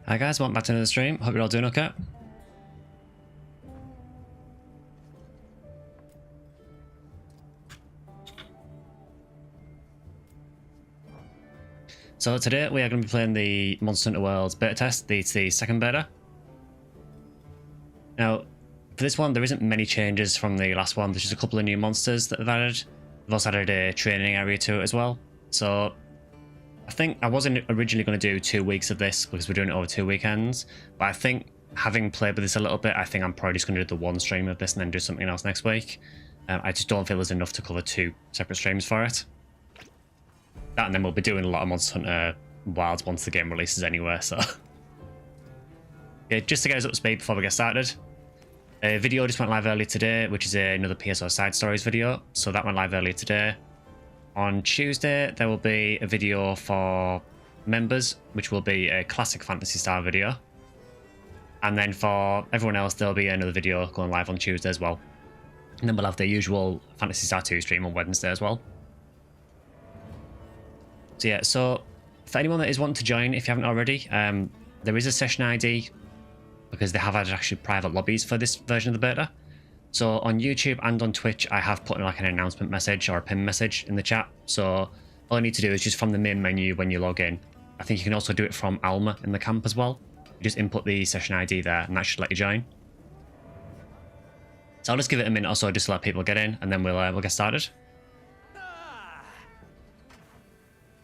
Hi guys, welcome back to another stream. Hope you're all doing okay. So today we are going to be playing the Monster Hunter World's beta test. It's the second beta. Now, for this one, there isn't many changes from the last one. There's just a couple of new monsters that they've added. They've also added a training area to it as well. So I think I wasn't originally going to do 2 weeks of this because we're doing it over 2 weekends. But I think having played with this a little bit, I think I'm probably just going to do the one stream of this and then do something else next week. I just don't feel there's enough to cover 2 separate streams for it. That, and then we'll be doing a lot of Monster Hunter Wilds once the game releases anyway, so... yeah, just to get us up to speed before we get started. A video just went live earlier today, which is another PSO Side Stories video, so that went live earlier today. On Tuesday, there will be a video for members, which will be a classic Fantasy Star video. And then for everyone else, there'll be another video going live on Tuesday as well. And then we'll have the usual Fantasy Star 2 stream on Wednesday as well. So yeah, so for anyone that is wanting to join, if you haven't already, there is a session ID because they have added actually private lobbies for this version of the beta. So on YouTube and on Twitch, I have put in like an announcement message or a pin message in the chat. So all I need to do is just from the main menu when you log in. I think you can also do it from Alma in the camp as well. You just input the session ID there and that should let you join. So I'll just give it a minute or so just to let people get in and then we'll get started.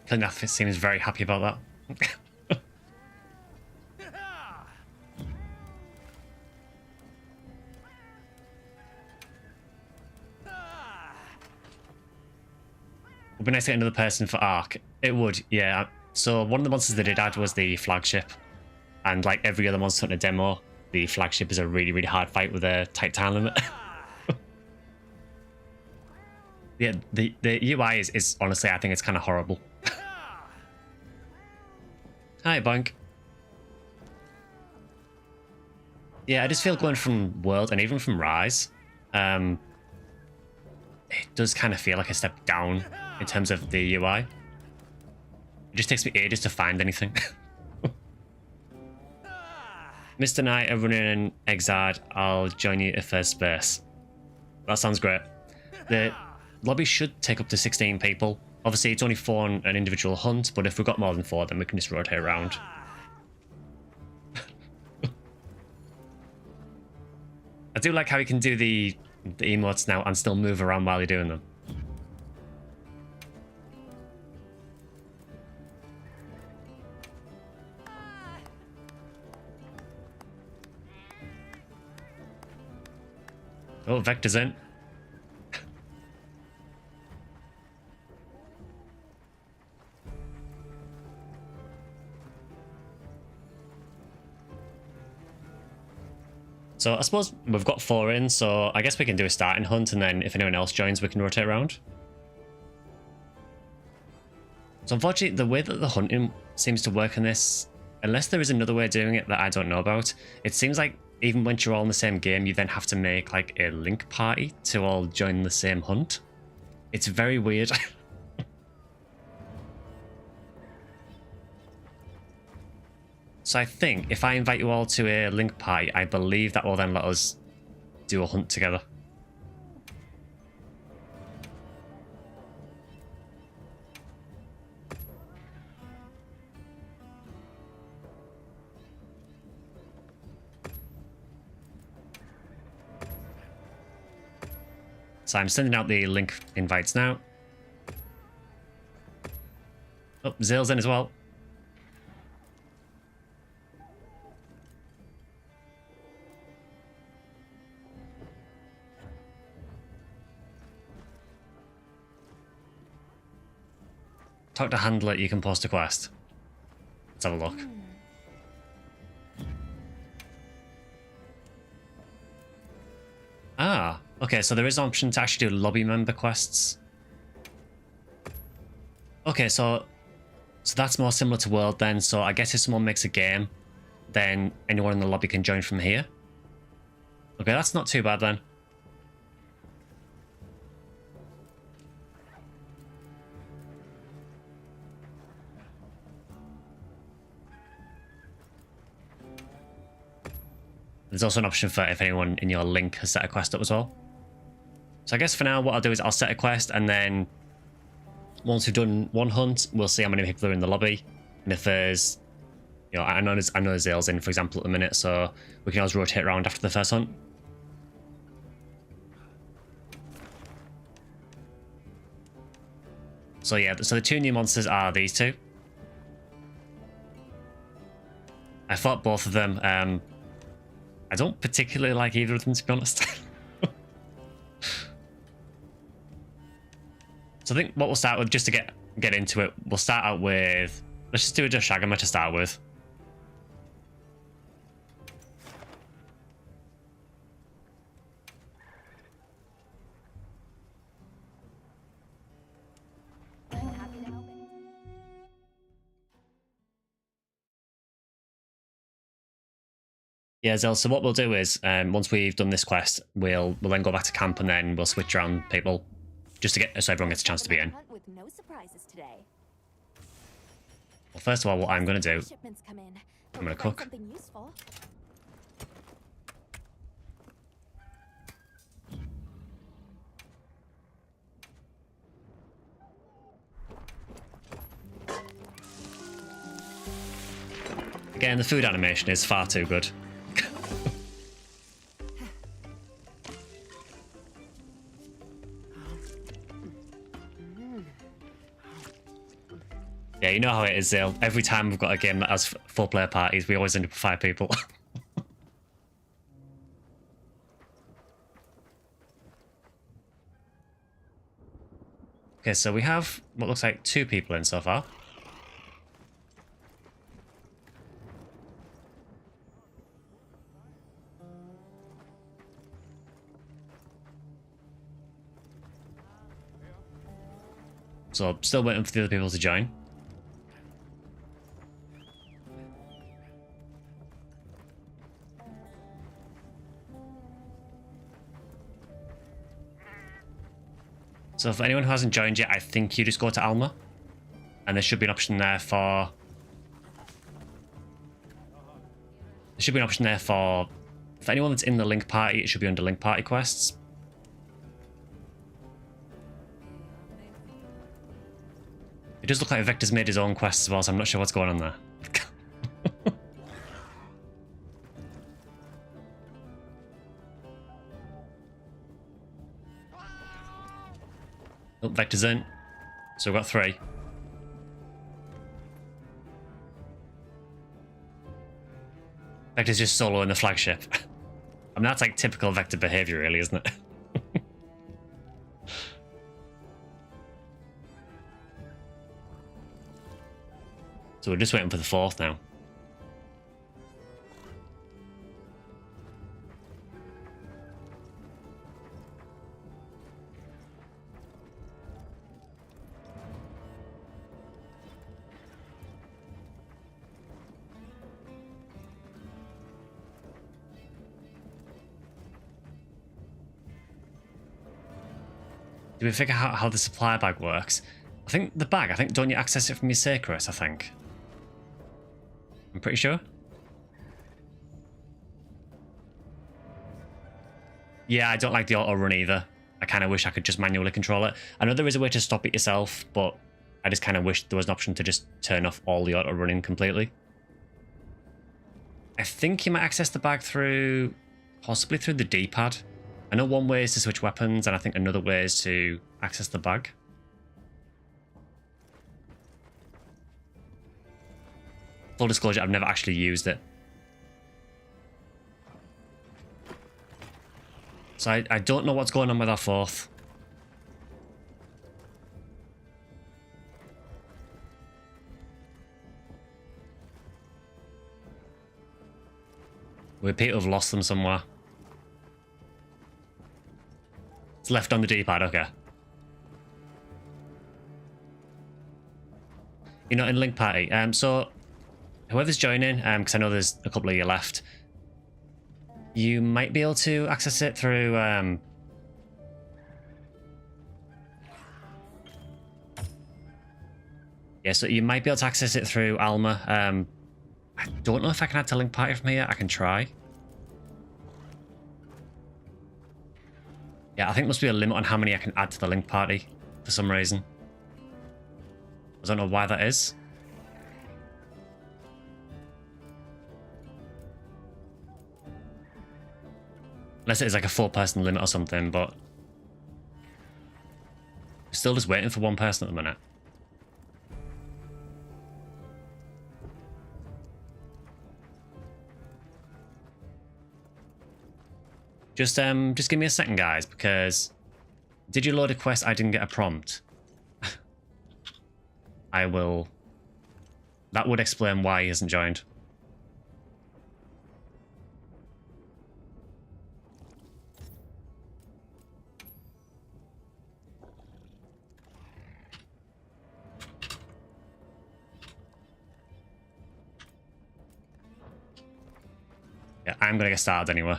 I think that seems very happy about that. Would be nice to get another person for Ark. It would, yeah. So one of the monsters they did add was the flagship. And like every other Monster Hunter demo, the flagship is a really, really hard fight with a tight time limit. Yeah, the UI is honestly, I think it's kind of horrible. Hi, Bonk. Yeah, I just feel going from World and even from Rise, it does kind of feel like a step down in terms of the UI. It just takes me ages to find anything. Mr. Knight, everyone in Exard, I'll join you if there's space. That sounds great. The lobby should take up to 16 people. Obviously, it's only 4 on an individual hunt, but if we've got more than 4, then we can just rotate around. I do like how you can do the emotes now and still move around while you're doing them. Oh, Vector's in. So I suppose we've got 4 in, so I guess we can do a starting hunt, and then if anyone else joins, we can rotate around. So unfortunately, the way that the hunting seems to work in this, unless there is another way of doing it that I don't know about, it seems like even once you're all in the same game, you then have to make like a link party to all join the same hunt. It's very weird. So I think if I invite you all to a link party, I believe that will then let us do a hunt together. So I'm sending out the link invites now. Oh, Zill's in as well. Talk to handler, you can post a quest. Let's have a look. Ah, okay, so there is an option to actually do lobby member quests. Okay, so that's more similar to World then, so I guess if someone makes a game, then anyone in the lobby can join from here. Okay, that's not too bad then. There's also an option for if anyone in your link has set a quest up as well. So I guess for now, what I'll do is I'll set a quest, and then once we've done one hunt, we'll see how many people are in the lobby. And if there's, you know, I know Zale's in, for example, at the minute, so we can always rotate around after the first hunt. So yeah, so the two new monsters are these two. I fought both of them. I don't particularly like either of them, to be honest. So I think what we'll start with, just to get into it, we'll start out with, let's just do a Shagama to start with. Yeah, Zel, so what we'll do is, once we've done this quest, we'll then go back to camp, and then we'll switch around people, just to get, so everyone gets a chance to be in. With no surprises today. Well, first of all, what I'm going to do, I'm going to cook. Again, the food animation is far too good. Yeah, you know how it is, Zale. Every time we've got a game that has 4-player parties, we always end up with 5 people. Okay, so we have what looks like 2 people in so far. So still waiting for the other people to join. So for anyone who hasn't joined yet, I think you just go to Alma. And there should be an option there for... for anyone that's in the link party, it should be under link party quests. It does look like Vector's made his own quests as well, so I'm not sure what's going on there. Oh, Vector's in. So we've got 3. Vector's just solo in the flagship. I mean, that's like typical Vector behavior, really, isn't it? So we're just waiting for the 4th now. Do we figure out how the supply bag works? I think the bag, don't you access it from your Sacred, I think? I'm pretty sure. Yeah, I don't like the auto run either. I kind of wish I could just manually control it. I know there is a way to stop it yourself, but I just kind of wish there was an option to just turn off all the auto running completely. I think you might access the bag through, possibly through the D-pad. I know one way is to switch weapons, and I think another way is to access the bag. Full disclosure, I've never actually used it. So I don't know what's going on with our 4th. We appear to have lost them somewhere. It's left on the D-pad, okay. You're not in link party. So whoever's joining, because I know there's a couple of you left, you might be able to access it through yeah, so you might be able to access it through Alma. I don't know if I can add to link party from here. I can try. Yeah, I think there must be a limit on how many I can add to the link party for some reason. I don't know why that is. Unless it is like a 4-person limit or something, but... We're still just waiting for one person at the minute. Just give me a second, guys, because... Did you load a quest? I didn't get a prompt. I will... That would explain why he hasn't joined. Yeah, I'm gonna get started anyway.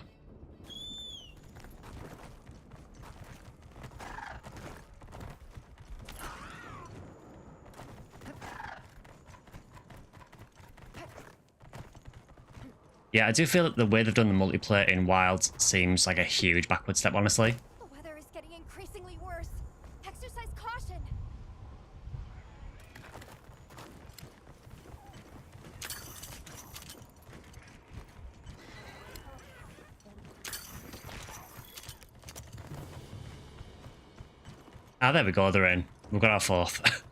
Yeah, I do feel that the way they've done the multiplayer in Wilds seems like a huge backward step, honestly. The weather is getting increasingly worse. Exercise caution. Ah, there we go, they're in. We've got our 4th.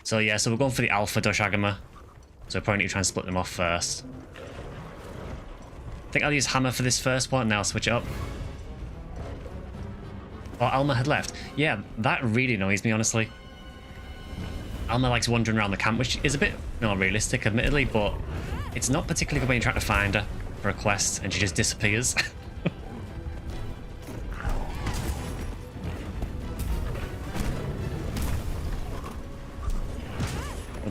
So yeah, so we're going for the Alpha Doshagama. So we'll probably need to try and split them off first. I think I'll use Hammer for this first one, now I'll switch it up. Oh, Alma had left. Yeah, that really annoys me, honestly. Alma likes wandering around the camp, which is a bit not realistic, admittedly, but it's not particularly good when you're trying to find her for a quest and she just disappears.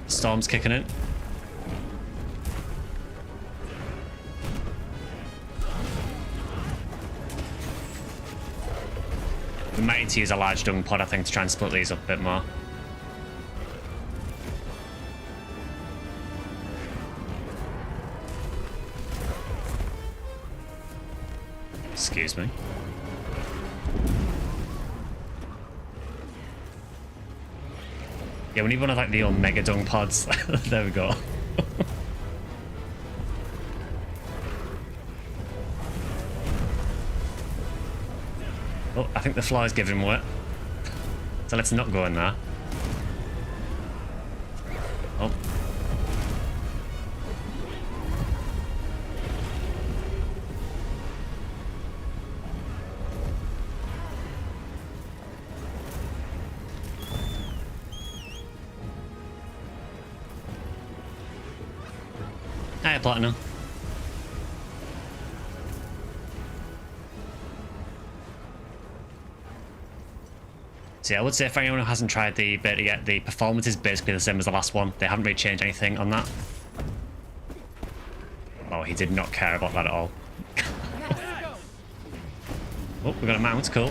Storm's kicking in. We might need to use a large dung pod, I think, to try and split these up a bit more. Excuse me. Yeah, we need one of like the Omega dung pods. There we go. Oh, I think the fly is giving way. So let's not go in there. Oh. Hiya, Platinum. So yeah, I would say if anyone who hasn't tried the beta yet, the performance is basically the same as the last one. They haven't really changed anything on that. Oh, he did not care about that at all. Oh, we got a mount, cool.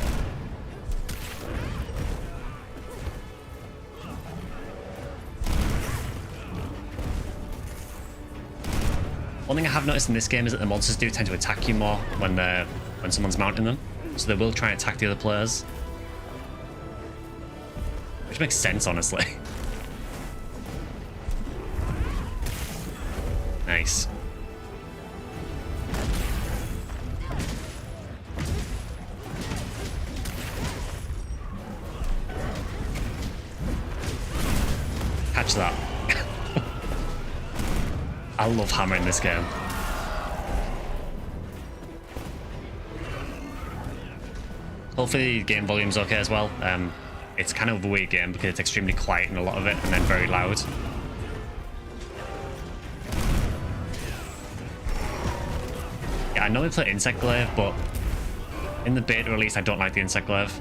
One thing I have noticed in this game is that the monsters do tend to attack you more when someone's mounting them. So they will try and attack the other players. Which makes sense, honestly. Nice. Catch that. I love hammering this game. Hopefully the game volume's okay as well. It's kind of a weird game because it's extremely quiet in a lot of it and then very loud. Yeah, I know we play Insect Glaive, but in the beta release I don't like the Insect Glaive.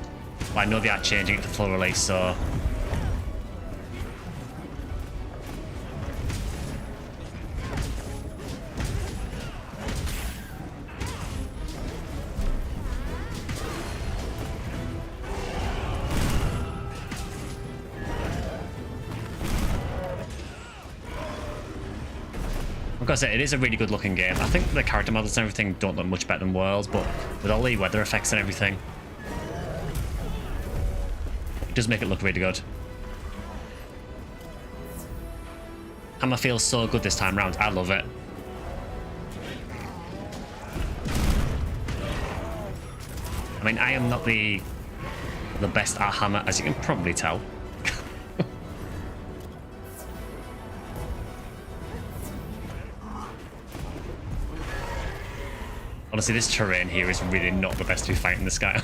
But I know they are changing it to full release, so... got to say, it is a really good looking game. I think the character models and everything don't look much better than Worlds, but with all the weather effects and everything, it does make it look really good. Hammer feels so good this time round. I love it. I mean, I am not the best at Hammer, as you can probably tell. Honestly, this terrain here is really not the best to be fighting this guy.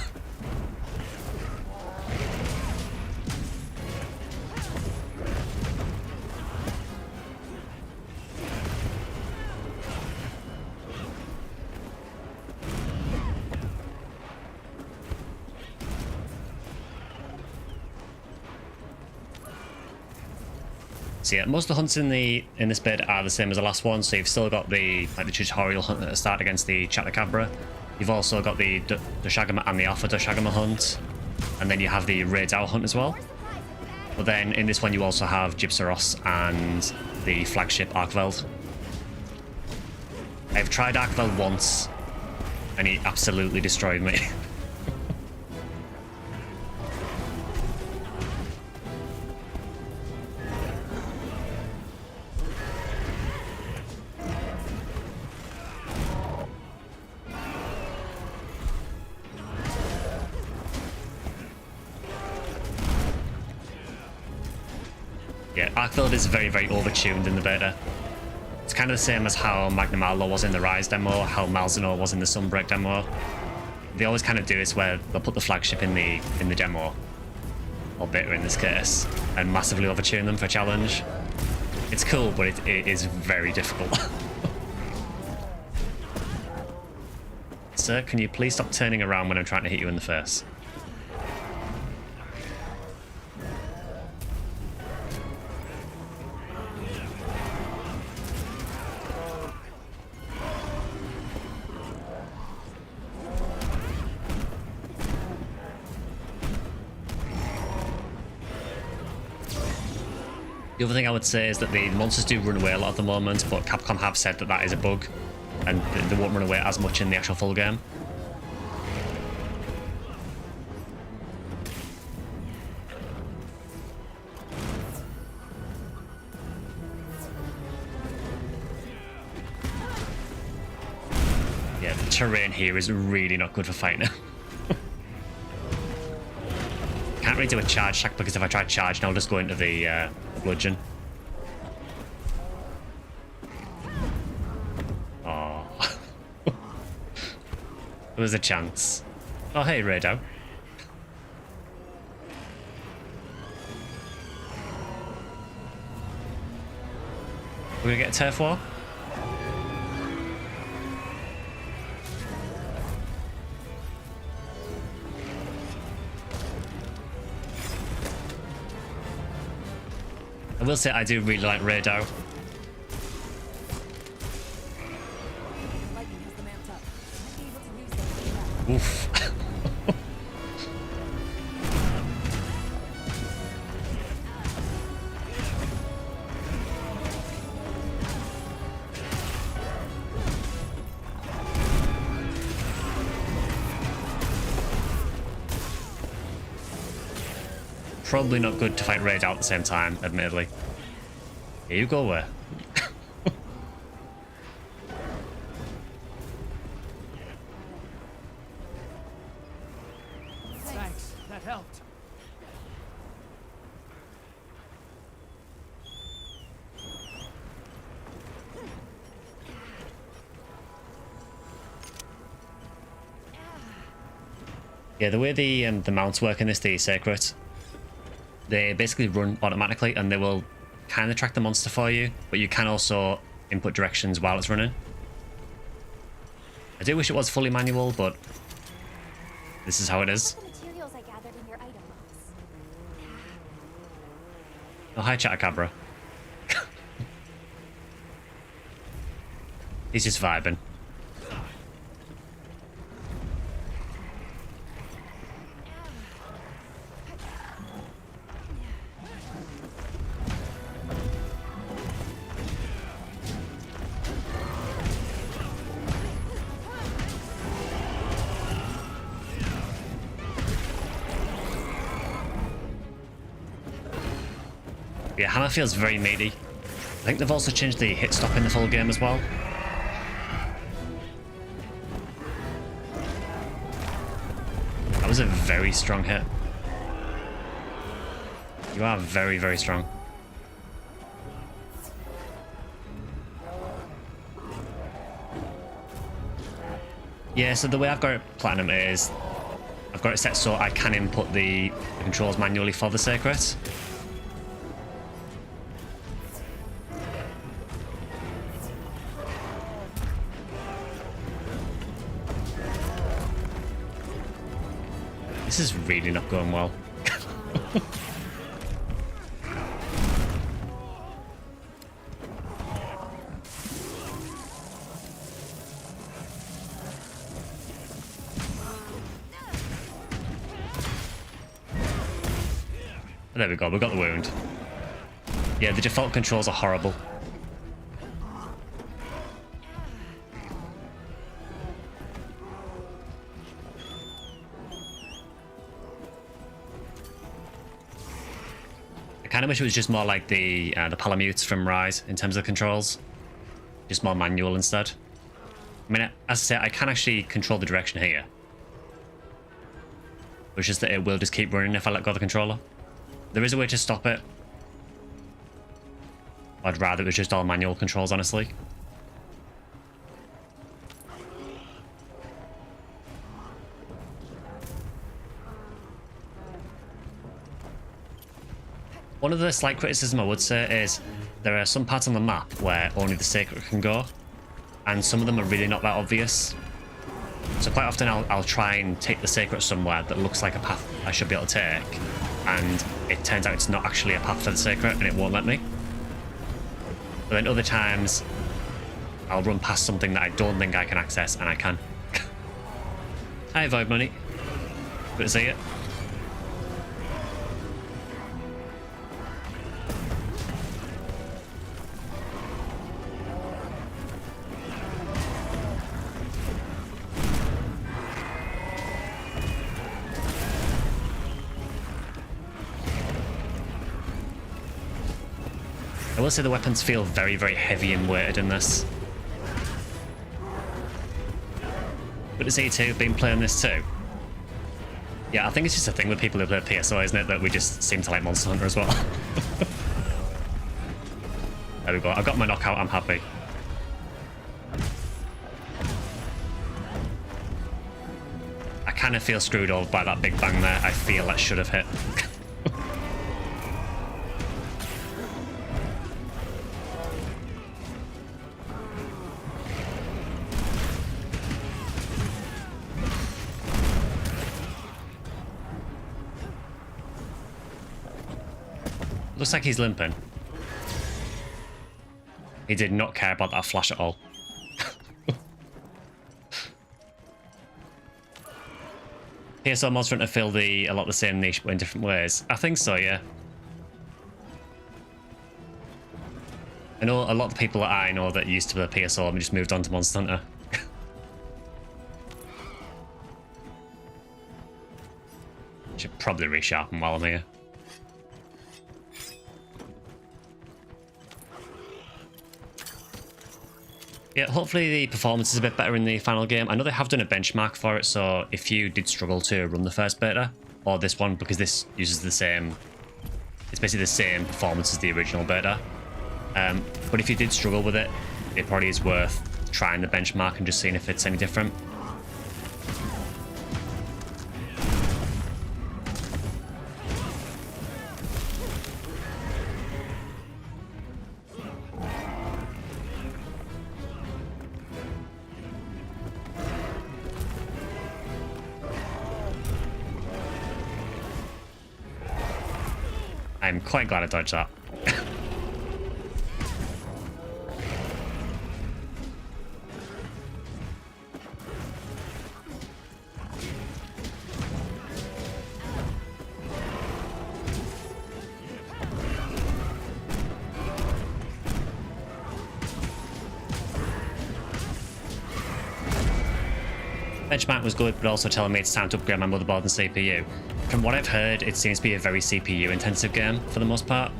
So yeah, most of the hunts in this bit are the same as the last one. So you've still got the tutorial hunt at the start against the Chupacabra. You've also got the Doshagama and the Alpha Doshagama hunt, and then you have the Raid Owl hunt as well. But then in this one you also have Gypsaros and the flagship Arkveld. I've tried Arkveld once, and he absolutely destroyed me. Yeah, Arkveld is very, very overtuned in the beta. It's kind of the same as how Magnum Arlo was in the Rise demo, how Malzeno was in the Sunbreak demo. They always kind of do this where they'll put the flagship in the demo, or beta in this case, and massively overtune them for a challenge. It's cool, but it is very difficult. Sir, can you please stop turning around when I'm trying to hit you in the face? The other thing I would say is that the monsters do run away a lot at the moment, but Capcom have said that that is a bug, and they won't run away as much in the actual full game. Yeah, the terrain here is really not good for fighting. Can't really do a charge attack because if I try charging, I'll just go into the bludgeon. Oh, there was a chance. Oh, hey, Rado. We're gonna get a turf war. I will say I do really like Rado. Oof. Probably not good to fight Raid out at the same time, admittedly. Here you go, where? Thanks, that helped. Yeah, the way the mounts work in this, the Sacred, they basically run automatically and they will kind of track the monster for you, but you can also input directions while it's running. I do wish it was fully manual, but this is how it is. The materials I gathered in your item box. Oh, hi, Chupacabra. He's just vibing. Yeah, hammer feels very meaty. I think they've also changed the hit stop in the full game as well. That was a very strong hit. You are very, very strong. Yeah, so the way I've got it platinum is I've got it set so I can input the controls manually for the secret. This is really not going well. There we go, we got the wound. Yeah, the default controls are horrible. I kind of wish it was just more like the Palamutes from Rise in terms of controls. Just more manual instead. I mean, as I say, I can actually control the direction here. It's just that it will just keep running if I let go of the controller. There is a way to stop it. I'd rather it was just all manual controls, honestly. One of the slight criticism I would say is there are some parts on the map where only the sacred can go, and some of them are really not that obvious. So quite often I'll try and take the sacred somewhere that looks like a path I should be able to take, and it turns out it's not actually a path for the sacred and it won't let me. But then other times I'll run past something that I don't think I can access and I can. Hi Void Money. Good to see you. I will say the weapons feel very, very heavy and weighted in this. Good to see you too, been playing this too. Yeah, I think it's just a thing with people who play PSO, isn't it? That we just seem to like Monster Hunter as well. There we go, I got my knockout, I'm happy. I kind of feel screwed over by that big bang there. I feel that should have hit. Looks like he's limping. He did not care about that flash at all. PSO Monster Hunter fill a lot of the same niche but in different ways. I think so, yeah. I know a lot of people that I know that used to play PSO and just moved on to Monster Hunter. Should probably resharpen while I'm here. Yeah, hopefully the performance is a bit better in the final game. I know they have done a benchmark for it, so if you did struggle to run the first beta, or this one, because this uses the same... It's basically the same performance as the original beta. But if you did struggle with it, it probably is worth trying the benchmark and just seeing if it's any different. I'm quite glad I dodged that. Benchmark was good, but also telling me it's time to upgrade my motherboard and CPU. From what I've heard, it seems to be a very CPU-intensive game for the most part.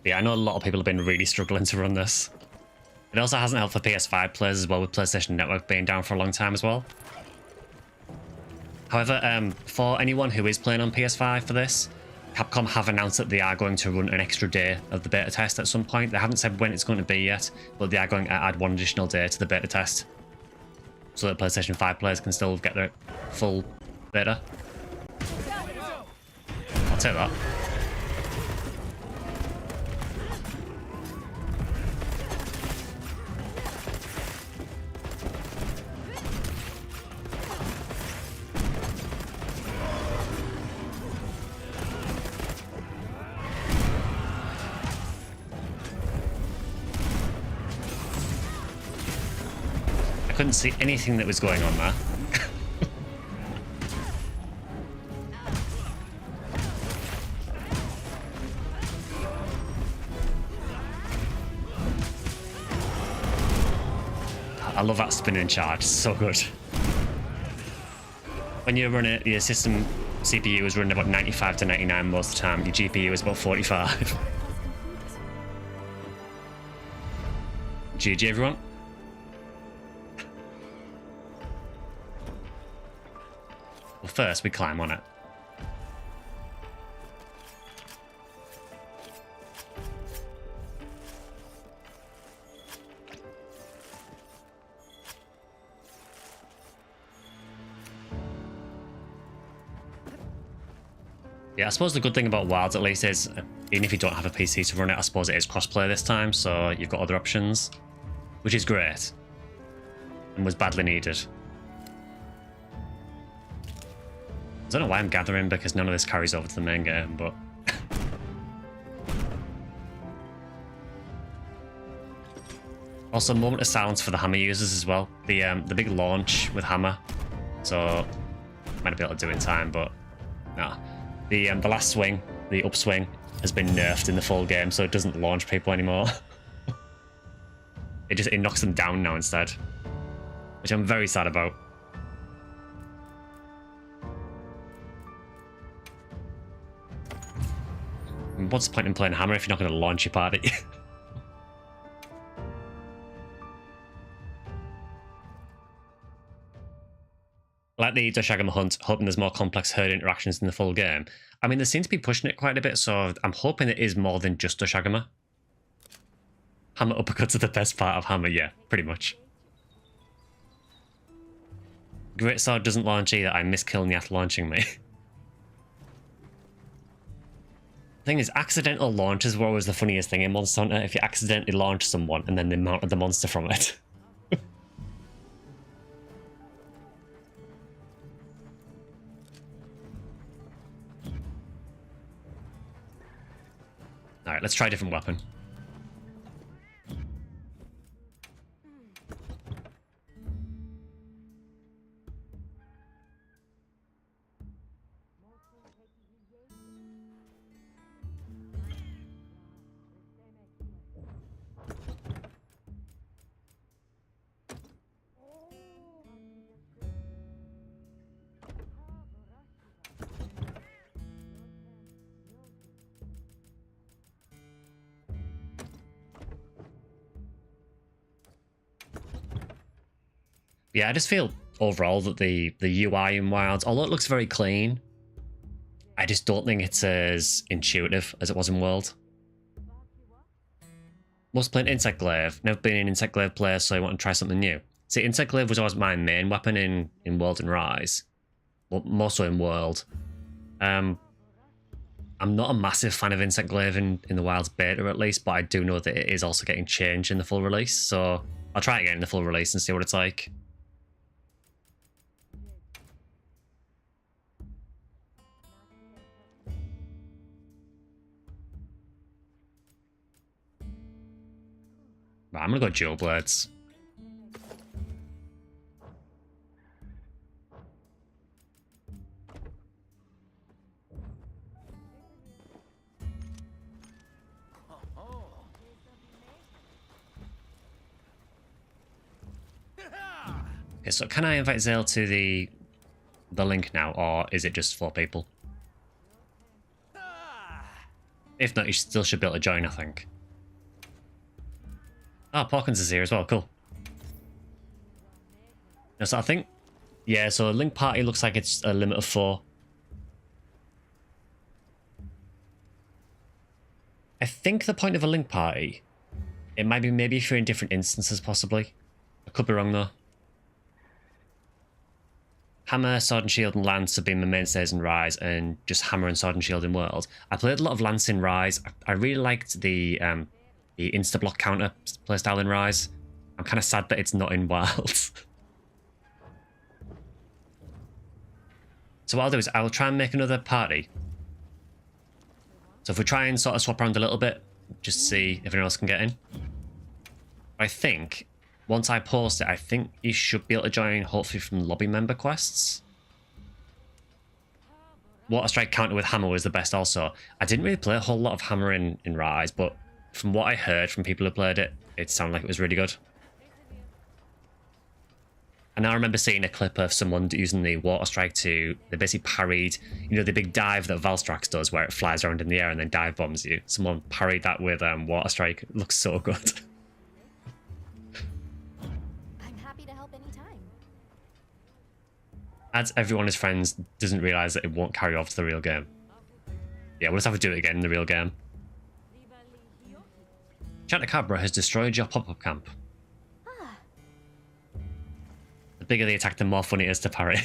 Yeah, I know a lot of people have been really struggling to run this. It also hasn't helped for PS5 players as well, with PlayStation Network being down for a long time as well. However, for anyone who is playing on PS5 for this, Capcom have announced that they are going to run an extra day of the beta test at some point. They haven't said when it's going to be yet, but they are going to add one additional day to the beta test, so that PlayStation 5 players can still get their full beta. I'll take that. I couldn't see anything that was going on there. I love that spinning charge, it's so good. When you run it, your system CPU is running about 95 to 99 most of the time, your GPU is about 45. GG everyone. Well, first we climb on it. Yeah, I suppose the good thing about Wilds at least is, even if you don't have a PC to run it, I suppose it is crossplay this time, so you've got other options, which is great and was badly needed. I don't know why I'm gathering, because none of this carries over to the main game, but also, moment of silence for the hammer users as well. The big launch with hammer, so might not be able to do it in time, but nah. The last swing, the upswing, has been nerfed in the full game, so it doesn't launch people anymore. it knocks them down now instead, which I'm very sad about. What's the point in playing hammer if you're not going to launch your party? Like the Doshagama hunt, hoping there's more complex herd interactions in the full game. I mean, they seem to be pushing it quite a bit, so I'm hoping it is more than just Doshagama. Hammer uppercuts are the best part of hammer, yeah, pretty much. Great Sword doesn't launch either. I miss Kilniath launching me. The thing is, accidental launches were always the funniest thing in Monster Hunter. If you accidentally launch someone and then they mounted the monster from it. Alright, let's try a different weapon. Yeah, I just feel overall that the UI in Wilds, although it looks very clean, I just don't think it's as intuitive as it was in World. Was playing Insect Glaive, never been an Insect Glaive player, so I want to try something new. See, Insect Glaive was always my main weapon in World and Rise, well, more so in World. I'm not a massive fan of Insect Glaive in the Wilds beta at least, but I do know that it is also getting changed in the full release, so I'll try it again in the full release and see what it's like. Right, I'm gonna go dual blades. Okay, so can I invite Zale to the link now, or is it just 4 people? If not, you still should be able to join, I think. Oh, Porkins is here as well. Cool. So I think, yeah, so a link party looks like it's a limit of 4. I think the point of a link party, it might be maybe if you're in different instances, possibly. I could be wrong, though. Hammer, Sword and Shield, and Lance have been my mainstays in Rise, and just Hammer and Sword and Shield in World. I played a lot of Lance in Rise. I really liked the insta-block counter playstyle in Rise. I'm kind of sad that it's not in World. So what I'll do is I'll try and make another party. So if we try and sort of swap around a little bit, just see if anyone else can get in. I think, once I post it, I think you should be able to join, hopefully from lobby member quests. Water Strike counter with Hammer was the best also. I didn't really play a whole lot of Hammer in Rise, but from what I heard from people who played it, it sounded like it was really good. And I remember seeing a clip of someone using the Water Strike to, they basically parried, you know, the big dive that Valstrax does where it flies around in the air and then dive bombs you. Someone parried that with Water Strike. It looks so good. I'm happy to help anytime. Adds everyone as friends, doesn't realise that it won't carry over to the real game. Yeah, we'll just have to do it again in the real game. Chantacabra has destroyed your pop-up camp. The bigger the attack, the more fun it is to parry.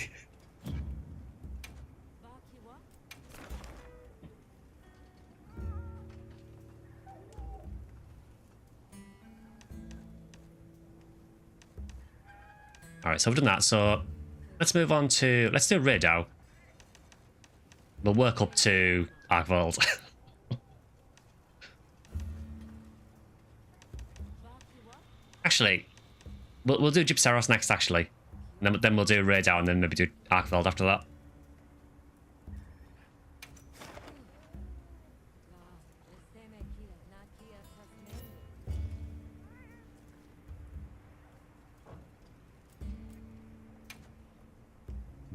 Alright, so we've done that. So let's move on to... Let's do Radau. We'll work up to Arkvald. Actually, we'll do Gypsaros next, actually. And then we'll do Radau and then maybe do Arkveld after that.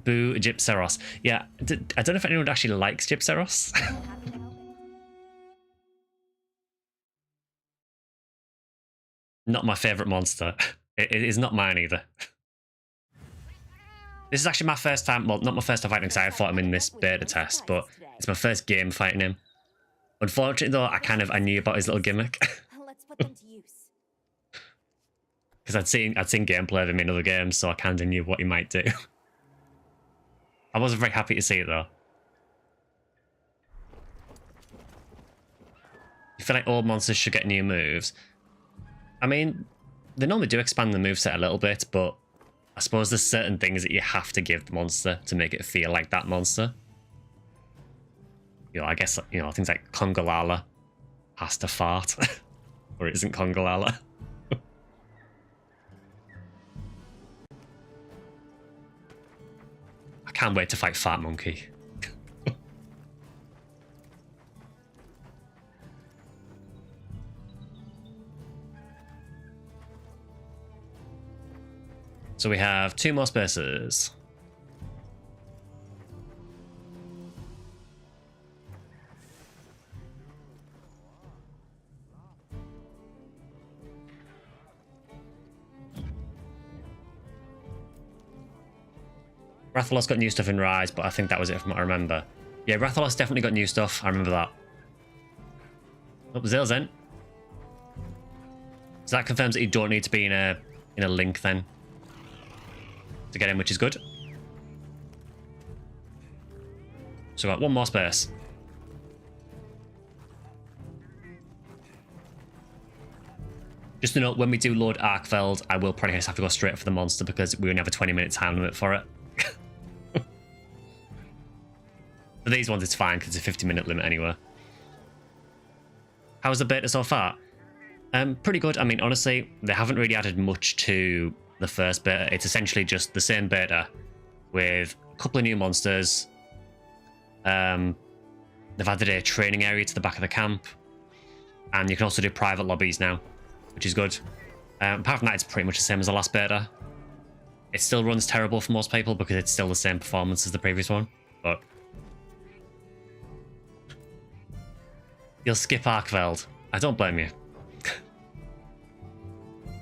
Boo Gypsaros. Yeah, I don't know if anyone actually likes Gypsaros. Not my favourite monster. It is not mine either. This is actually my first time, well, not my first time fighting him because I fought him in this beta test, but it's my first game fighting him. Unfortunately though, I knew about his little gimmick. Let's put them to use. Because I'd seen gameplay of him in other games, so I kind of knew what he might do. I wasn't very happy to see it though. You feel like all monsters should get new moves. I mean, they normally do expand the moveset a little bit, but I suppose there's certain things that you have to give the monster to make it feel like that monster. You know, I guess, you know, things like Kongolala has to fart. Or it isn't Kongolala. I can't wait to fight Fart Monkey. So we have 2 more spaces. Rathalos got new stuff in Rise, but I think that was it from what I remember. Yeah, Rathalos definitely got new stuff. I remember that. Oh, Zale's in. So that confirms that you don't need to be in a link then to get in, which is good. So we've got 1 more space. Just to note, when we do load Arkveld, I will probably just have to go straight for the monster because we only have a 20-minute time limit for it. For these ones, it's fine because it's a 50-minute limit anyway. How's the beta so far? Pretty good. I mean, honestly, they haven't really added much to the first beta. It's essentially just the same beta with a couple of new monsters. They've added a training area to the back of the camp. And you can also do private lobbies now, which is good. Apart from that, it's pretty much the same as the last beta. It still runs terrible for most people because it's still the same performance as the previous one. But You'll skip Arkveld. I don't blame you.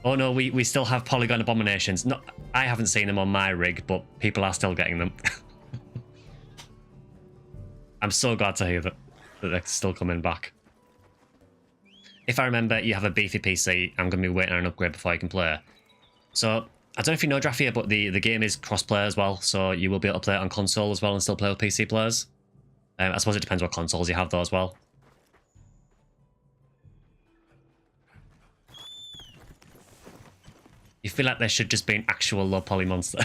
Oh no, we still have polygon abominations. No, I haven't seen them on my rig, but people are still getting them. I'm so glad to hear that they're still coming back. If I remember, you have a beefy PC, I'm going to be waiting on an upgrade before you can play. So, I don't know if you know, Drafia, but the game is cross-play as well, so you will be able to play it on console as well and still play with PC players. I suppose it depends what consoles you have though as well. You feel like there should just be an actual low poly monster.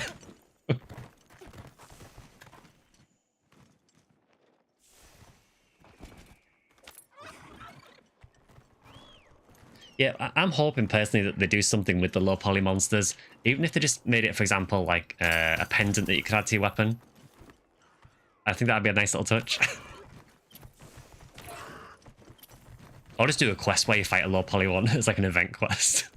Yeah, I'm hoping personally that they do something with the low poly monsters, even if they just made it, for example, like a pendant that you could add to your weapon. I think that'd be a nice little touch. Or just do a quest where you fight a low poly one as like an event quest.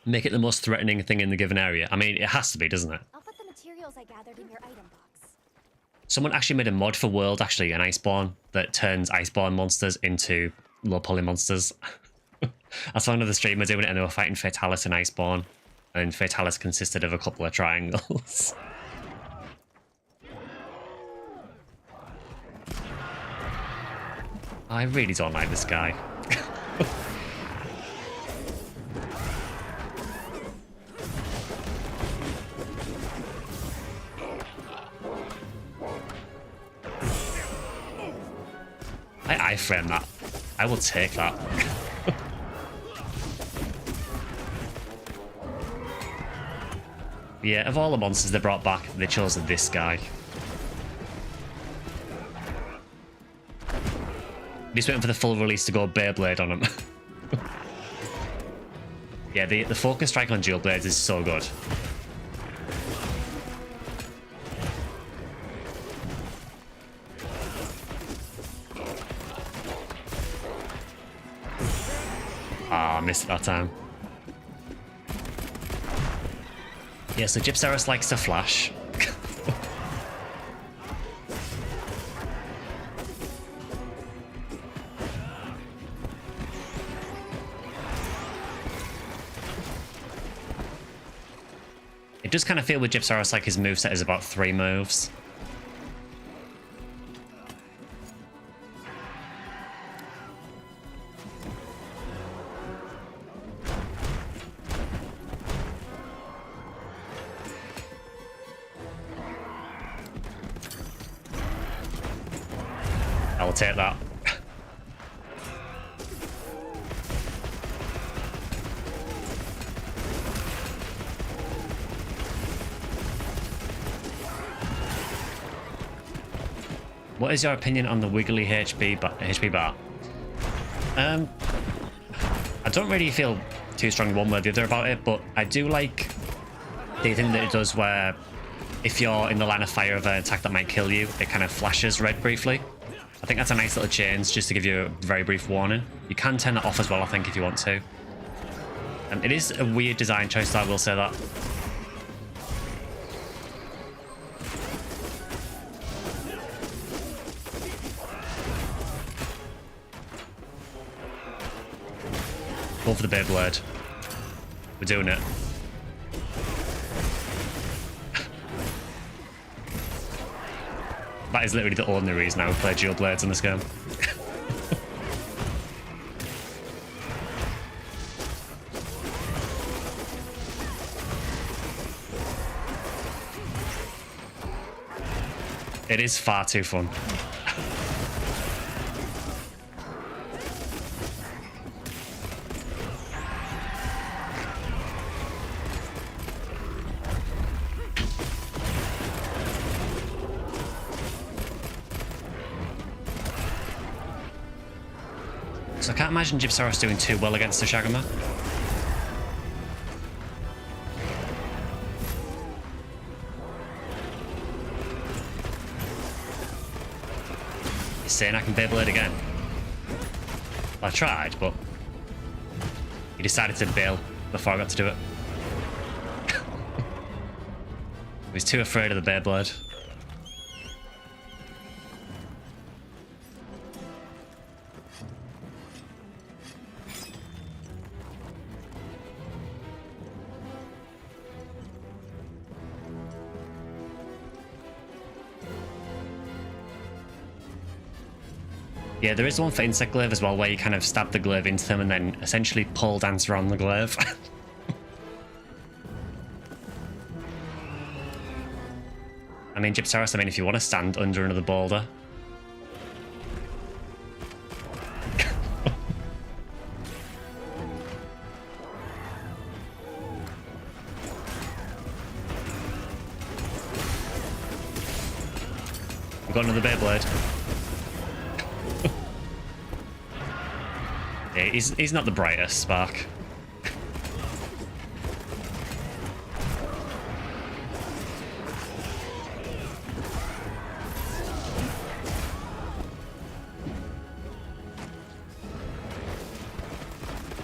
Make it the most threatening thing in the given area. I mean, it has to be, doesn't it? I'll put the materials I gathered in your item box. Someone actually made a mod for World, actually, an Iceborne, that turns Iceborne monsters into low poly monsters. I saw another streamer doing it and they were fighting Fatalis and Iceborne. And Fatalis consisted of a couple of triangles. I really don't like this guy. I frame that. I will take that. Yeah, of all the monsters they brought back, they chose this guy. Just waiting for the full release to go Beyblade on him. Yeah, the focus strike on dual blades is so good. Ah, I missed it that time. Yeah, so Gypsaurus likes to flash. It does kind of feel with Gypsaurus like his moveset is about 3 moves. I'll take that. What is your opinion on the wiggly HP bar? I don't really feel too strongly one way or the other about it, but I do like the thing that it does where if you're in the line of fire of an attack that might kill you, it kind of flashes red briefly. I think that's a nice little change, just to give you a very brief warning. You can turn that off as well, I think, if you want to. It is a weird design choice, I will say that. Go for the Beyblade. We're doing it. That is literally the only reason I would play dual blades in this game. It is far too fun. So I can't imagine Gypsaurus doing too well against the Shagama. saying I can Beyblade again. Well, I tried, but he decided to bail before I got to do it. He was too afraid of the Beyblade. Yeah, there is one for insect glaive as well, where you kind of stab the glaive into them and then essentially pole dance around the glaive. I mean, Gypsaurus, if you want to stand under another boulder. We've got another Beyblade. Yeah, he's not the brightest, Spark.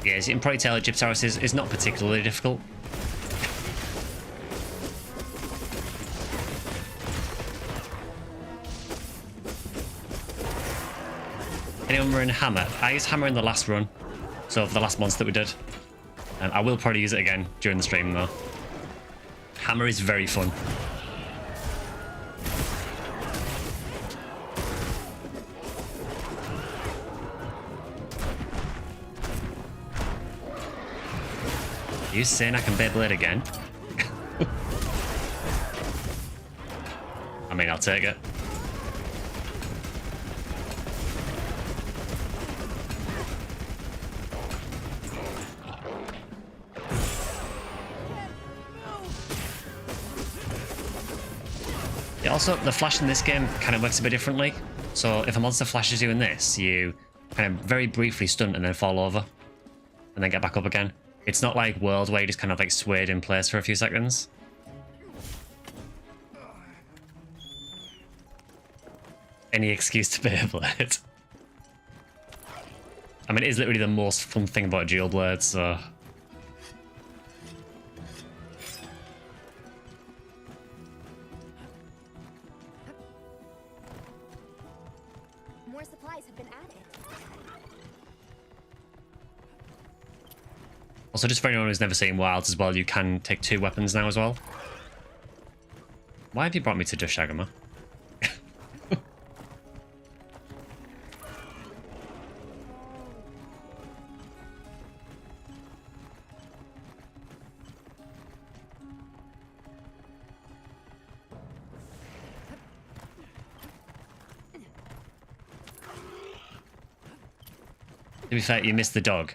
Yeah, as you can probably tell, Gypsaurus is not particularly difficult. Anyone run Hammer? I used Hammer in the last run, so for the last monster that we did. I will probably use it again during the stream though. Hammer is very fun. Are you saying I can Beyblade again? I mean, I'll take it. Yeah, also, the flash in this game kind of works a bit differently. So if a monster flashes you in this, you kind of very briefly stunt and then fall over. And then get back up again. It's not like World where you just kind of like swayed in place for a few seconds. Any excuse to Beyblade. I mean, it is literally the most fun thing about dual blades, so... More supplies have been added. Also, just for anyone who's never seen Wilds as well, you can take 2 weapons now as well. Why have you brought me to Dushagama? To be fair, you missed the dog.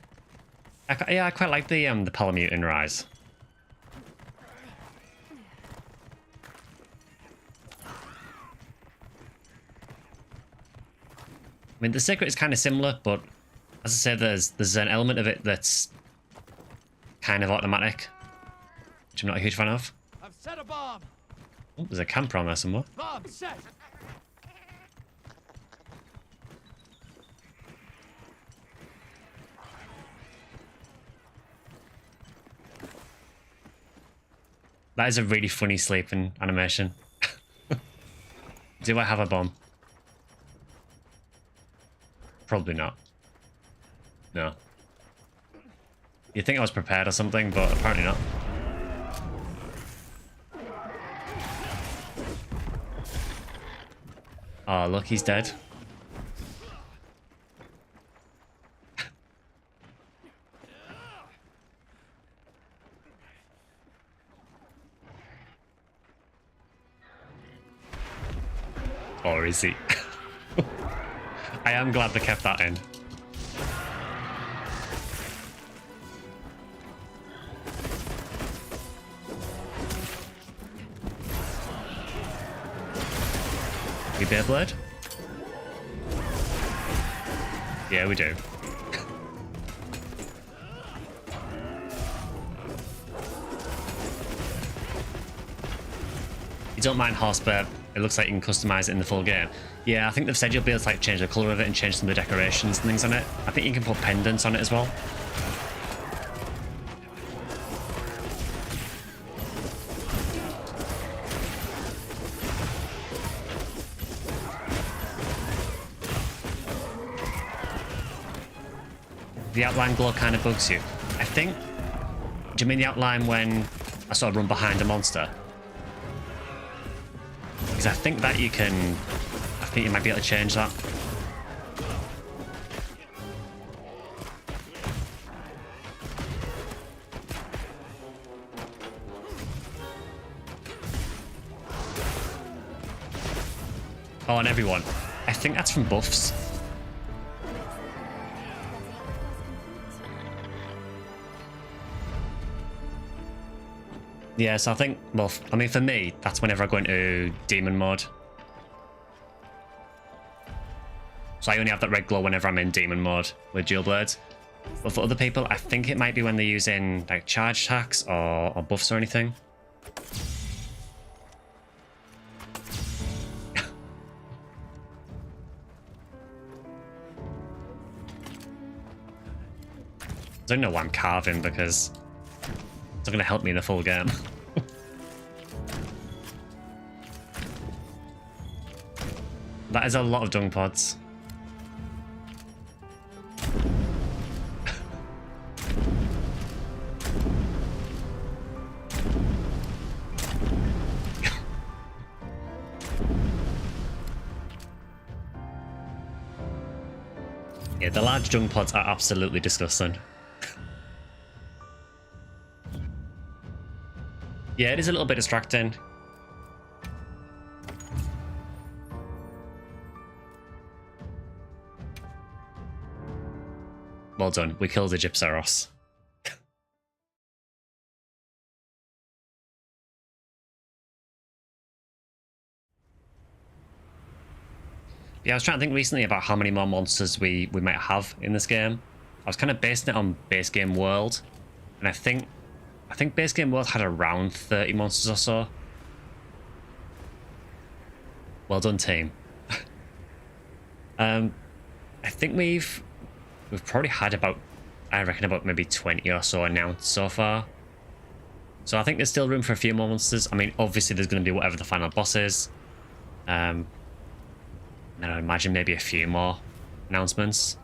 Yeah, I quite like the Palamute in Rise. I mean, the secret is kind of similar, but as I said, there's an element of it that's kind of automatic, which I'm not a huge fan of. I've set a bomb. Oh, there's a camper on there somewhere. Bomb set. That is a really funny sleeping animation. Do I have a bomb? Probably not. No. You'd think I was prepared or something, but apparently not. Oh, look, he's dead. Or is he? I am glad they kept that in. We Beyblade? Yeah, we do. You don't mind horse bear It looks like you can customize it in the full game. Yeah, I think they've said you'll be able to like change the color of it and change some of the decorations and things on it. I think you can put pendants on it as well. The outline glow kind of bugs you. I think... Do you mean the outline when I sort of run behind a monster? Because I think that you can... I think you might be able to change that. Oh, and everyone. I think that's from buffs. Yeah, so I think, well, I mean, for me, that's whenever I go into demon mode. So I only have that red glow whenever I'm in demon mode with dual blades. But for other people, I think it might be when they're using like charge attacks or buffs or anything. I don't know why I'm carving because it's not going to help me in the full game. That is a lot of dung pods. Yeah, the large dung pods are absolutely disgusting. Yeah, it is a little bit distracting. Well done, we killed the Gypsaros. Yeah, I was trying to think recently about how many more monsters we might have in this game. I was kind of basing it on base game world, and I think base game world had around 30 monsters or so. Well done, team. I think we've probably had about, I reckon, about maybe 20 or so announced so far. So I think there's still room for a few more monsters. I mean, obviously there's going to be whatever the final boss is. And I imagine maybe a few more announcements.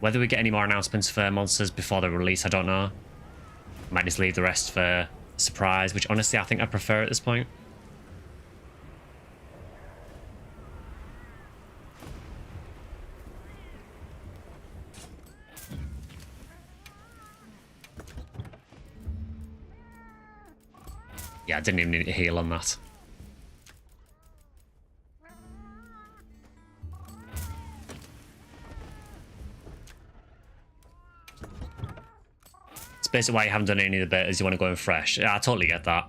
Whether we get any more announcements for monsters before the release, I don't know. Might just leave the rest for a surprise, which honestly I think I prefer at this point. Yeah, I didn't even need to heal on that. It's basically why you haven't done any of the betas, you want to go in fresh. Yeah, I totally get that.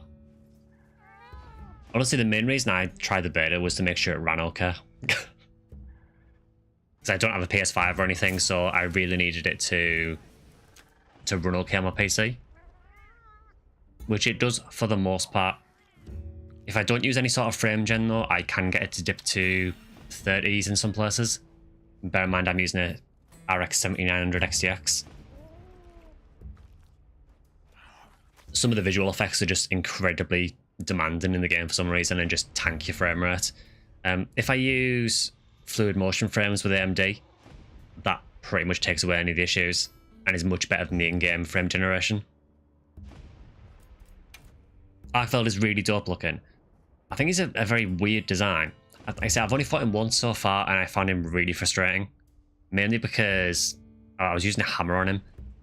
Honestly, the main reason I tried the beta was to make sure it ran okay. Because I don't have a PS5 or anything, so I really needed it to run okay on my PC. Which it does for the most part. If I don't use any sort of frame gen though, I can get it to dip to 30s in some places. Bear in mind I'm using a RX 7900 XTX. Some of the visual effects are just incredibly demanding in the game for some reason and just tank your frame rate. If I use fluid motion frames with AMD, that pretty much takes away any of the issues and is much better than the in-game frame generation. Arkfeld is really dope looking. I think he's a very weird design. Like I said, I've only fought him once so far and I found him really frustrating. Mainly because I was using a hammer on him,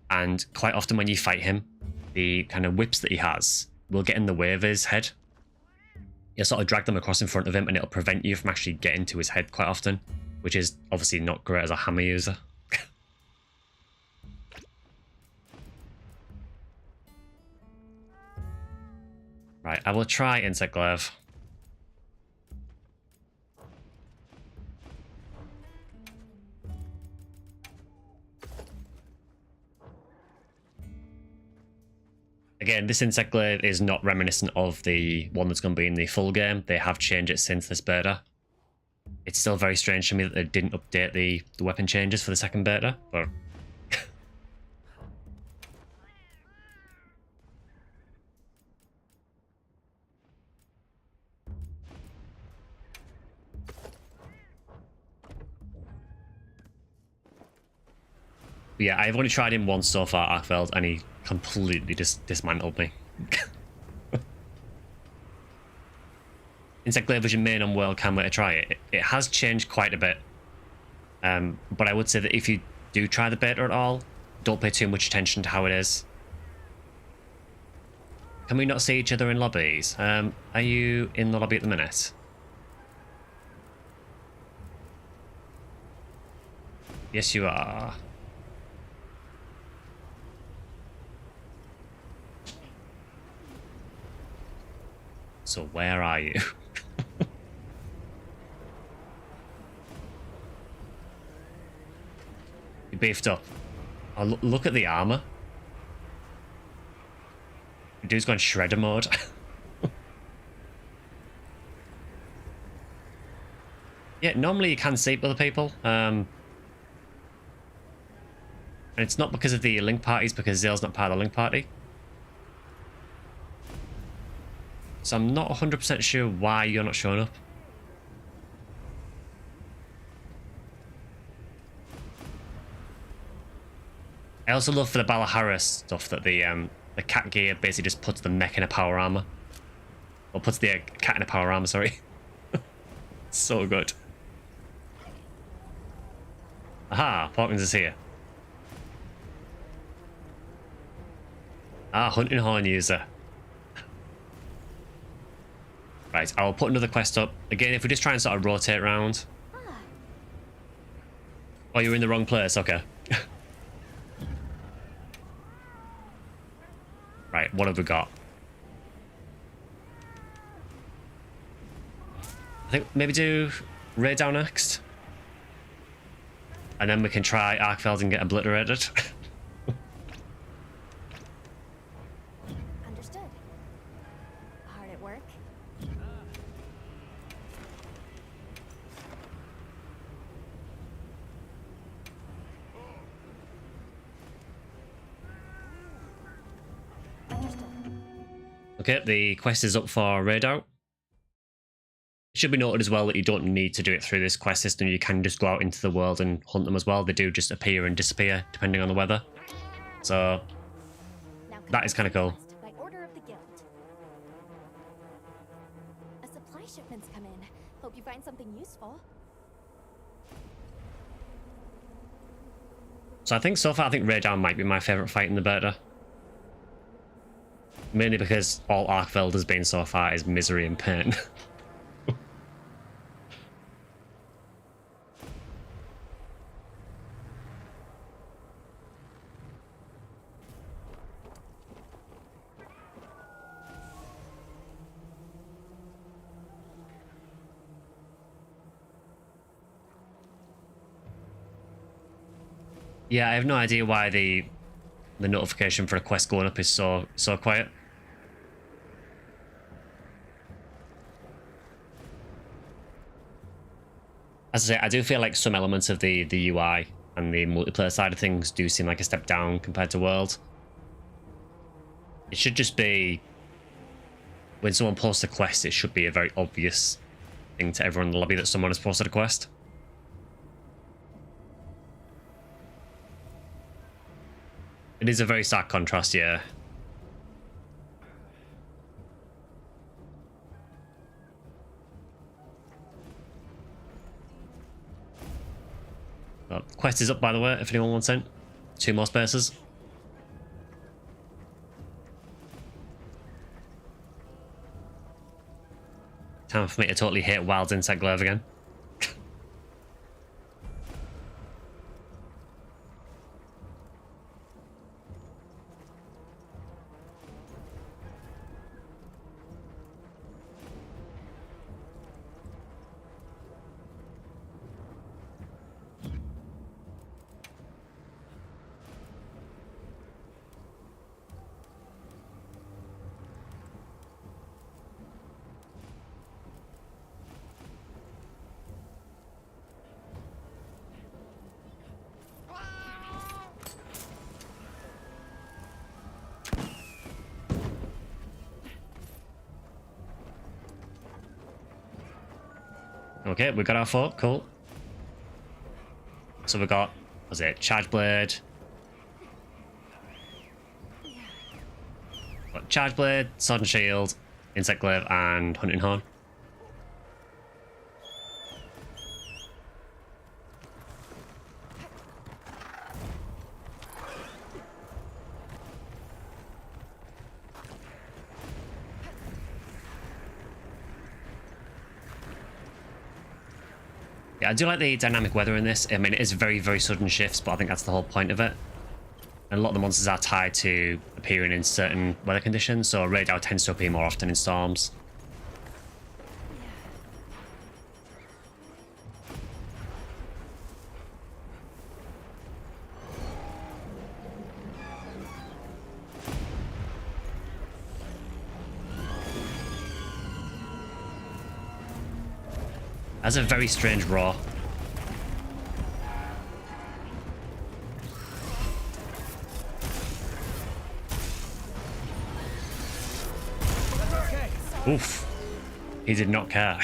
and quite often when you fight him, the kind of whips that he has will get in the way of his head. You'll sort of drag them across in front of him and it'll prevent you from actually getting to his head quite often, which is obviously not great as a hammer user. Right, I will try Insect Glaive. Again, this insect glaive is not reminiscent of the one that's going to be in the full game. They have changed it since this beta. It's still very strange to me that they didn't update the weapon changes for the second beta, but... yeah, I've only tried him once so far, Arkveld, and he completely just dismantled me. Insect glaive was your main on world cam way to try it. It has changed quite a bit. But I would say that if you do try the beta at all, don't pay too much attention to how it is. Can we not see each other in lobbies? Are you in the lobby at the minute? Yes, you are. So where are you? You beefed up. Oh, look at the armor. The dude's gone shredder mode. Yeah, normally you can see other people. And it's not because of the link parties, because Zale's not part of the link party. So I'm not 100% sure why you're not showing up. I also love for the Balahara stuff that the cat gear basically just puts the mech in a power armor. Or puts the cat in a power armor, sorry. So good. Aha, Porkins is here. Ah, hunting horn user. Right, I'll put another quest up. Again, if we just try and sort of rotate around. Oh, you're in the wrong place, okay. Right, what have we got? I think maybe do Ray down next. And then we can try Arkveld and get obliterated. Understood. Hard at work? Understood. Okay, the quest is up for raid out. It should be noted as well that you don't need to do it through this quest system. You can just go out into the world and hunt them as well. They do just appear and disappear depending on the weather. So that is kind of cool. By order of the guild. A supply shipment's come in. Hope you find something useful. So I think so far, I think raid down might be my favourite fight in the beta. Mainly because all Arkveld has been so far is misery and pain. Yeah, I have no idea why the notification for a quest going up is so quiet. As I say, I do feel like some elements of the UI and the multiplayer side of things do seem like a step down compared to World. It should just be, when someone posts a quest, it should be a very obvious thing to everyone in the lobby that someone has posted a quest. It is a very stark contrast, yeah. Well, quest is up, by the way, if anyone wants in. 2 more spaces. Time for me to totally hate Wild's Insect Glaive again. Okay, we got our foot. Cool. So we got, was it Charge Blade? Got Charge Blade, Sword and Shield, Insect Glaive, and Hunting Horn. Yeah, I do like the dynamic weather in this. I mean, it is very, very sudden shifts, but I think that's the whole point of it. And a lot of the monsters are tied to appearing in certain weather conditions, so radar tends to appear more often in storms. That's a very strange roar. Okay. Oof. He did not care.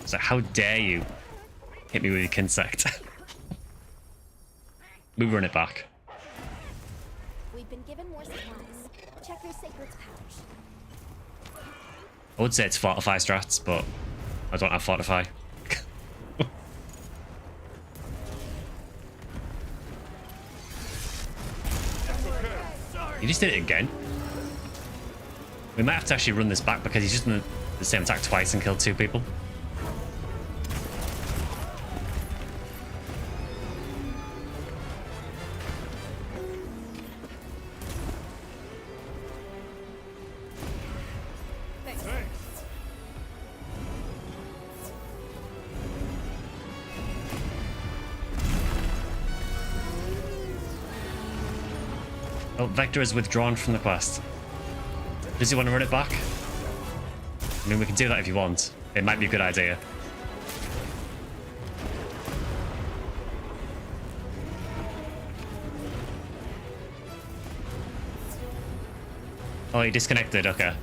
So how dare you hit me with your insect? We run it back. We've been given more supplies. Check your sacred's pouch. I would say it's Fortify strats, but I don't have Fortify. He just did it again. We might have to actually run this back because he's just done the same attack twice and killed 2 people. Oh, Vector is withdrawn from the quest. Does he want to run it back? I mean, we can do that if you want. It might be a good idea. Oh, he disconnected. Okay.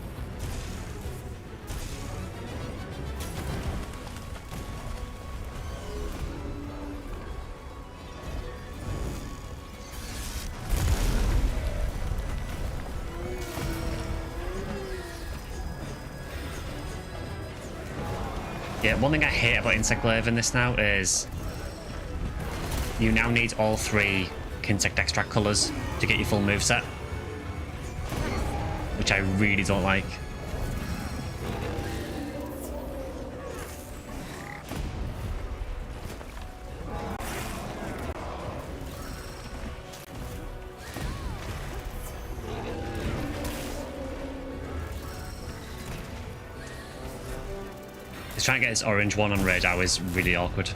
Yeah, one thing I hate about Insect Glaive in this now is you now need all 3 Insect Extract colours to get your full moveset, which I really don't like. Trying to get this orange one on radar is really awkward.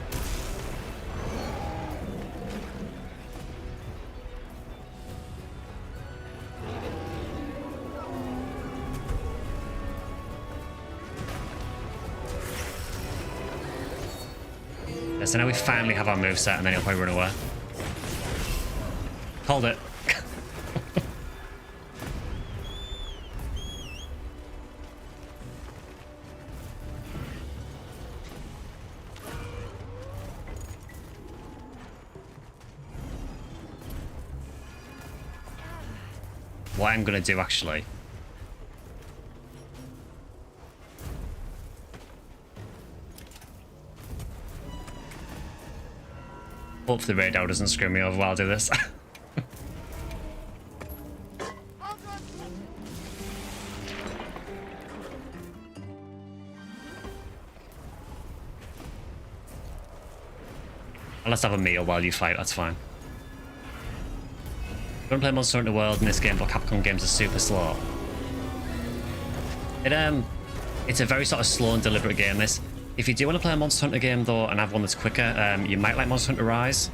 Yeah, so now we finally have our moveset and then he'll probably run away. Hold it. What I'm going to do actually hope the radar doesn't screw me over while I do this. Let's have a meal while you fight, that's fine. If you want to play Monster Hunter World in this game, but Capcom games are super slow. It's a very sort of slow and deliberate game, this. If you do want to play a Monster Hunter game though, and have one that's quicker, you might like Monster Hunter Rise.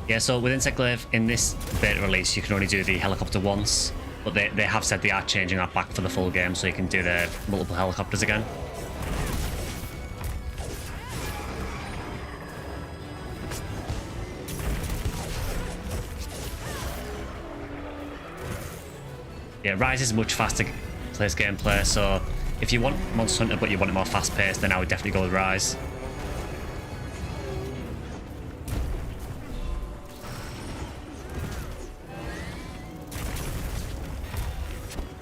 Yeah, so with Insect Glaive, in this beta release, you can only do the helicopter once. But they have said they are changing that back for the full game, so you can do the multiple helicopters again. Yeah, Rise is much faster place gameplay, so if you want Monster Hunter but you want it more fast paced, then I would definitely go with Rise.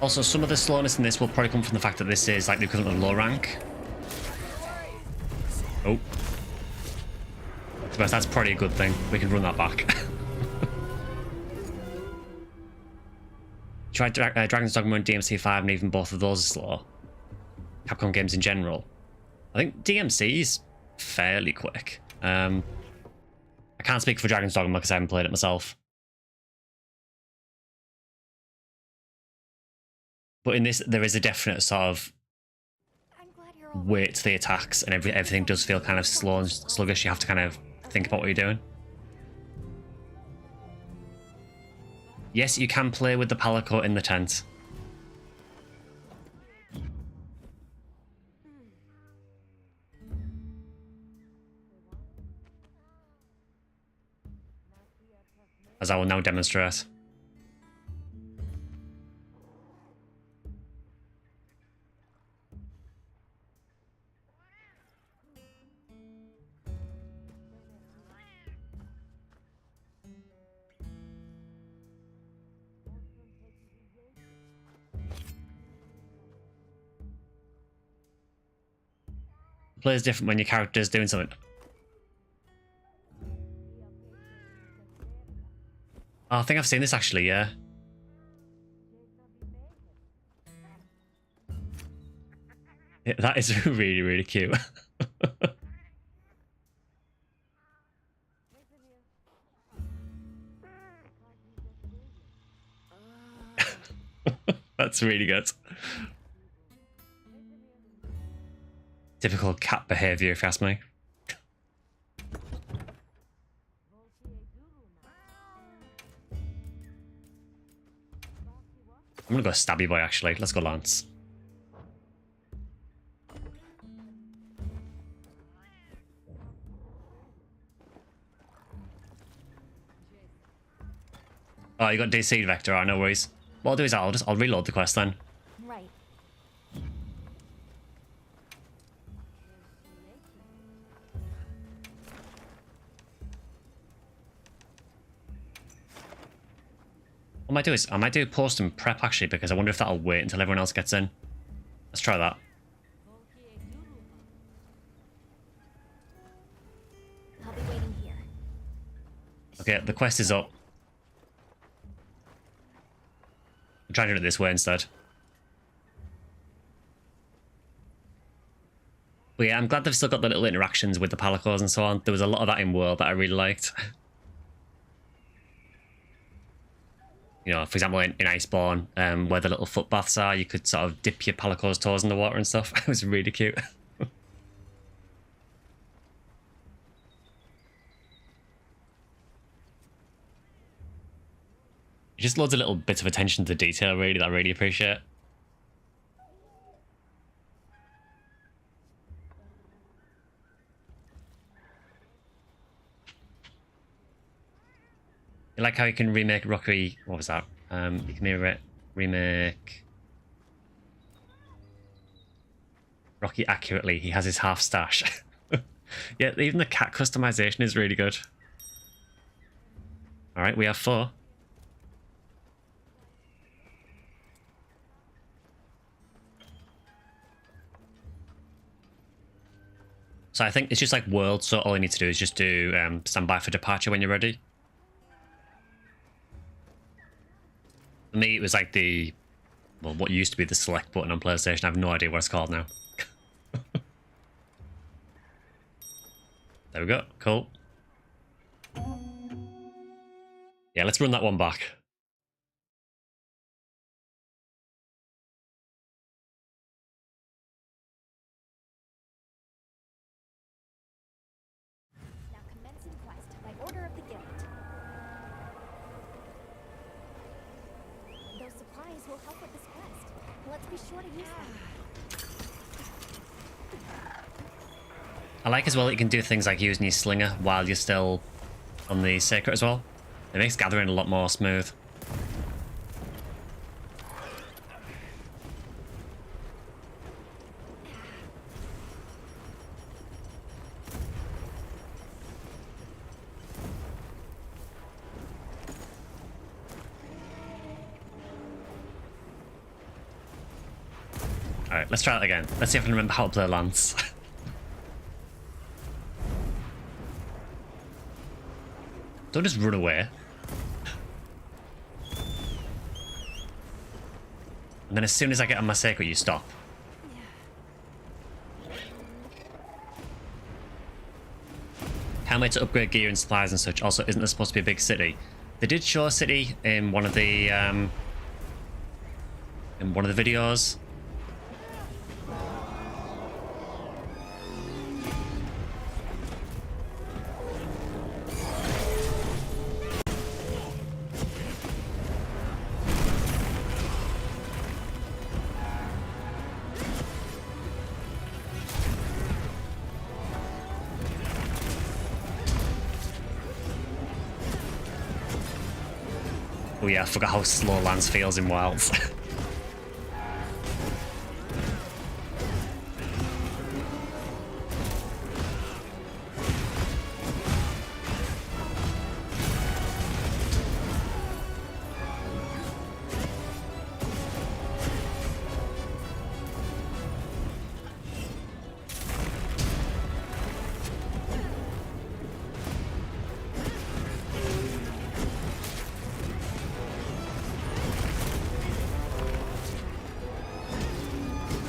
Also, some of the slowness in this will probably come from the fact that this is like the equivalent of low rank. Oh. But that's probably a good thing. We can run that back. Tried Dragon's Dogma and DMC5, and even both of those are slow. Capcom games in general. I think DMC is fairly quick. I can't speak for Dragon's Dogma because I haven't played it myself. But in this, there is a definite sort of weight to the attacks, and everything does feel kind of slow and sluggish. You have to kind of think about what you're doing. Yes, you can play with the palico in the tent. As I will now demonstrate. It plays different when your character is doing something. Oh, I think I've seen this actually, yeah. Yeah, that is really, really cute. That's really good. Typical cat behavior, if you ask me. I'm gonna go Stabby Boy, actually. Let's go Lance. Oh, you got DC Vector. Oh, no worries. What I'll do is I'll reload the quest then. Right. What I might do is I might do post and prep actually, because I wonder if that'll wait until everyone else gets in. Let's try that. I'll be waiting here. Okay, the quest is up. I'm trying to do it this way instead. But yeah, I'm glad they've still got the little interactions with the palicos and so on. There was a lot of that in World that I really liked. You know, for example, in Iceborne, where the little foot baths are, you could sort of dip your palico's toes in the water and stuff. It was really cute. Just loads of little bits of attention to detail, really, that I really appreciate. I like how you can remake Rocky. What was that? You can remake Rocky accurately. He has his half stash. Yeah, even the cat customization is really good. All right, we have 4. So I think it's just like World, so all you need to do is just do standby for departure when you're ready. For me, it was like the, well, what used to be the select button on PlayStation. I have no idea what it's called now. There we go. Cool. Yeah, let's run that one back. Now commencing quest by order of the guild. Those supplies will help with this quest. Let's be sure to use them. I like as well that you can do things like using your slinger while you're still on the Sacred as well. It makes gathering a lot more smooth. Alright, let's try that again. Let's see if I can remember how to play Lance. Don't just run away. And then as soon as I get on my Seiko, you stop. How many to upgrade gear and supplies and such? Also, isn't there supposed to be a big city? They did show a city in one of the videos. Oh yeah, I forgot how slow Lance feels in Wilds.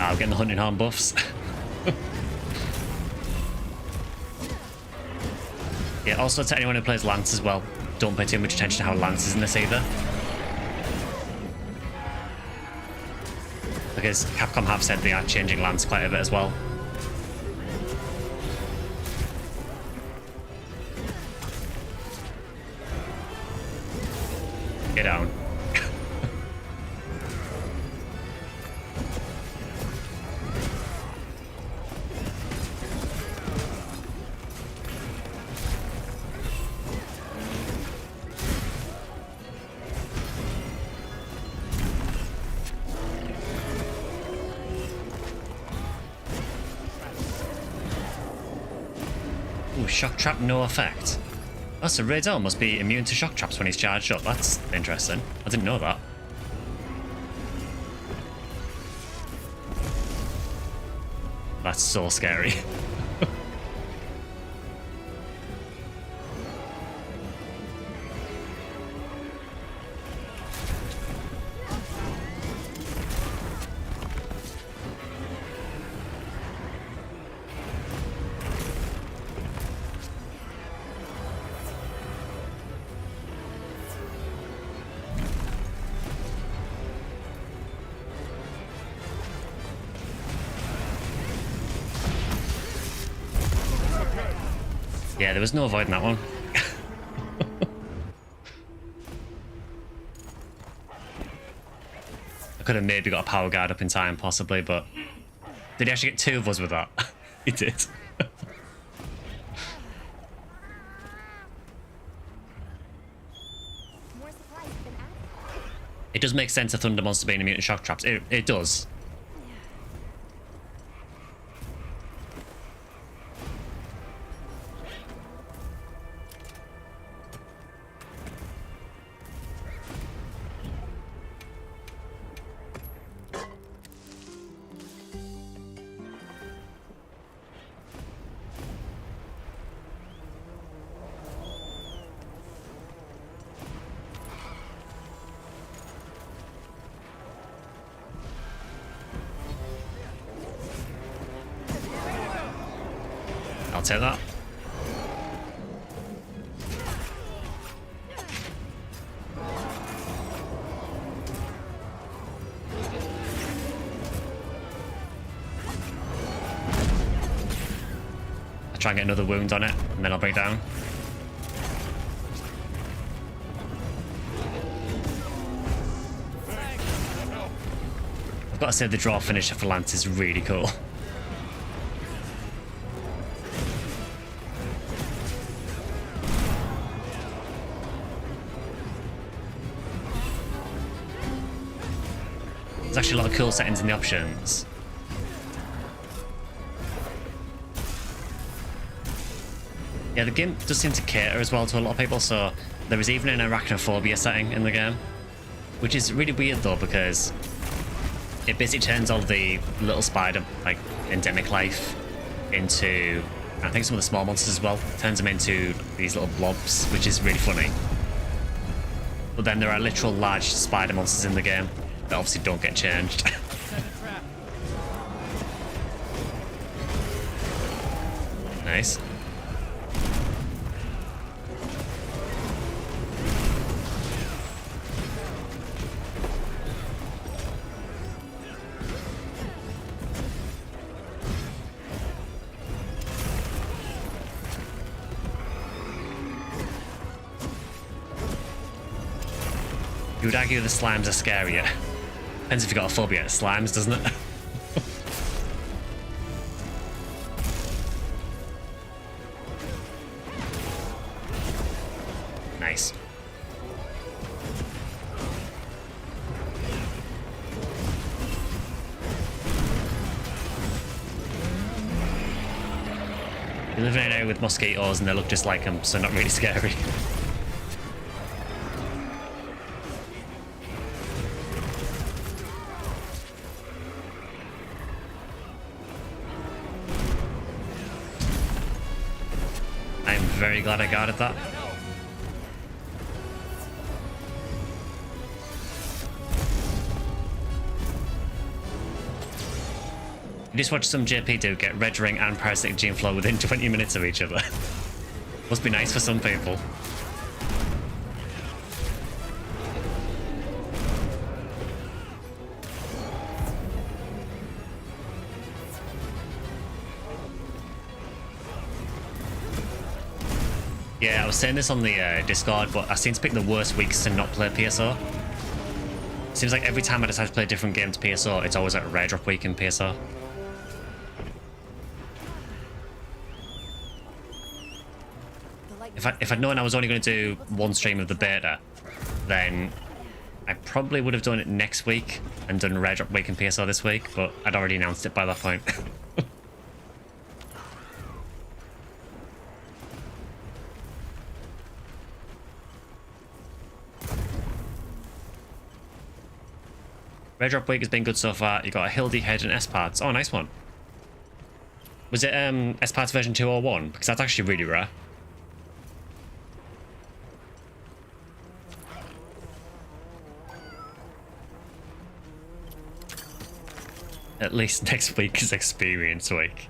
I'm getting the hunting horn buffs. Yeah, also to anyone who plays Lance as well, don't pay too much attention to how Lance is in this either. Because Capcom have said they are changing Lance quite a bit as well. Get down. Ooh, shock trap no effect. Oh, so Radel must be immune to shock traps when he's charged up. That's interesting. I didn't know that. That's so scary. Yeah, there was no avoiding that one. I could have maybe got a power guard up in time, possibly, but... Did he actually get two of us with that? He did. More supplies have been added. It does make sense a Thunder Monster being immune to shock traps. It does. I'll take that. I'll try and get another wound on it, and then I'll bring it down. I've got to say the draw finisher for Lance is really cool. There's actually a lot of cool settings in the options. Yeah, the game does seem to cater as well to a lot of people, so there is even an arachnophobia setting in the game. Which is really weird though, because it basically turns all the little spider, like, endemic life into, I think some of the small monsters as well, turns them into these little blobs, which is really funny. But then there are literal large spider monsters in the game that obviously don't get changed. Set a trap. Nice. You would argue the slimes are scarier. Depends if you've got a phobia of slimes, doesn't it? Nice. You live in an area with mosquitoes and they look just like them, so not really scary. I'm very glad I guarded that. You just watch some JP do get red ring and parasitic gene flow within 20 minutes of each other. Must be nice for some people. Yeah, I was saying this on the Discord, but I seem to pick the worst weeks to not play PSO. Seems like every time I decide to play a different game to PSO, it's always like a rare drop week in PSO. If I'd known I was only going to do one stream of the beta, then I probably would have done it next week and done a rare drop week in PSO this week, but I'd already announced it by that point. Rare drop week has been good so far. You got a Hildy head and S-Parts. Oh, nice one. Was it S-Parts version 201? Because that's actually really rare. At least next week is experience week.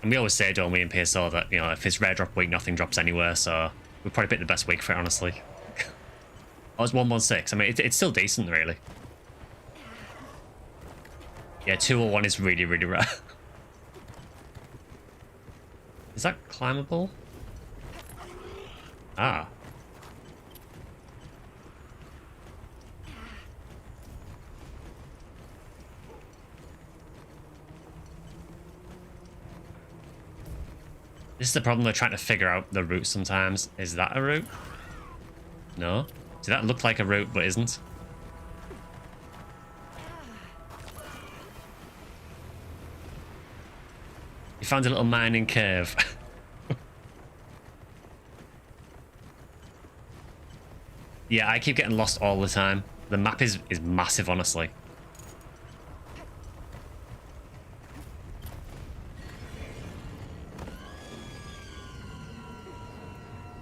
And we always say, don't we, in PSO that, you know, if it's rare drop week, nothing drops anywhere, so we'll probably pick the best week for it, honestly. Oh, it's 116. I mean, it's still decent, really. Yeah, 201 is really, really rare. Is that climbable? Ah. This is the problem, they're trying to figure out the route sometimes. Is that a route? No? See, that looked like a route, but isn't. You found a little mining cave. Yeah, I keep getting lost all the time. The map is massive, honestly.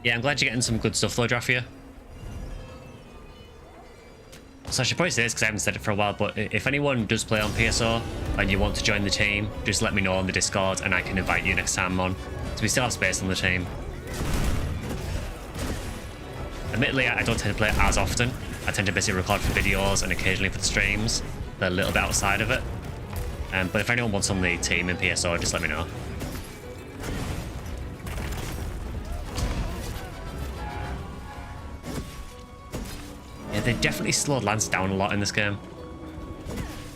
Yeah, I'm glad you're getting some good stuff though, Drafia. So I should probably say this because I haven't said it for a while, but if anyone does play on PSO and you want to join the team, just let me know on the Discord and I can invite you next time I'm on. So we still have space on the team. Admittedly, I don't tend to play it as often. I tend to basically record for videos and occasionally for the streams. They're a little bit outside of it. But if anyone wants on the team in PSO, just let me know. Yeah, they definitely slowed Lance down a lot in this game.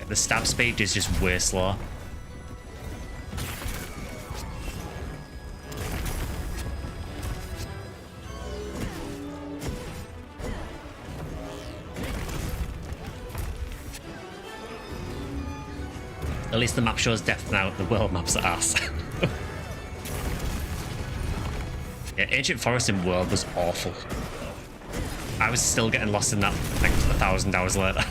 The stab speed is just way slow. At least the map shows depth now, the world map's are ass. Yeah, Ancient Forest in World was awful. I was still getting lost in that like 1,000 hours later.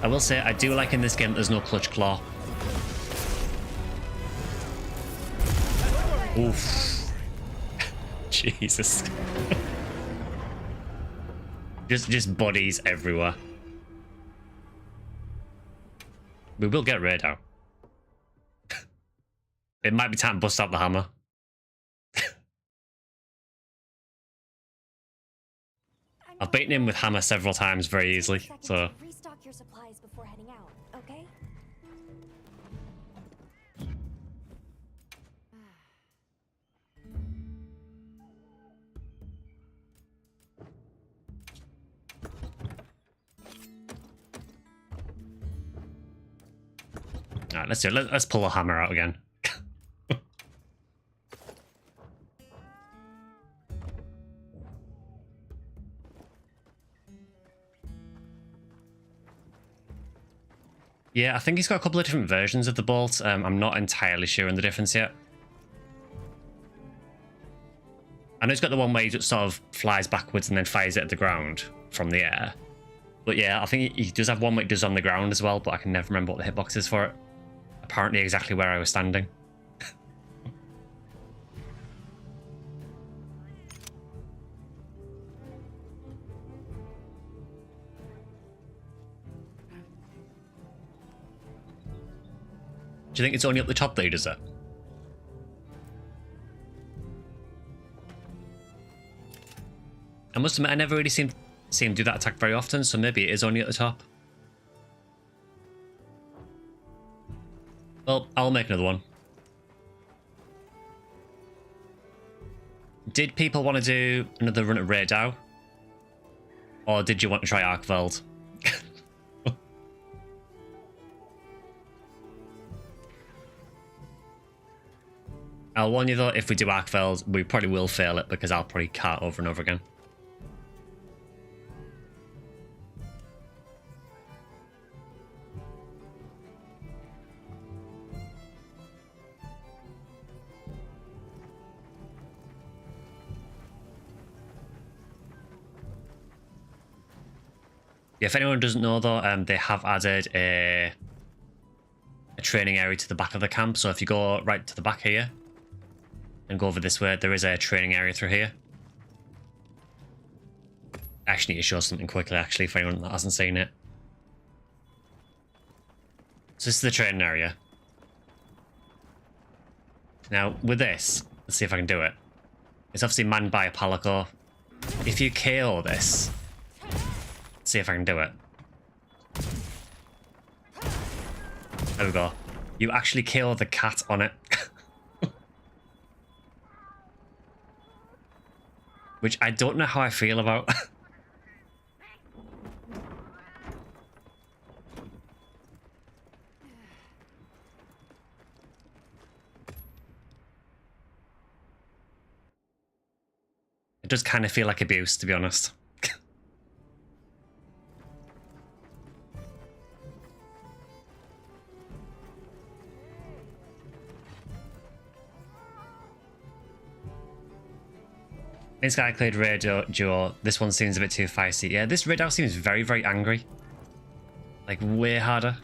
I will say, I do like in this game there's no clutch claw. Oof. Jesus. just bodies everywhere. We will get rid out. It might be time to bust out the hammer. I've beaten him with hammer several times very easily, so... Restock your supplies before heading out, okay? Alright, let's do it. Let's pull the hammer out again. Yeah, I think he's got a couple of different versions of the bolt. I'm not entirely sure on the difference yet. I know he's got the one where he just sort of flies backwards and then fires it at the ground from the air. But yeah, I think he does have one where it does on the ground as well, but I can never remember what the hitbox is for it. Apparently exactly where I was standing. Do you think it's only up the top that he does that? I must admit, I never really see him do that attack very often, so maybe it is only at the top. Well, I'll make another one. Did people want to do another run at Radow? Or did you want to try Arkveld? I'll warn you though, if we do Arkveld, we probably will fail it because I'll probably cart over and over again. Yeah, if anyone doesn't know though, they have added a training area to the back of the camp. So if you go right to the back here and go over this way, there is a training area through here. I actually need to show something quickly, actually, for anyone that hasn't seen it. So this is the training area. Now, with this, let's see if I can do it. It's obviously manned by a Palico. If you KO this, see if I can do it. There we go. You actually kill the cat on it. Which I don't know how I feel about. It does kind of feel like abuse, to be honest. This guy played Radio Duo. This one seems a bit too feisty. Yeah, this Radow seems very, very angry. Like, way harder.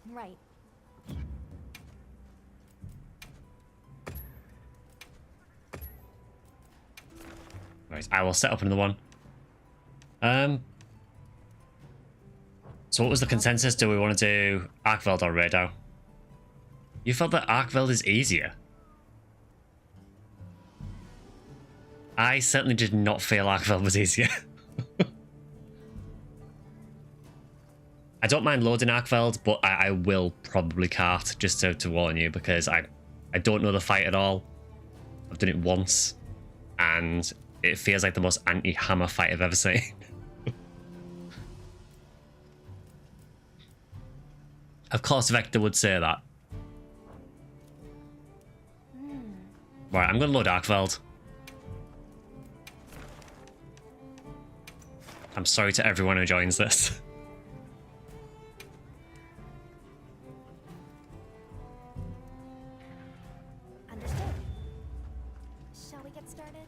Right. Right, I will set up another one. So what was the consensus? Do we want to do Arkveld or Radow? You felt that Arkveld is easier. I certainly did not feel Arkveld was easier. I don't mind loading Arkveld, but I will probably cart, just to warn you, because I don't know the fight at all. I've done it once, and it feels like the most anti-hammer fight I've ever seen. Of course Vector would say that. Right, I'm gonna load Arkveld. I'm sorry to everyone who joins this. Understood. Shall we get started?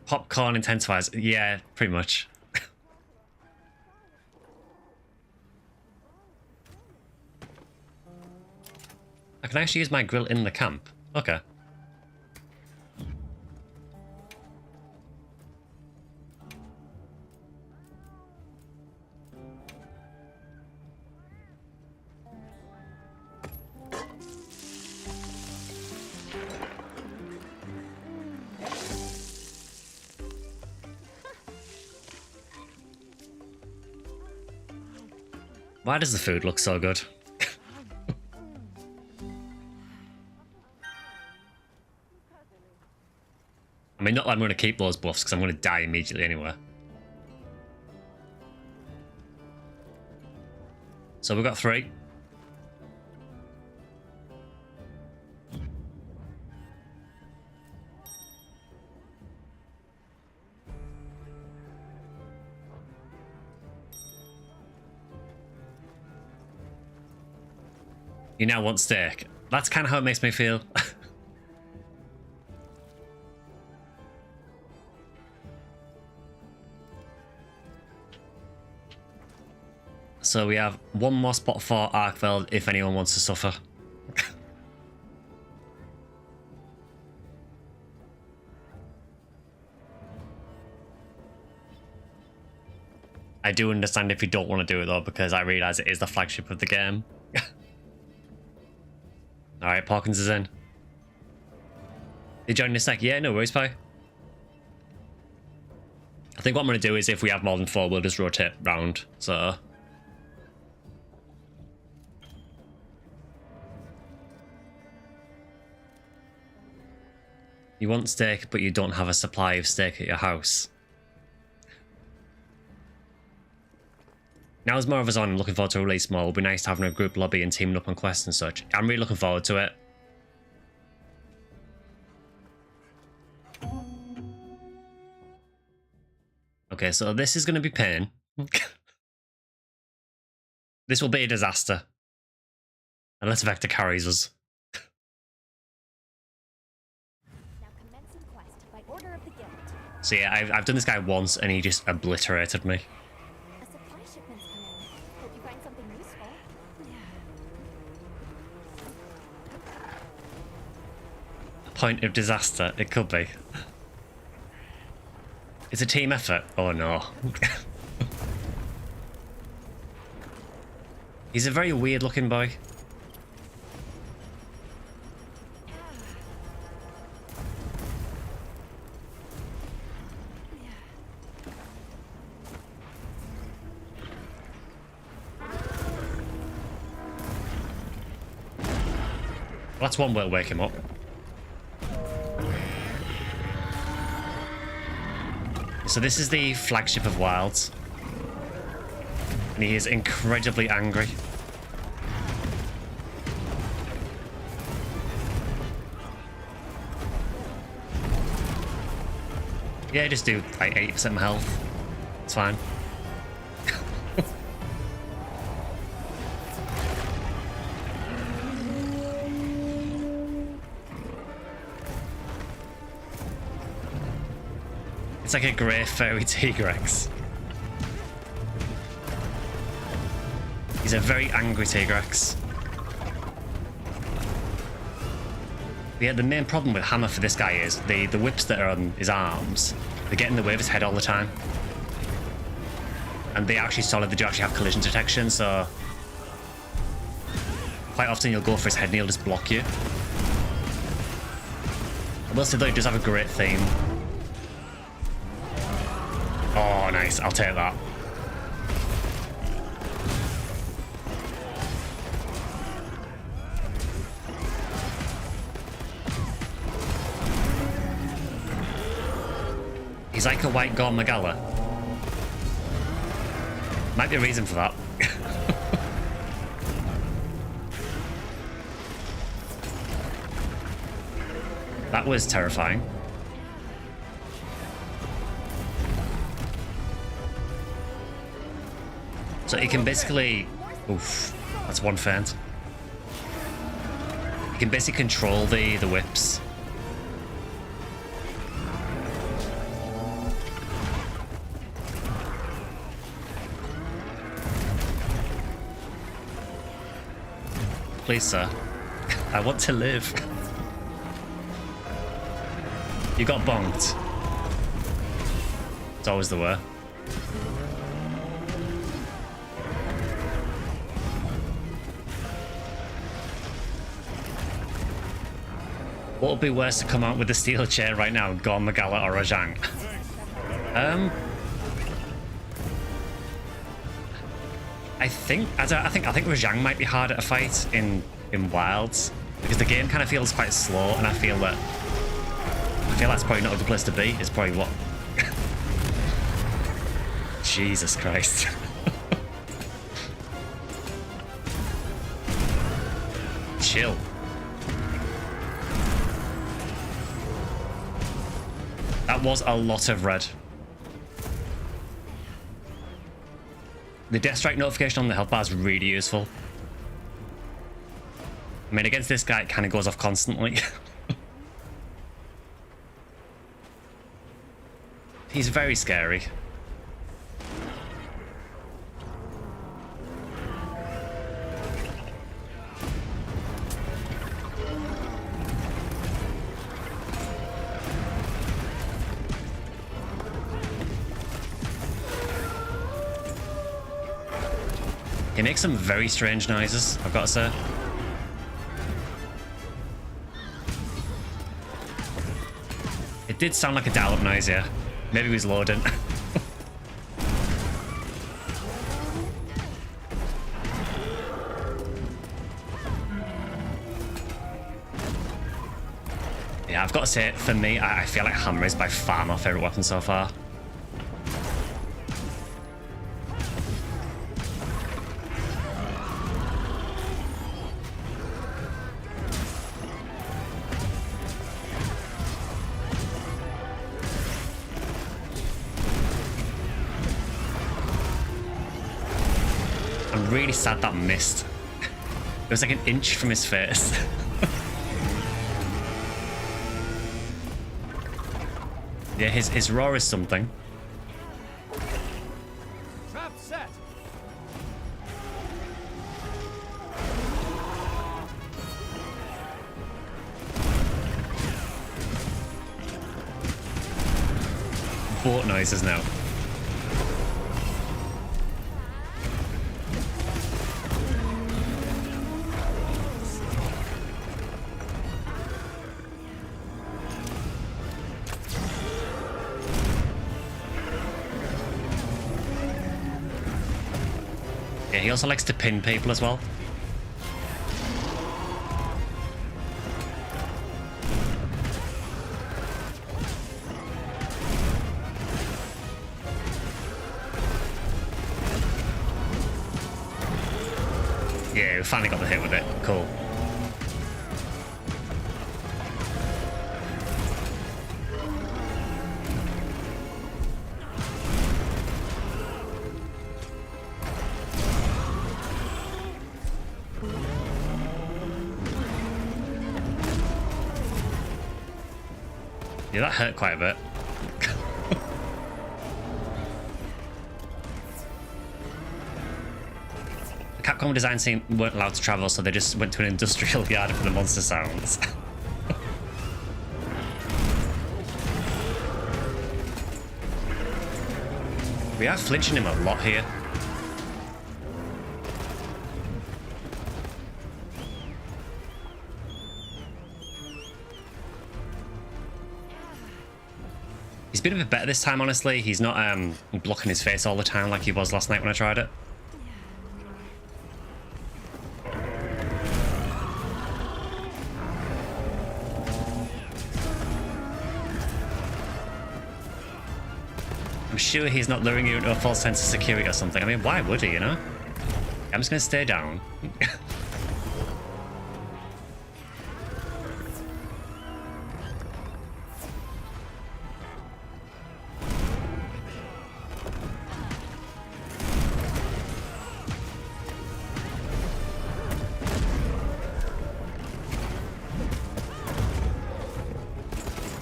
Popcorn intensifiers. Yeah, pretty much. I can actually use my grill in the camp. Okay. Why does the food look so good? I mean, not that I'm going to keep those buffs because I'm going to die immediately anyway. So we've got 3. You now want steak. That's kind of how it makes me feel. So we have one more spot for Arkveld if anyone wants to suffer. I do understand if you don't want to do it though, because I realise it is the flagship of the game. Alright, Parkins is in. You joining this sec? Yeah, no worries, bye. I think what I'm going to do is if we have more than 4, we'll just rotate round, so... You want steak, but you don't have a supply of steak at your house. Now as more of us on, I'm looking forward to release more. It'll be nice having a group lobby and teaming up on quests and such. I'm really looking forward to it. Okay, so this is going to be pain. This will be a disaster. Unless Vector carries us. Now commencing quest by order of the guild. So yeah, I've done this guy once and he just obliterated me. A supply shipment's come in. Hope you find something useful. Point of disaster, it could be. It's a team effort. Oh no. He's a very weird looking boy. Well, that's one way to wake him up. So this is the flagship of Wilds. And he is incredibly angry. Yeah, just do like 80% health. It's fine. It's like a grey fairy Tigrex. He's a very angry Tigrex. Yeah, the main problem with Hammer for this guy is the whips that are on his arms, they get in the way of his head all the time. And they actually solid, they do actually have collision detection, so quite often you'll go for his head and he'll just block you. I will say though, he does have a great theme. Oh, nice. I'll take that. He's like a white Gorm Magala. Might be a reason for that. That was terrifying. So you can basically... Oof, that's one feint. You can basically control the whips. Please, sir. I want to live. You got bonked. It's always the way. What would be worse to come out with the steel chair right now? Gorm, Magala, or Rajang? I think Rajang might be harder to fight in Wilds because the game kind of feels quite slow, and I feel that's probably not a good place to be. It's probably what. Jesus Christ. Chill. That was a lot of red. The death strike notification on the health bar is really useful. I mean, against this guy, it kind of goes off constantly. He's very scary. He makes some very strange noises, I've got to say. It did sound like a dial-up noise, yeah. Maybe he was loading. Yeah, I've got to say, for me, I feel like Hammer is by far my favourite weapon so far. Really sad that missed. It was like an inch from his face. Yeah, his roar is something. Trap set. Boat noises now. He also likes to pin people as well. Yeah, we finally got the hit with it. Cool. Yeah, that hurt quite a bit. The Capcom design team weren't allowed to travel, so they just went to an industrial yard for the monster sounds. We are flinching him a lot here. He's been a bit better this time, honestly. He's not blocking his face all the time like he was last night when I tried it. I'm sure he's not luring you into a false sense of security or something. I mean, why would he, you know? I'm just gonna stay down.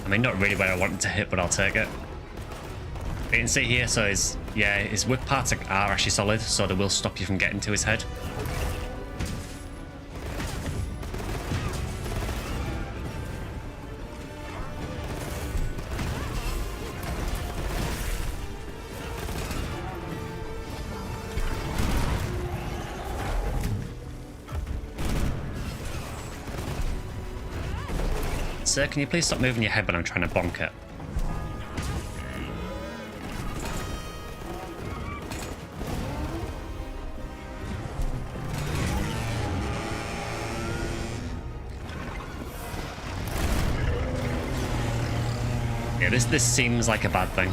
I mean, not really where I want him to hit, but I'll take it. You can see here, so his whip parts are actually solid, so they will stop you from getting to his head. Sir, can you please stop moving your head when I'm trying to bonk it? Yeah, this seems like a bad thing.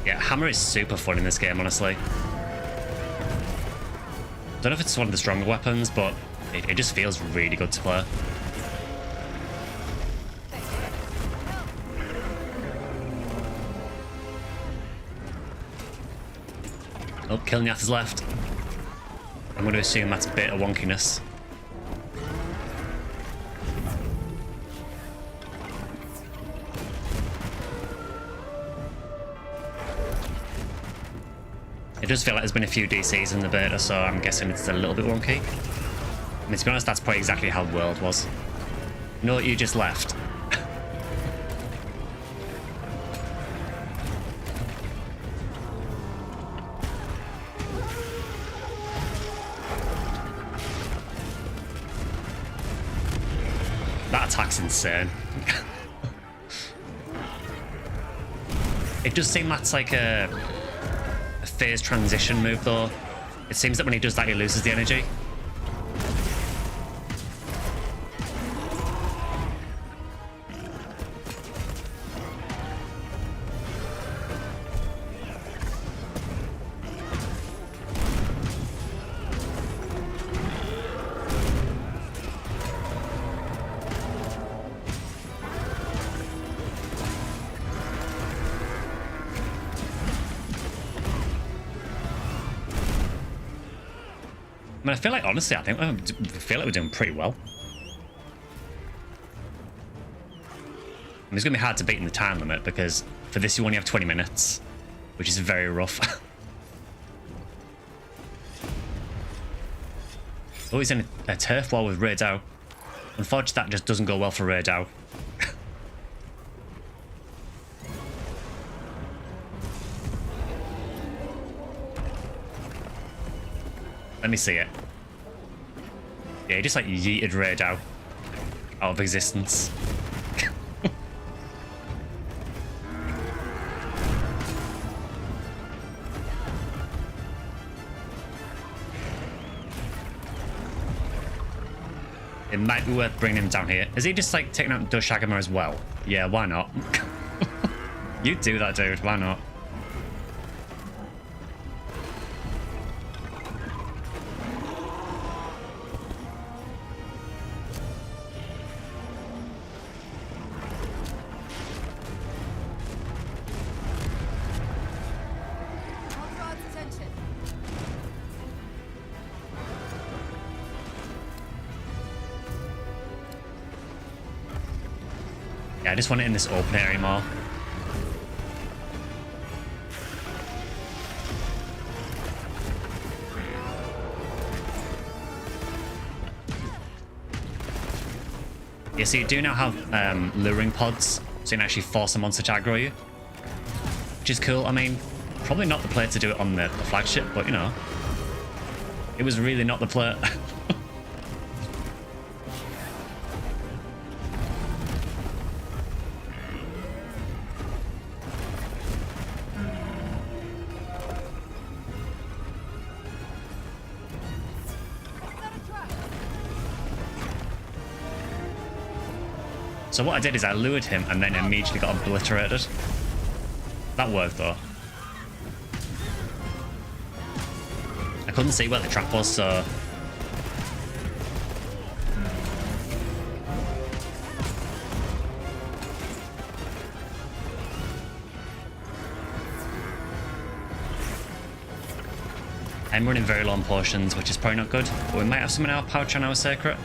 Yeah, hammer is super fun in this game, honestly. Don't know if it's one of the stronger weapons, but it just feels really good to play. Oh, Kilniath is left. I'm going to assume that's a bit of wonkiness. It does feel like there's been a few DCs in the beta, so I'm guessing it's a little bit wonky. I mean, to be honest, that's probably exactly how the world was. You know what you just left? That attack's insane. It does seem that's like a phase transition move, though. It seems that when he does that, he loses the energy. I mean, I feel like, honestly, I feel like we're doing pretty well. I mean, it's going to be hard to beat in the time limit, because for this you only have 20 minutes, which is very rough. Oh, he's in a turf war with Ray Dow. Unfortunately, that just doesn't go well for Ray Dow. Let me see it. Yeah, he just like yeeted Ray Dow out of existence. It might be worth bringing him down here. Is he just like taking out Dushagama as well? Yeah, why not? You do that, dude. Why not? Yeah, I just want it in this open area more. Yeah, so you do now have luring pods, so you can actually force a monster to aggro you, which is cool. I mean, probably not the play to do it on the flagship, but you know. It was really not the plate. So what I did is I lured him and then immediately got obliterated. That worked though. I couldn't see where the trap was, so... I'm running very low on potions, which is probably not good, but we might have some in our pouch on our secret.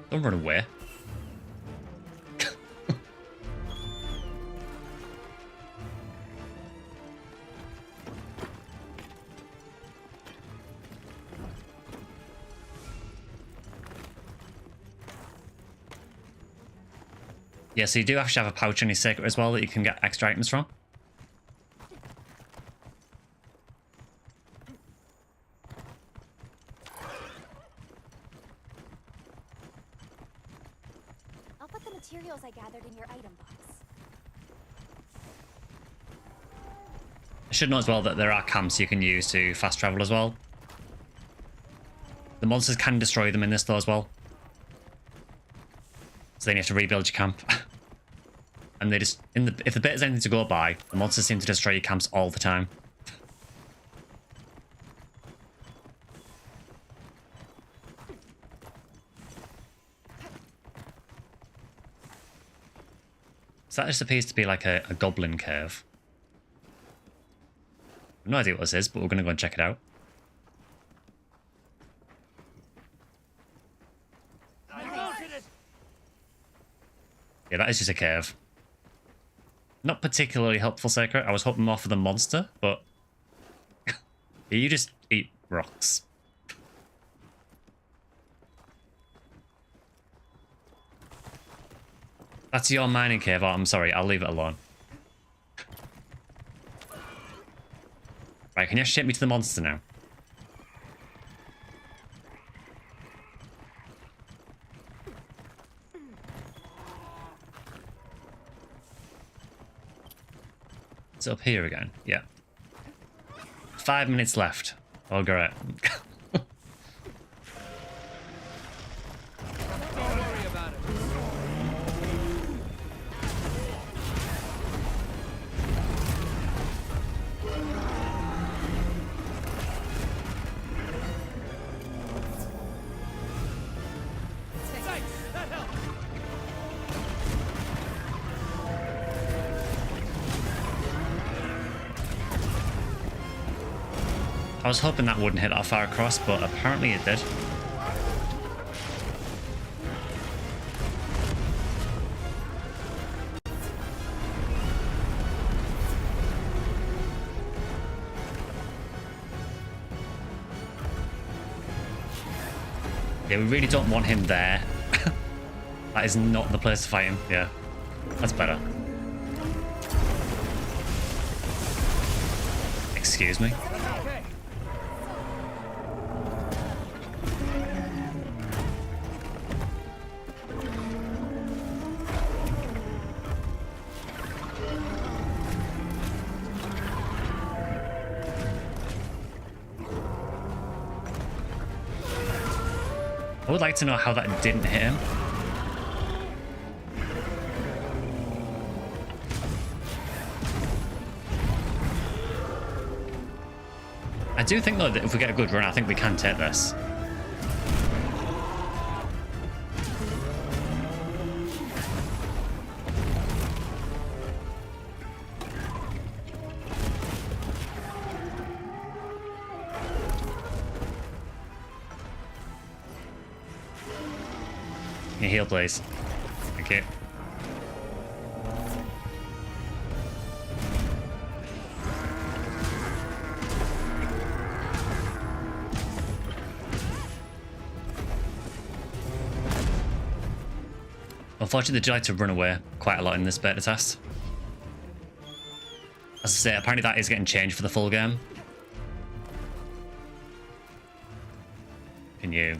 Don't run away. Yeah, so you do actually have a pouch on your secret as well that you can get extra items from. I'll put the materials I gathered in your item box. I should note as well that there are camps you can use to fast travel as well. The monsters can destroy them in this though as well. So then you have to rebuild your camp. And they just, if the bit is anything to go by, the monsters seem to destroy your camps all the time. So that just appears to be like a goblin cave. I have no idea what this is, but we're going to go and check it out. Yeah, that is just a cave. Not particularly helpful secret. I was hoping more for the monster, but... you just eat rocks. That's your mining cave. Oh, I'm sorry. I'll leave it alone. Right, can you ship me to the monster now? It's up here again. Yeah. 5 minutes left. Oh, great. I was hoping that wouldn't hit that far across, but apparently it did. Yeah, we really don't want him there. That is not the place to fight him. Yeah, that's better. Excuse me. I would like to know how that didn't hit him. I do think though that if we get a good run, I think we can take this. Can you heal, please? Thank you. Unfortunately, they do like to run away quite a lot in this beta test. As I say, apparently that is getting changed for the full game. Can you...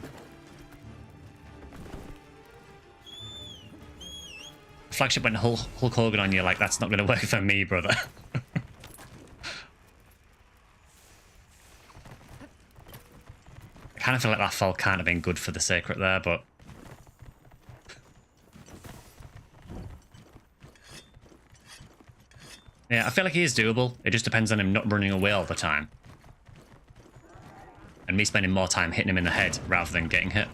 Flagship went Hulk Hogan on you, like, that's not going to work for me, brother. I kind of feel like that fall can't have been good for the Sacred there, but... Yeah, I feel like he is doable. It just depends on him not running away all the time. And me spending more time hitting him in the head rather than getting hit.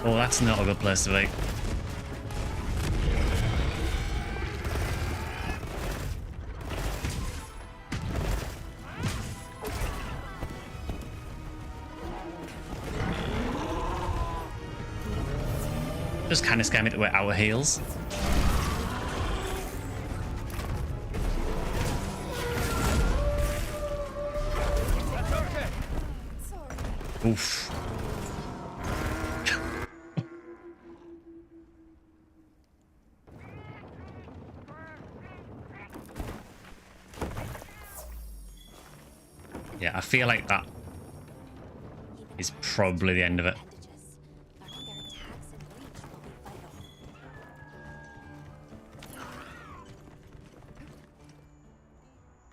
Oh, that's not a good place to be. Just kind of scare me that we're our heels. Oof. Yeah, I feel like that is probably the end of it.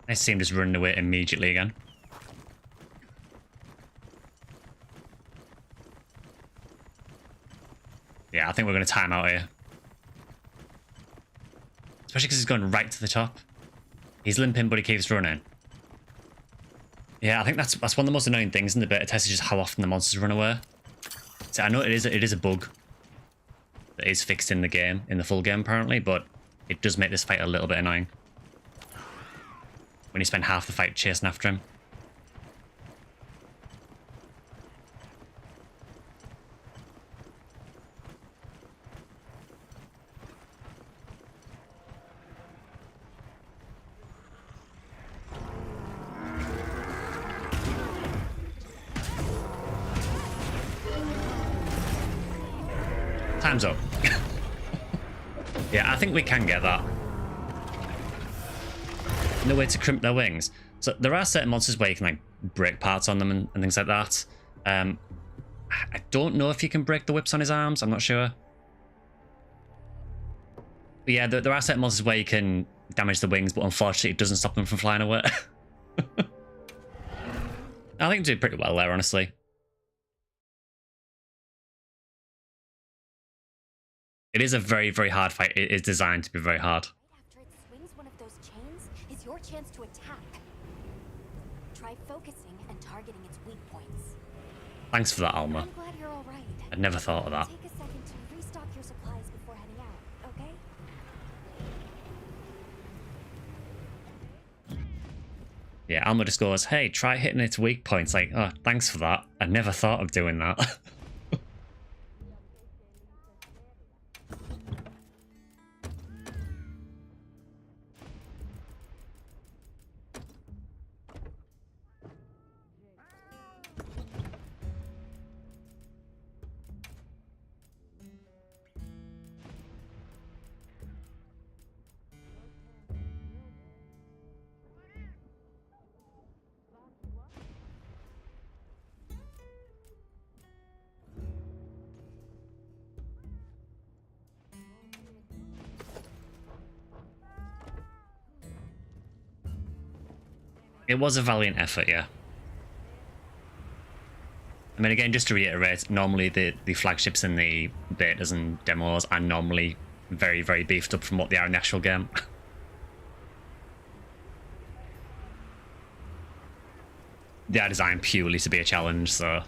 I see him just running away immediately again. Yeah, I think we're going to time out here. Especially because he's going right to the top. He's limping, but he keeps running. Yeah, I think that's one of the most annoying things in the beta test is just how often the monsters run away. So I know it is a bug that is fixed in the game, in the full game apparently, but it does make this fight a little bit annoying. When you spend half the fight chasing after him. Time's up. Yeah, I think we can get that. No way to crimp their wings. So there are certain monsters where you can like break parts on them and things like that. I don't know if you can break the whips on his arms. I'm not sure. But yeah, there are certain monsters where you can damage the wings, but unfortunately it doesn't stop them from flying away. I think we did pretty well there, honestly. It is a very, very hard fight. It is designed to be very hard. After it swings one of those chains, is your chance to attack. Try focusing and targeting its weak points. Thanks for that, Alma. I'm glad you're all right. I'd never thought of that. Take a second to restock your supplies before heading out, okay? Yeah, Alma just goes, hey, try hitting its weak points. Like, oh, thanks for that. I never thought of doing that. It was a valiant effort, yeah. I mean, again, just to reiterate, normally the flagships in the betas and demos are normally very, very beefed up from what they are in the actual game. They are designed purely to be a challenge, so...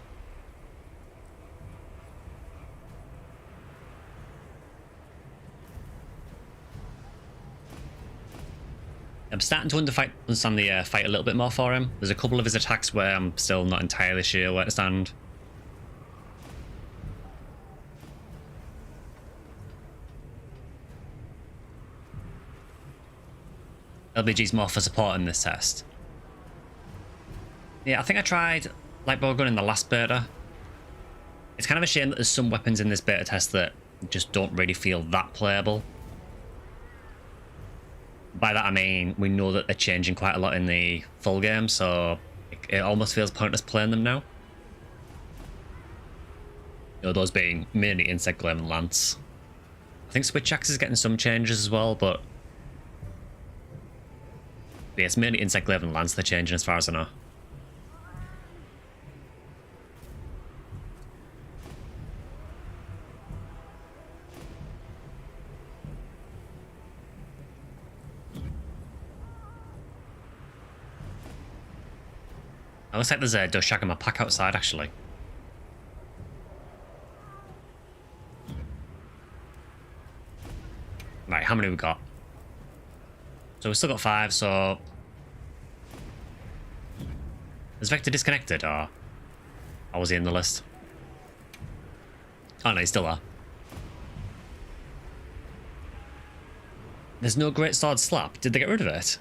starting to understand the fight a little bit more for him. There's a couple of his attacks where I'm still not entirely sure where to stand. LBG's more for support in this test. Yeah, I think I tried light bowgun in the last beta. It's kind of a shame that there's some weapons in this beta test that just don't really feel that playable. By that I mean, we know that they're changing quite a lot in the full game, so it almost feels pointless playing them now. You know, those being mainly Insect Glaive and Lance. I think Switch Axe is getting some changes as well, but yeah, it's mainly Insect Glaive and Lance they're changing as far as I know. It looks like there's a Doshak in my pack outside, actually. Right, how many we got? So we've still got 5, so... Is Vector disconnected, or was he in the list? Oh no, he's still there. There's no Great Sword Slap. Did they get rid of it?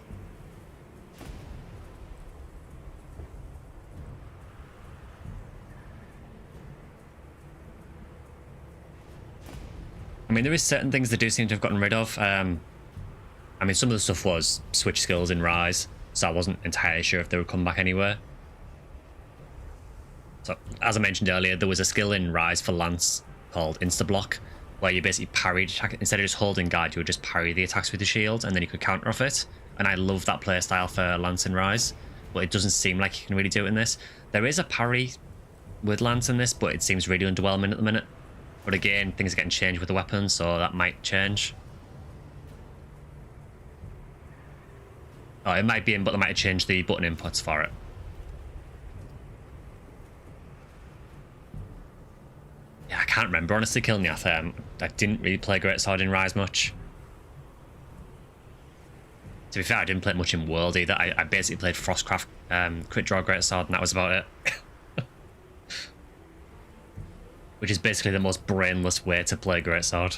I mean, there is certain things they do seem to have gotten rid of. I mean, some of the stuff was switch skills in Rise, so I wasn't entirely sure if they would come back anywhere. So, as I mentioned earlier, there was a skill in Rise for Lance called Insta-Block, where you basically parried attack. Instead of just holding guard, you would just parry the attacks with the shield, and then you could counter off it. And I love that playstyle for Lance in Rise, but it doesn't seem like you can really do it in this. There is a parry with Lance in this, but it seems really underwhelming at the minute. But again, things are getting changed with the weapons, so that might change. Oh, it might be in, but they might have changed the button inputs for it. Yeah, I can't remember, honestly, Kilniath. I didn't really play Great Sword in Rise much. To be fair, I didn't play much in World either. I basically played Frostcraft, Crit Draw Great Sword, and that was about it. Which is basically the most brainless way to play Great Sword.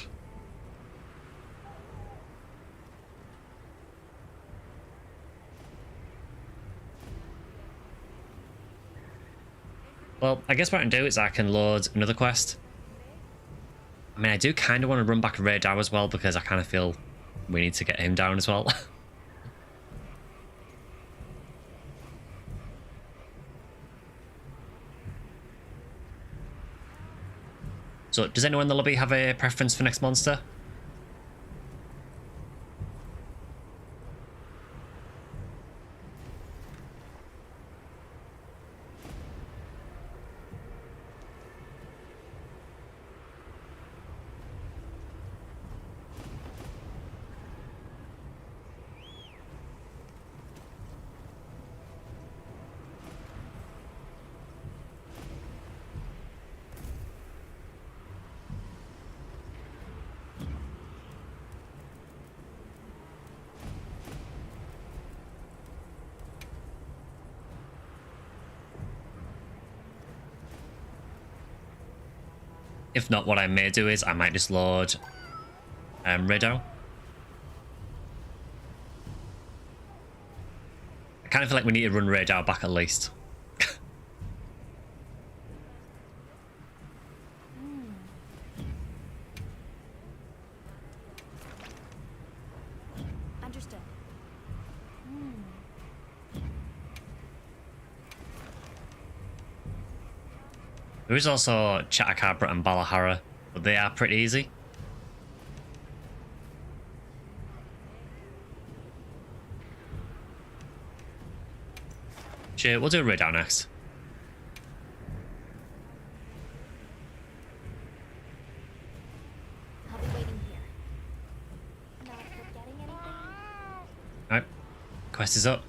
Well, I guess what I can do is I can load another quest. I mean, I do kind of want to run back Ray Dow as well, because I kind of feel we need to get him down as well. So, does anyone in the lobby have a preference for next monster? If not, what I may do is I might just load Rido. I kind of feel like we need to run Rido back at least. Understood. There is also Chatakabra and Balahara, but they are pretty easy. Sure, we'll do Rido next. I'll be waiting here. Not forgetting anything? Alright, quest is up.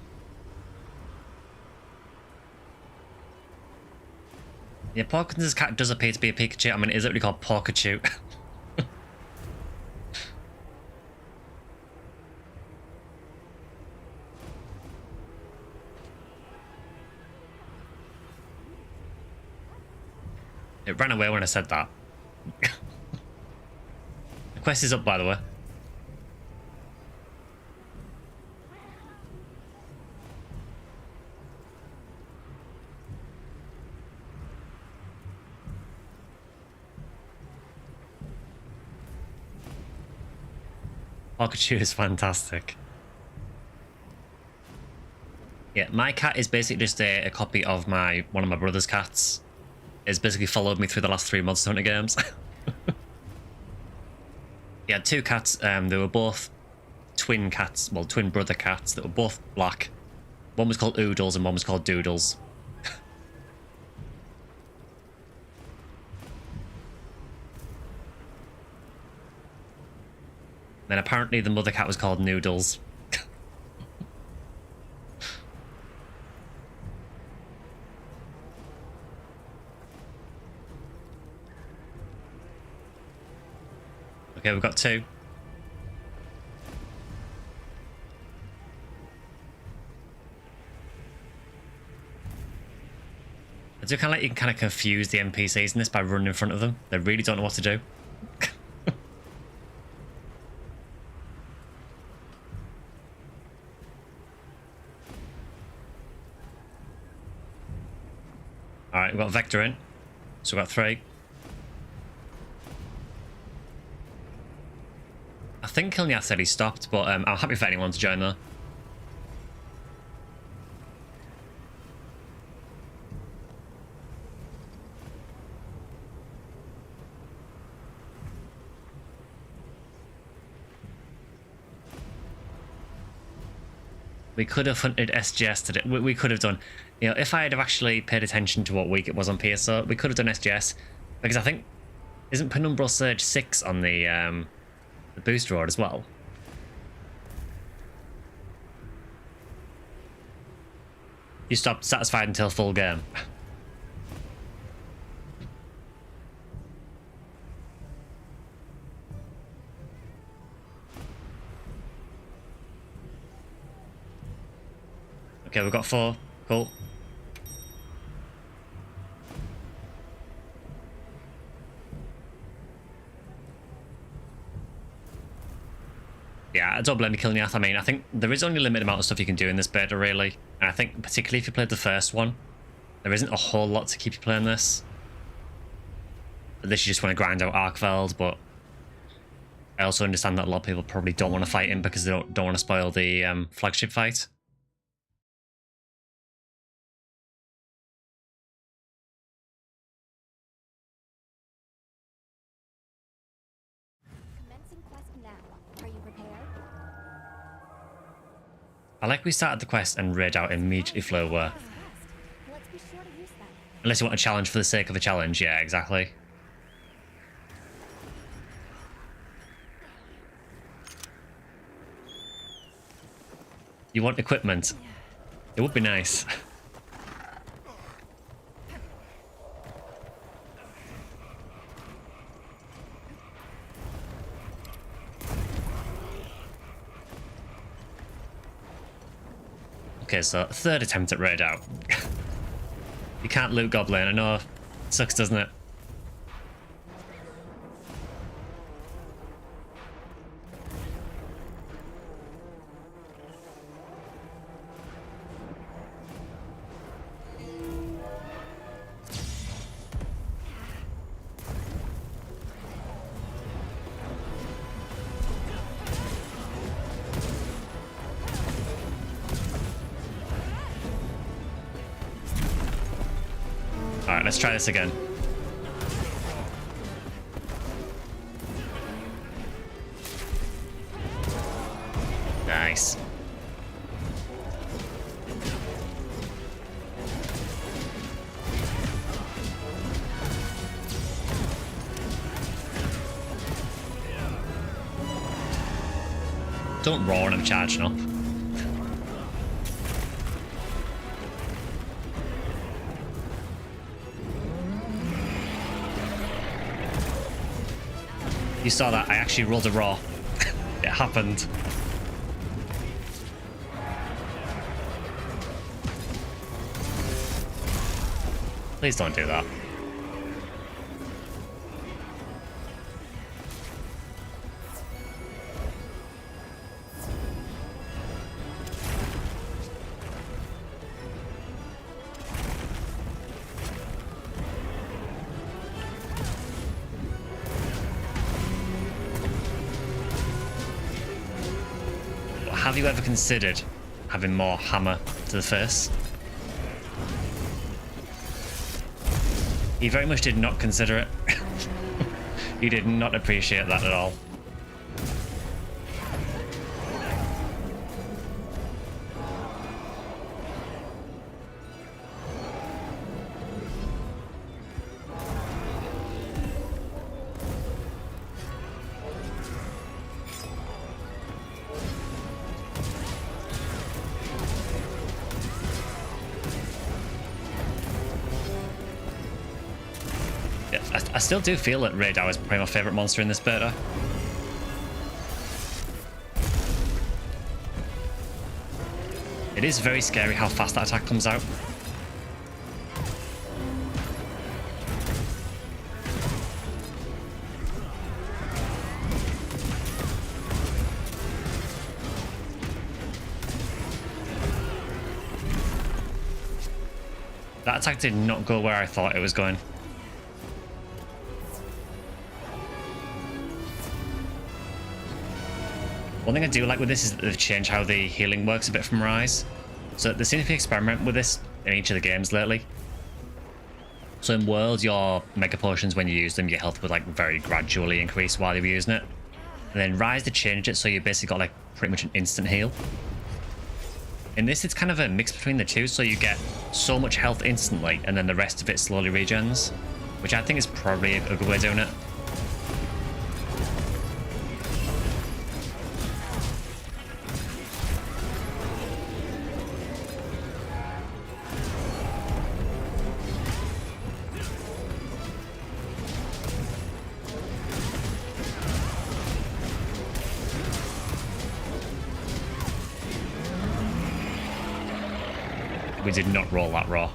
Yeah, Porkins' cat does appear to be a Pikachu. I mean, it is literally called Porkachu. It ran away when I said that. The quest is up, by the way. Pikachu is fantastic. Yeah, my cat is basically just a copy of one of my brother's cats. It's basically followed me through the last 3 Monster Hunter games. He had 2 cats. They were both twin cats, well, twin brother cats that were both black. One was called Oodles and one was called Doodles. Then apparently the mother cat was called Noodles. Okay, we've got 2. I do kind of like you can kind of confuse the NPCs in this by running in front of them. They really don't know what to do. Alright, we've got Vector in. So we've got 3. I think Kilniath said he stopped, but I'm happy for anyone to join though. We could have hunted SGS today. We could have done, you know, if I had have actually paid attention to what week it was on PSO, we could have done SGS. Because I think, isn't Penumbral Surge 6 on the boost road as well? You stopped satisfied until full game. Okay, we've got 4. Cool. Yeah, I don't blame you, Kilniath. I mean, I think there is only a limited amount of stuff you can do in this beta, really. And I think, particularly if you played the first one, there isn't a whole lot to keep you playing this. Unless you just want to grind out Arkveld, but I also understand that a lot of people probably don't want to fight him because they don't want to spoil the flagship fight. I like we started the quest and raid out immediately flew away. Unless you want a challenge for the sake of a challenge, yeah, exactly. You want equipment? It would be nice. Okay, so 3rd attempt at raid out. You can't loot Goblin. I know. Sucks, doesn't it? Alright, let's try this again. Nice. Don't roar when I'm charging up. You saw that, I actually rolled a raw. It happened. Please don't do that. have you ever considered having more hammer to the face? He very much did not consider it. He did not appreciate that at all. I still do feel that Radar is probably my favourite monster in this beta. It is very scary how fast that attack comes out. That attack did not go where I thought it was going. One thing I do like with this is that they've changed how the healing works a bit from Rise. So they seem to be experimenting with this in each of the games lately. So in World, your Mega Potions, when you use them, your health would like very gradually increase while you're using it. And then Rise, they changed it so you basically got like pretty much an instant heal. In this, it's kind of a mix between the two, so you get so much health instantly, and then the rest of it slowly regens, which I think is probably a good way of doing it. We did not roll that raw.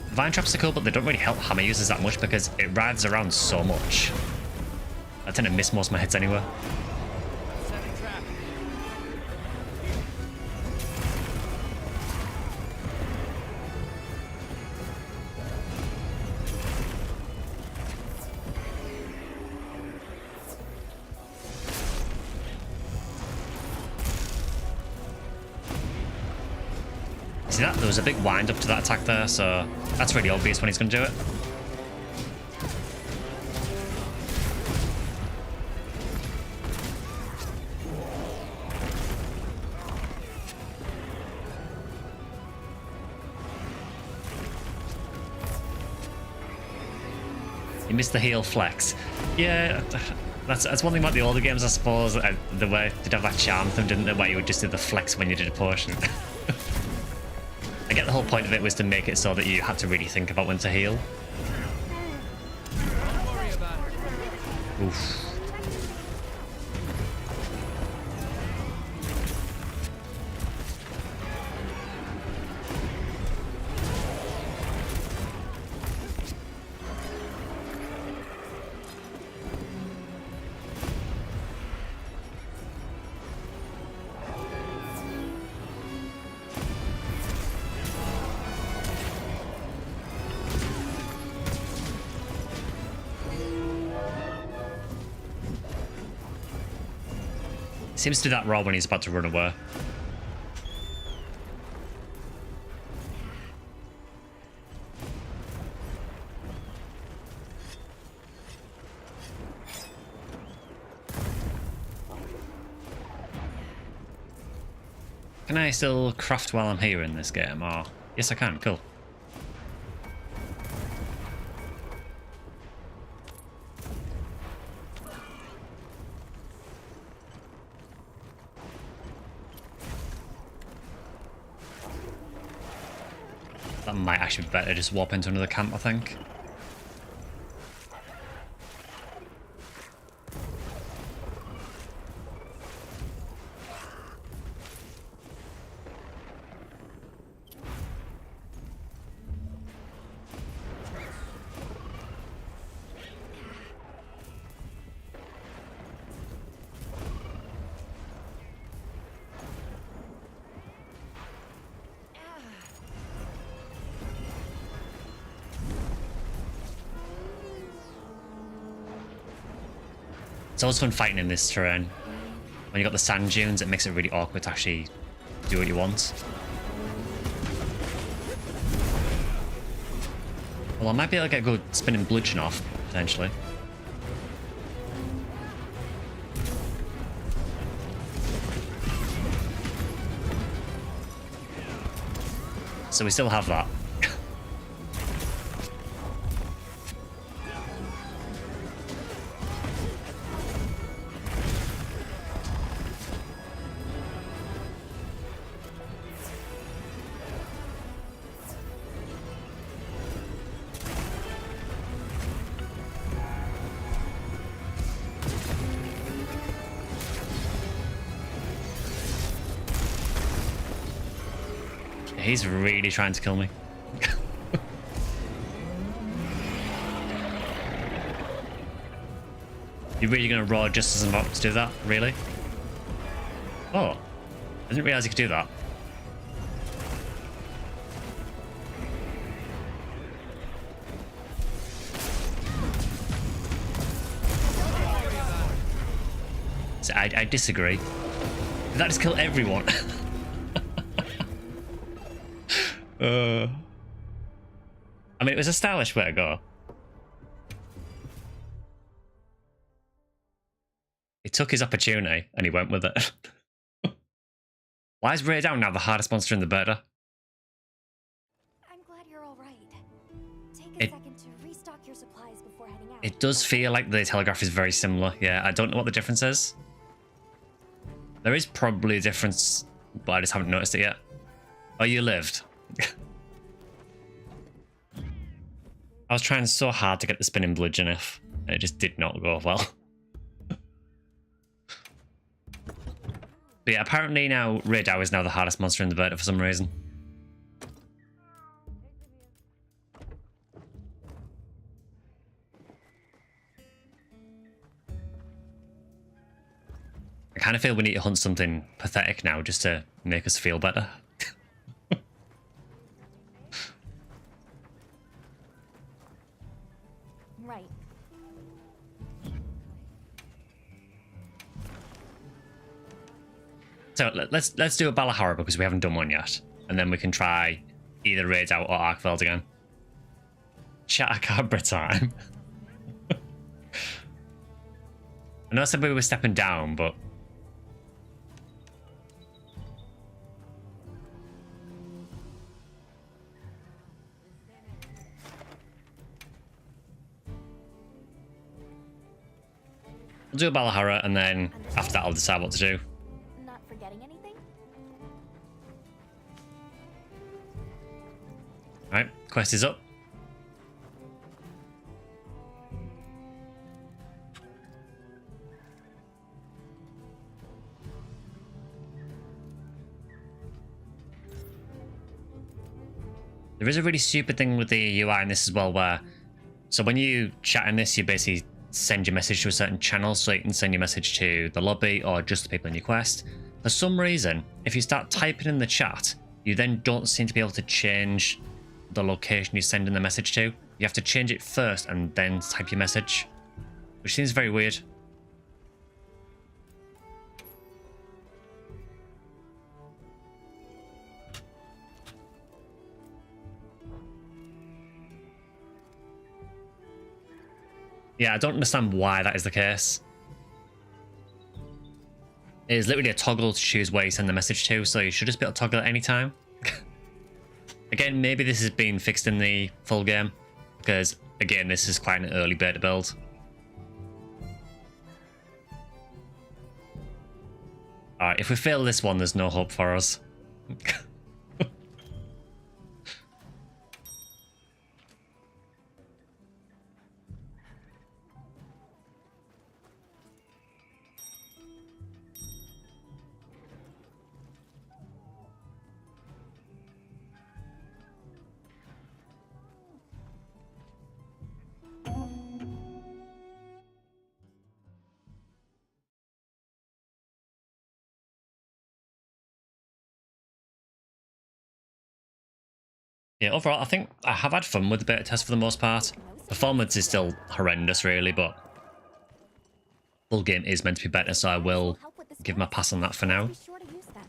Vine traps are cool, but they don't really help hammer users that much because it rides around so much. I tend to miss most of my hits anyway. See that? There was a big wind up to that attack there, so that's really obvious when he's going to do it. You missed the heal flex. Yeah, that's one thing about the older games, I suppose. The way they'd have that charm thing, didn't they, where you would just do the flex when you did a potion. I get the whole point of it was to make it so that you had to really think about when to heal. Don't worry about it. Oof. Seems to do that roll when he's about to run away. Can I still craft while I'm here in this game? Or yes, I can. Cool. That might actually be better, just warp into another camp, I think. It's always fun fighting in this terrain. When you got the sand dunes, it makes it really awkward to actually do what you want. Well, I might be able to get a good spinning bludgeon off, potentially. So we still have that. He's really trying to kill me. You're really going to roar just as I'm about to do that? Really? Oh. I didn't realize you could do that. So I disagree. Did that just kill everyone? I mean, it was a stylish way to go. He took his opportunity and he went with it. Why is Ray Down now the hardest monster in the beta? I'm glad you're all right. Take a second to restock your supplies before heading out. It does feel like the telegraph is very similar. Yeah, I don't know what the difference is. There is probably a difference, but I just haven't noticed it yet. Oh, you lived. I was trying so hard to get the spinning bludgeon off, and it just did not go well. But yeah, apparently now Radau is now the hardest monster in the beta for some reason. I kind of feel we need to hunt something pathetic now just to make us feel better. Right. So let's do a Balahara because we haven't done one yet, and then we can try either Raids Out or Arkfeld again. Chatacabra time. I know I said we were stepping down, but we'll do a Balahara, and then after that I'll decide what to do. Not forgetting anything? Alright, quest is up. There is a really stupid thing with the UI in this as well, where so when you chat in this, you basically send your message to a certain channel, so you can send your message to the lobby or just the people in your quest. For some reason, if you start typing in the chat, you then don't seem to be able to change the location you're sending the message to. You have to change it first and then type your message, which seems very weird. Yeah, I don't understand why that is the case. It is literally a toggle to choose where you send the message to, so you should just be able to toggle at any time. Again, maybe this has been fixed in the full game, because, again, this is quite an early beta build. Alright, if we fail this one, there's no hope for us. Yeah, overall, I think I have had fun with the beta test for the most part. Performance is still horrendous, really, but full game is meant to be better, so I will give my pass on that for now. Be sure to use them.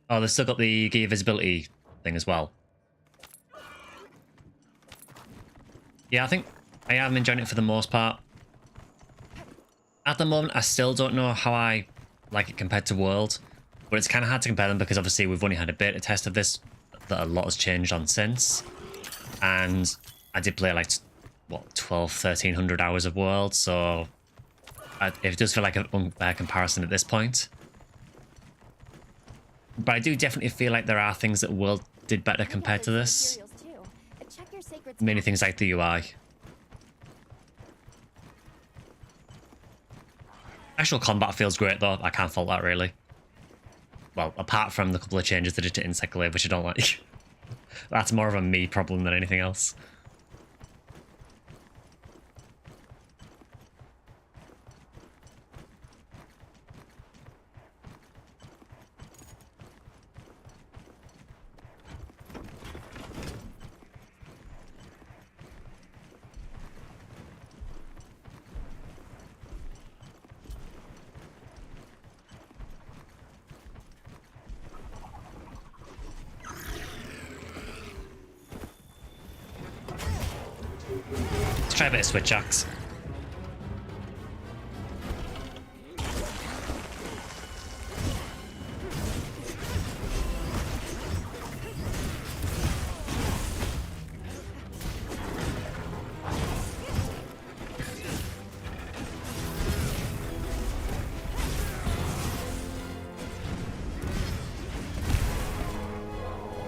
Oh, they've still got the gear visibility thing as well. Yeah, I think I am enjoying it for the most part. At the moment, I still don't know how I like it compared to World, but it's kind of hard to compare them because obviously we've only had a beta test of this that a lot has changed on since. And I did play like, what, 1,300 hours of World, so it does feel like an unfair comparison at this point. But I do definitely feel like there are things that World did better compared to this. Many things like the UI. Actual combat feels great though, I can't fault that really. Well, apart from the couple of changes they did to SectionSkyly, which I don't like. That's more of a me problem than anything else. Let's try a bit of switch axe.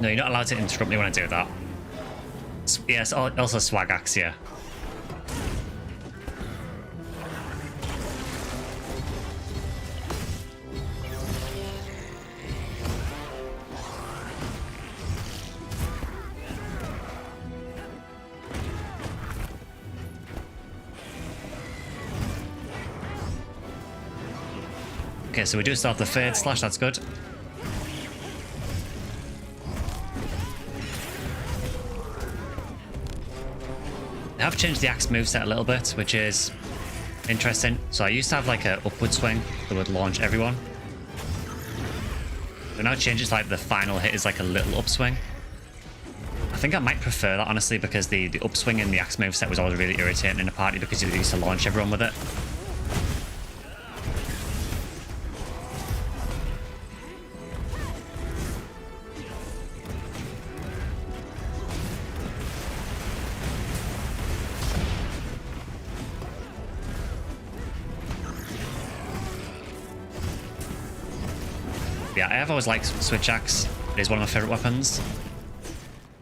No, you're not allowed to interrupt me when I do that. Yes, also swag axe, yeah. Okay, so we do start the third slash, that's good. They have changed the axe moveset a little bit, which is interesting. So I used to have like an upward swing that would launch everyone. But now it changes, like the final hit is like a little upswing. I think I might prefer that honestly, because the upswing in the axe moveset was always really irritating in a party because it used to launch everyone with it. Yeah, I have always liked switch axe. It is one of my favourite weapons.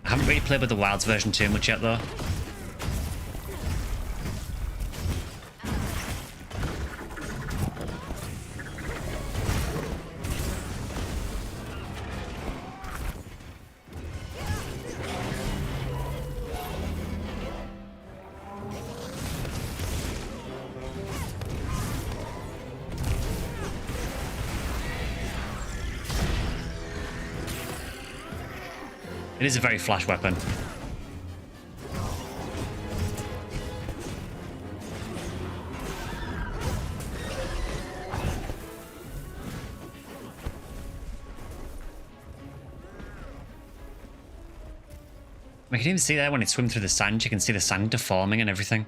I haven't really played with the Wilds version too much yet though. It is a very flash weapon. I can even see there when it swims through the sand, you can see the sand deforming and everything.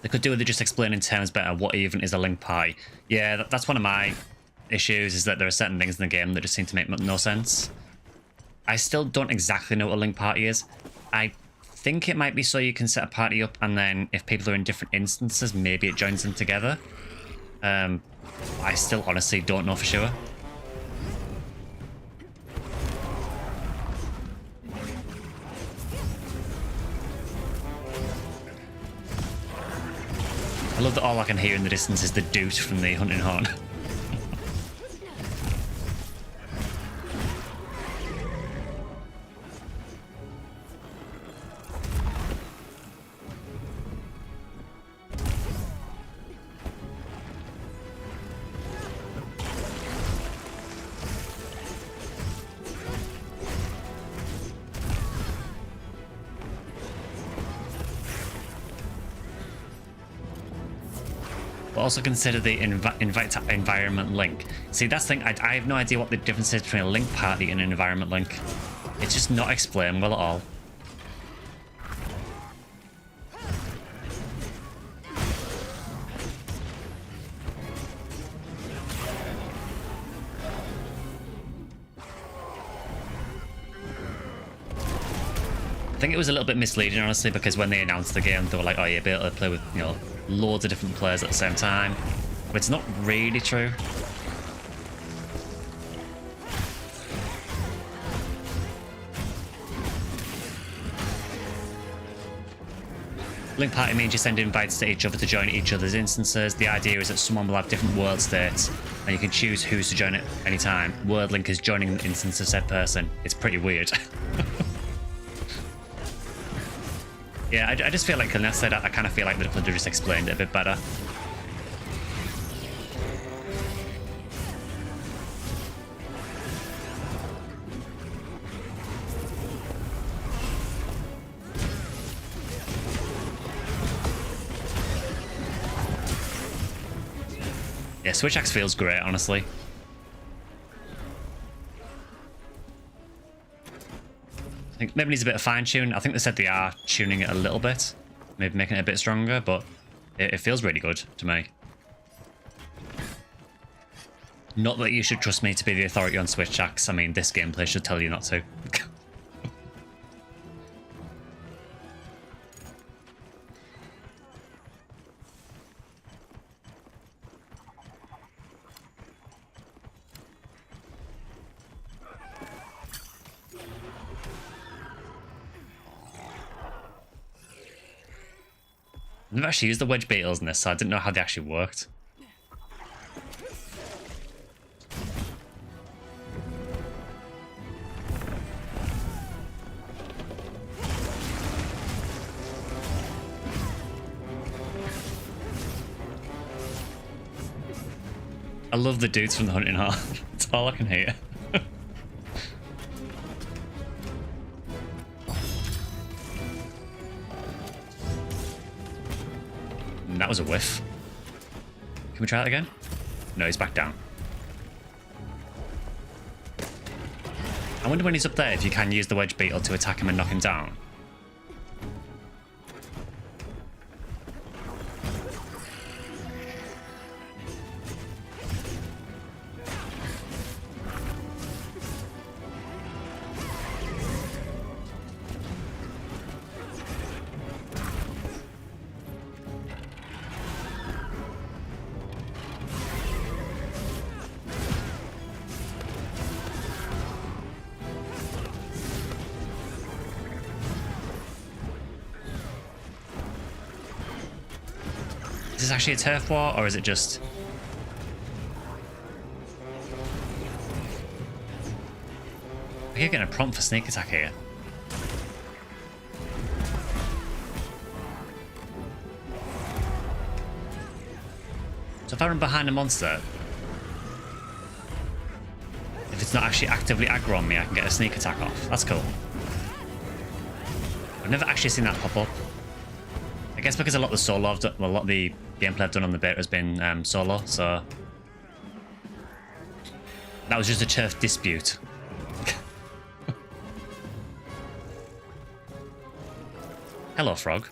They could do with it just explain in terms better what even is a link party. Yeah, that's one of my issues, is that there are certain things in the game that just seem to make no sense. I still don't exactly know what a link party is. I think it might be so you can set a party up and then if people are in different instances, maybe it joins them together. I still honestly don't know for sure. I love that all I can hear in the distance is the doot from the hunting horn. also consider the invite environment link. See, that's the thing. I have no idea what the difference is between a link party and an environment link. It's just not explained well at all. I think it was a little bit misleading, honestly, because when they announced the game, they were like, oh, you'll be able to play with, you know, loads of different players at the same time. But it's not really true. Link party means you send invites to each other to join each other's instances. The idea is that someone will have different world states, and you can choose who's to join at any time. Word link is joining an instance of said person. It's pretty weird. Yeah, I just feel like, unless I kind of feel like they could have just explained it a bit better. Yeah, Switch Axe feels great, honestly. I think maybe needs a bit of fine-tune. I think they said they are tuning it a little bit. Maybe making it a bit stronger, but it feels really good to me. Not that you should trust me to be the authority on Switch Axe. I mean, this gameplay should tell you not to. I've never actually used the wedge beetles in this, so I didn't know how they actually worked. I love the dudes from the Hunting Hall. That's all I can hear. That was a whiff. Can we try that again? No, he's back down. I wonder when he's up there if you can use the wedge beetle to attack him and knock him down. Is this actually a turf war, or is it just... I keep getting a prompt for sneak attack here. So if I run behind a monster, if it's not actually actively aggro on me, I can get a sneak attack off. That's cool. I've never actually seen that pop up. I guess because a lot of the solo I've done, well, a lot of the gameplay I've done on the beta has been solo, so that was just a turf dispute. Hello, frog.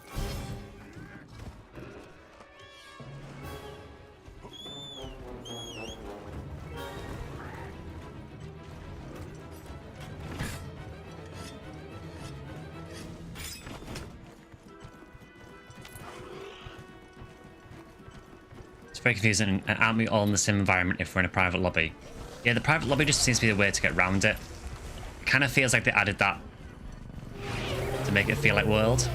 Very confusing, and aren't we all in the same environment if we're in a private lobby? Yeah, the private lobby just seems to be the way to get around it. It kind of feels like they added that to make it feel like world.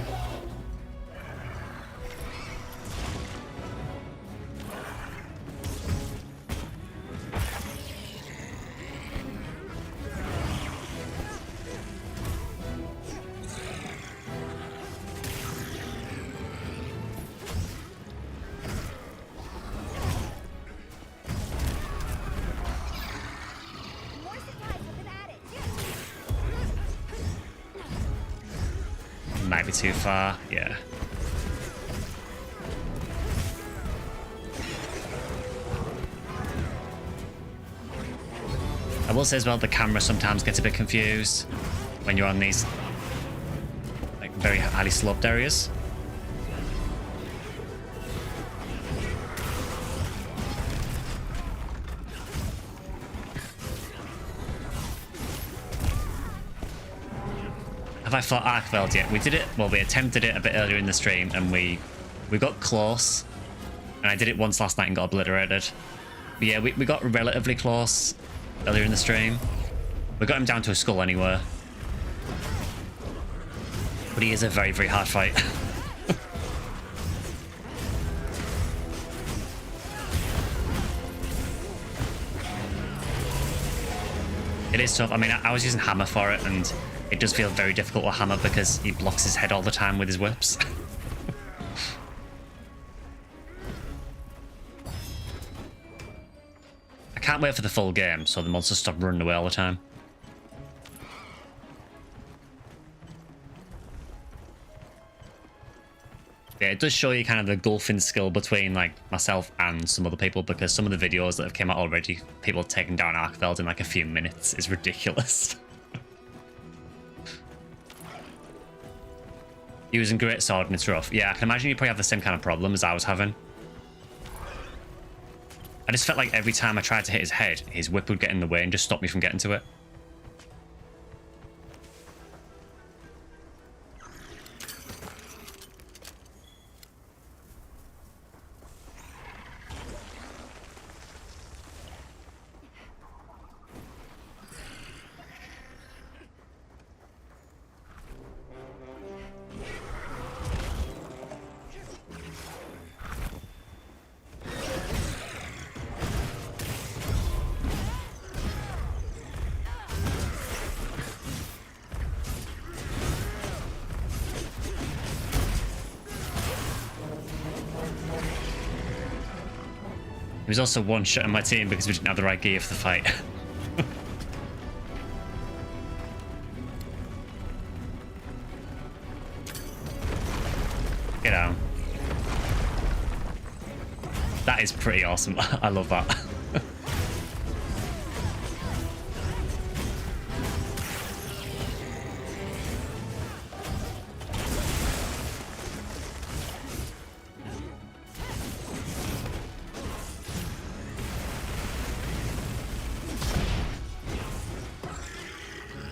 Might be too far, yeah. I will say as well, the camera sometimes gets a bit confused when you're on these like very highly sloped areas. Have I fought Arkveld yet? We did it, well, we attempted it a bit earlier in the stream and we got close. And I did it once last night and got obliterated. But yeah, we got relatively close earlier in the stream. We got him down to a skull anyway. But he is a very, very hard fight. It is tough. I mean, I was using hammer for it, and it does feel very difficult with hammer because he blocks his head all the time with his whips. I can't wait for the full game so the monsters stop running away all the time. Yeah, it does show you kind of the gulfing skill between like myself and some other people, because some of the videos that have came out already, people taking down Arkveld in like a few minutes is ridiculous. Using great sword and it's rough. Yeah, I can imagine you probably have the same kind of problem as I was having. I just felt like every time I tried to hit his head, his whip would get in the way and just stop me from getting to it. He was also one shot in my team because we didn't have the right gear for the fight. Get out. That is pretty awesome. I love that.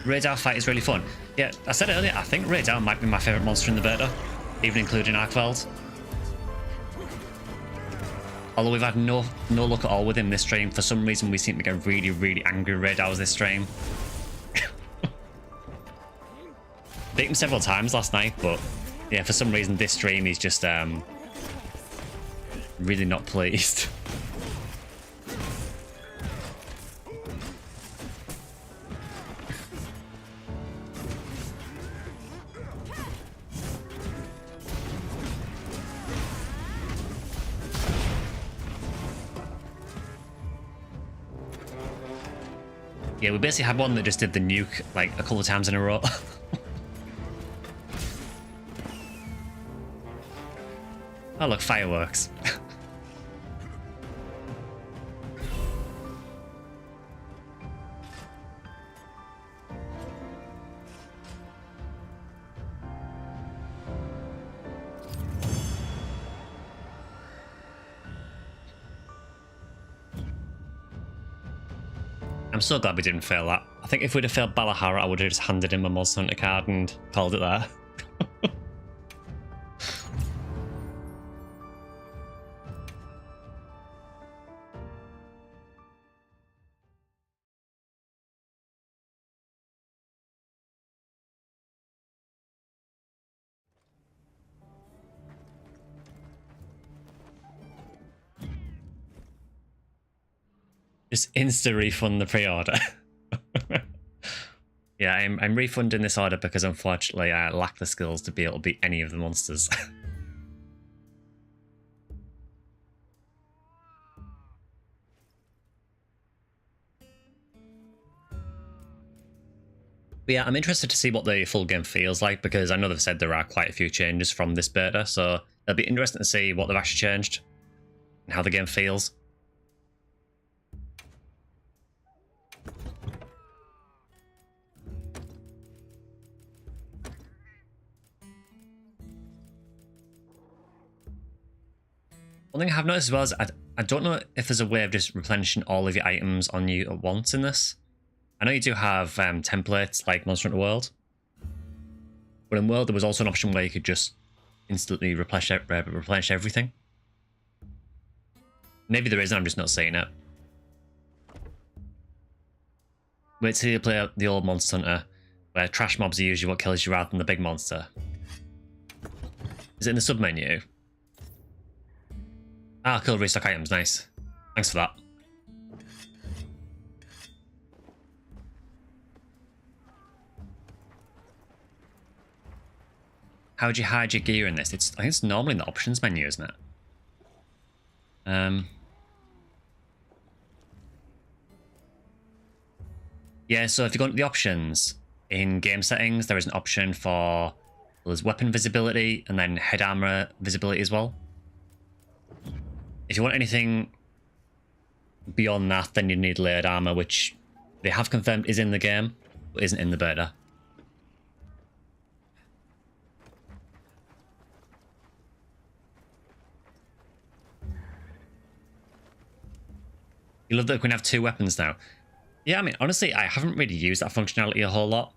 Radar fight is really fun. Yeah, I said it earlier, I think Radar might be my favourite monster in the beta, even including Arkveld. Although we've had no luck at all with him this stream. For some reason we seem to get really, really angry with Radars this stream. Beat him several times last night, but yeah, for some reason this stream he's just really not pleased. Yeah, we basically had one that just did the nuke like a couple of times in a row. Oh look, fireworks. I'm so glad we didn't fail that. I think if we'd have failed Balahara, I would have just handed him a Monster Hunter card and called it there. Just insta-refund the pre-order. Yeah, I'm refunding this order because unfortunately I lack the skills to be able to beat any of the monsters. But yeah, I'm interested to see what the full game feels like, because I know they've said there are quite a few changes from this beta, so it'll be interesting to see what they've actually changed and how the game feels. One thing I have noticed as well is I don't know if there's a way of just replenishing all of your items on you at once in this. I know you do have templates like Monster Hunter World, but in World there was also an option where you could just instantly replenish everything. Maybe there is and I'm just not seeing it. Wait till you play the old Monster Hunter, where trash mobs are usually what kills you rather than the big monster. Is it in the sub-menu? Ah, cool, restock items, nice. Thanks for that. How would you hide your gear in this? I think it's normally in the options menu, isn't it? Yeah, so if you go into the options, in game settings, there is an option for, there's weapon visibility and then head armor visibility as well. If you want anything beyond that, then you need layered armor, which they have confirmed is in the game, but isn't in the beta. You love that we can have 2 weapons now. Yeah, I mean, honestly, I haven't really used that functionality a whole lot.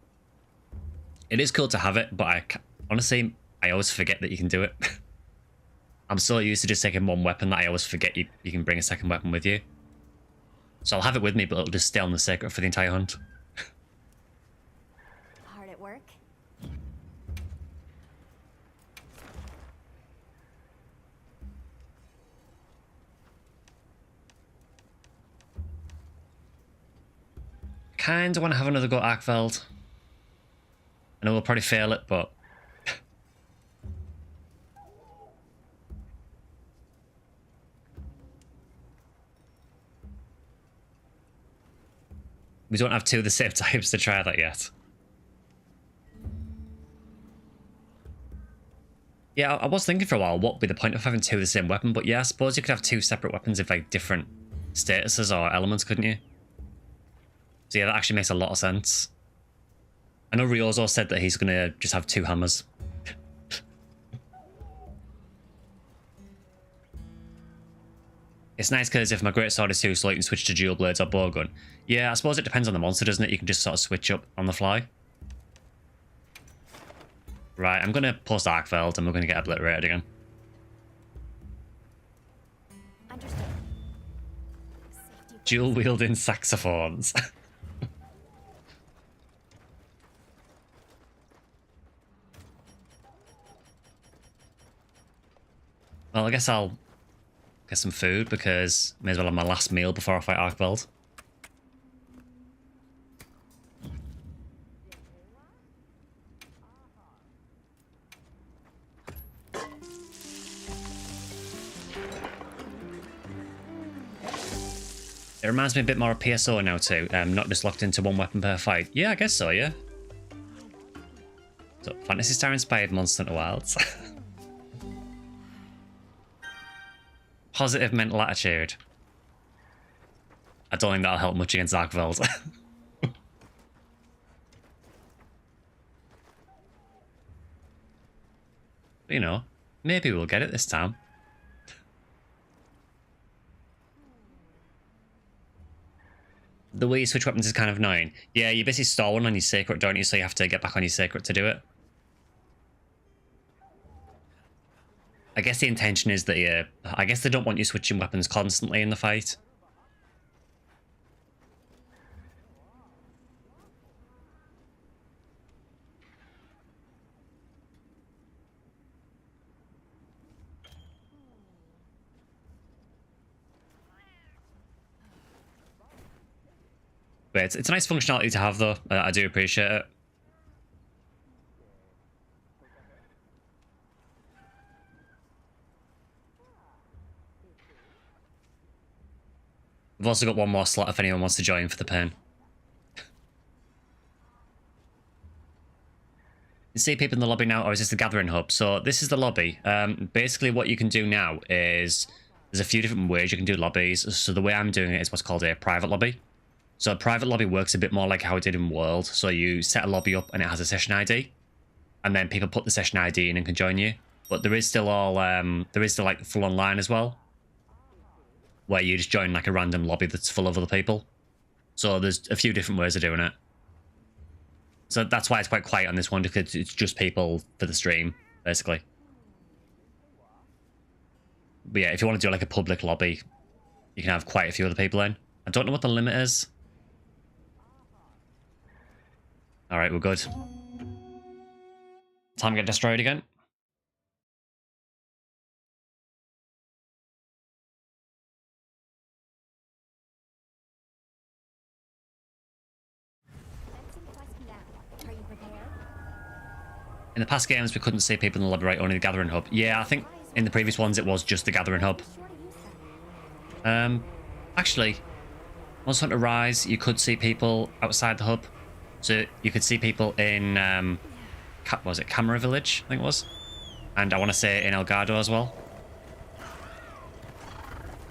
It is cool to have it, but honestly, I always forget that you can do it. I'm so used to just taking 1 weapon that I always forget you can bring a second weapon with you. So I'll have it with me, but it'll just stay on the sacred for the entire hunt. Hard at work? Kinda want to have another go at Arkveld. I know we'll probably fail it, but... we don't have 2 of the same types to try that yet. Yeah, I was thinking for a while, what would be the point of having 2 of the same weapon? But yeah, I suppose you could have 2 separate weapons of like different statuses or elements, couldn't you? So yeah, that actually makes a lot of sense. I know Ryozo said that he's going to just have 2 hammers. It's nice because if my great sword is too slow, you can switch to dual blades or bowgun. Yeah, I suppose it depends on the monster, doesn't it? You can just sort of switch up on the fly. Right, I'm going to post Arkveld and we're going to get obliterated again. Understood. Dual wielding saxophones. Well, I guess I'll get some food because I may as well have my last meal before I fight Arkveld. It reminds me a bit more of PSO now too, not just locked into 1 weapon per fight. Yeah, I guess so, yeah. So, Phantasy Star inspired Monster Hunter Wilds. Positive mental attitude. I don't think that'll help much against Arkveld. But, you know, maybe we'll get it this time. The way you switch weapons is kind of annoying. Yeah, you basically store one on your sacred, don't you? So you have to get back on your sacred to do it. I guess the intention is that I guess they don't want you switching weapons constantly in the fight. But it's a nice functionality to have, though. I do appreciate it. We've also got 1 more slot if anyone wants to join for the pain. You see people in the lobby now, or is this the gathering hub? So this is the lobby. Basically what you can do now is there's a few different ways you can do lobbies. So the way I'm doing it is what's called a private lobby. So a private lobby works a bit more like how it did in World. So you set a lobby up and it has a session ID, and then people put the session ID in and can join you. But there is still like full online as well. where you just join like a random lobby that's full of other people. So there's a few different ways of doing it. So that's why it's quite quiet on this one, because it's just people for the stream, basically. But yeah, if you want to do like a public lobby, you can have quite a few other people in. I don't know what the limit is. Alright, we're good. Time to get destroyed again. Are you prepared? In the past games, we couldn't see people in the lobby, right? Only the gathering hub. Yeah, I think in the previous ones, it was just the gathering hub. Be sure to use them. Actually, Monster Hunter Rise, you could see people outside the hub. So you could see people in, what was it, Camera Village, I think it was? And I want to say in Elgato as well.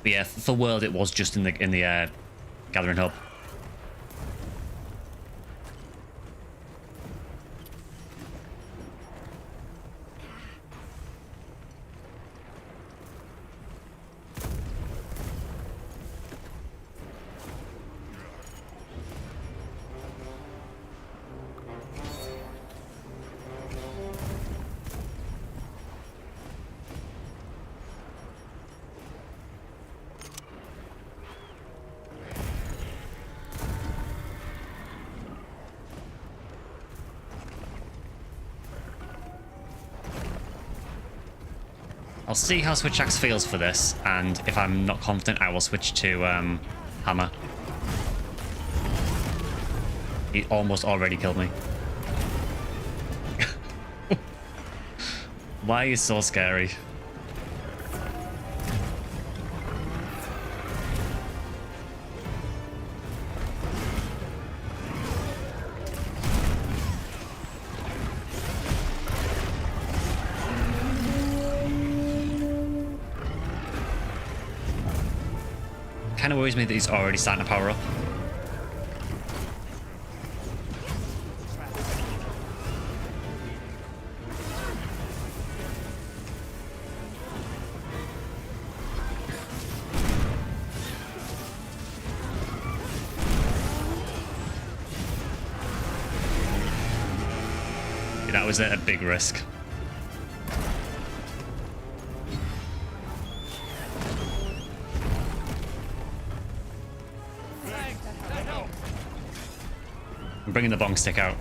But yeah, for World, it was just in the gathering hub. I'll see how Switch Axe feels for this, and if I'm not confident, I will switch to Hammer. He almost already killed me. Why are you so scary? Kind of worries me that he's already starting to power up. Yeah, that was a big risk. I'm bringing the bong stick out.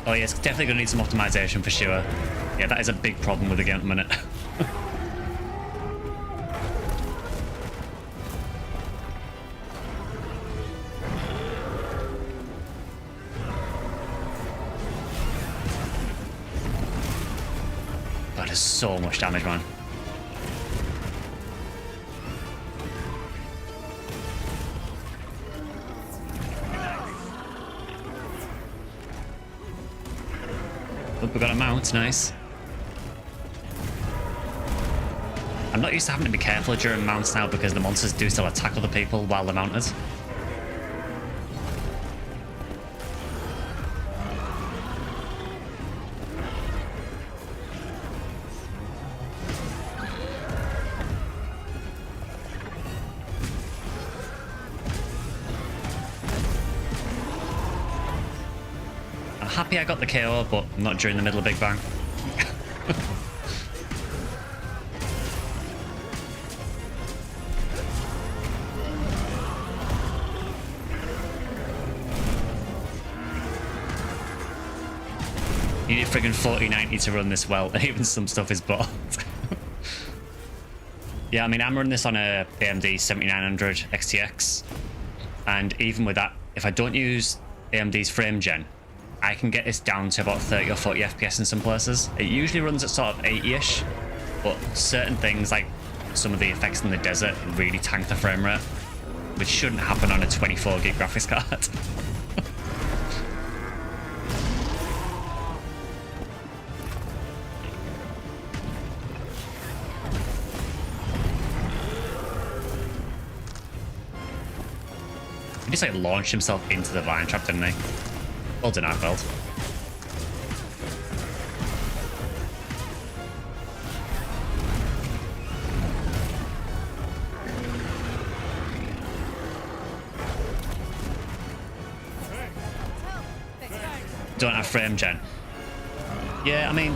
Oh yeah, it's definitely going to need some optimization for sure. Yeah, that is a big problem with the game at the minute. That is so much damage, man. Look, we got a mount, nice. I'm not used to having to be careful during mounts now because the monsters do still attack other people while they're mounted. I'm happy I got the KO, but not during the middle of Big Bang. You need friggin' 4090 to run this well, and even some stuff is bought. Yeah, I mean, I'm running this on a AMD 7900 XTX, and even with that, if I don't use AMD's frame gen, I can get this down to about 30 or 40 FPS in some places. It usually runs at sort of 80-ish, but certain things like some of the effects in the desert really tank the frame rate, which shouldn't happen on a 24 gig graphics card. He just like launched himself into the vine trap, didn't he? Well done, Arkveld. Don't have frame gen. Yeah, I mean,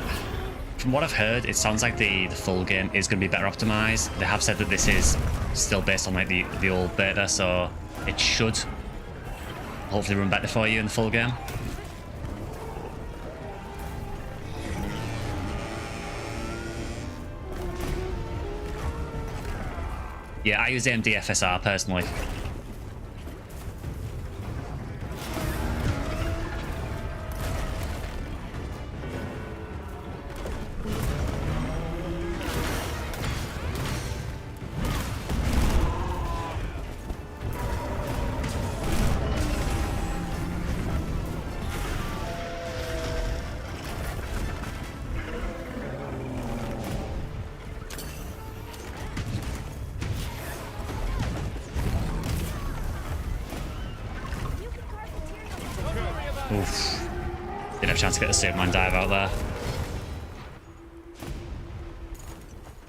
from what I've heard, it sounds like the full game is going to be better optimized. They have said that this is still based on like the old beta, so it should hopefully run better for you in the full game. Yeah, I use AMD FSR personally. Oof. Didn't have a chance to get the Superman dive out there.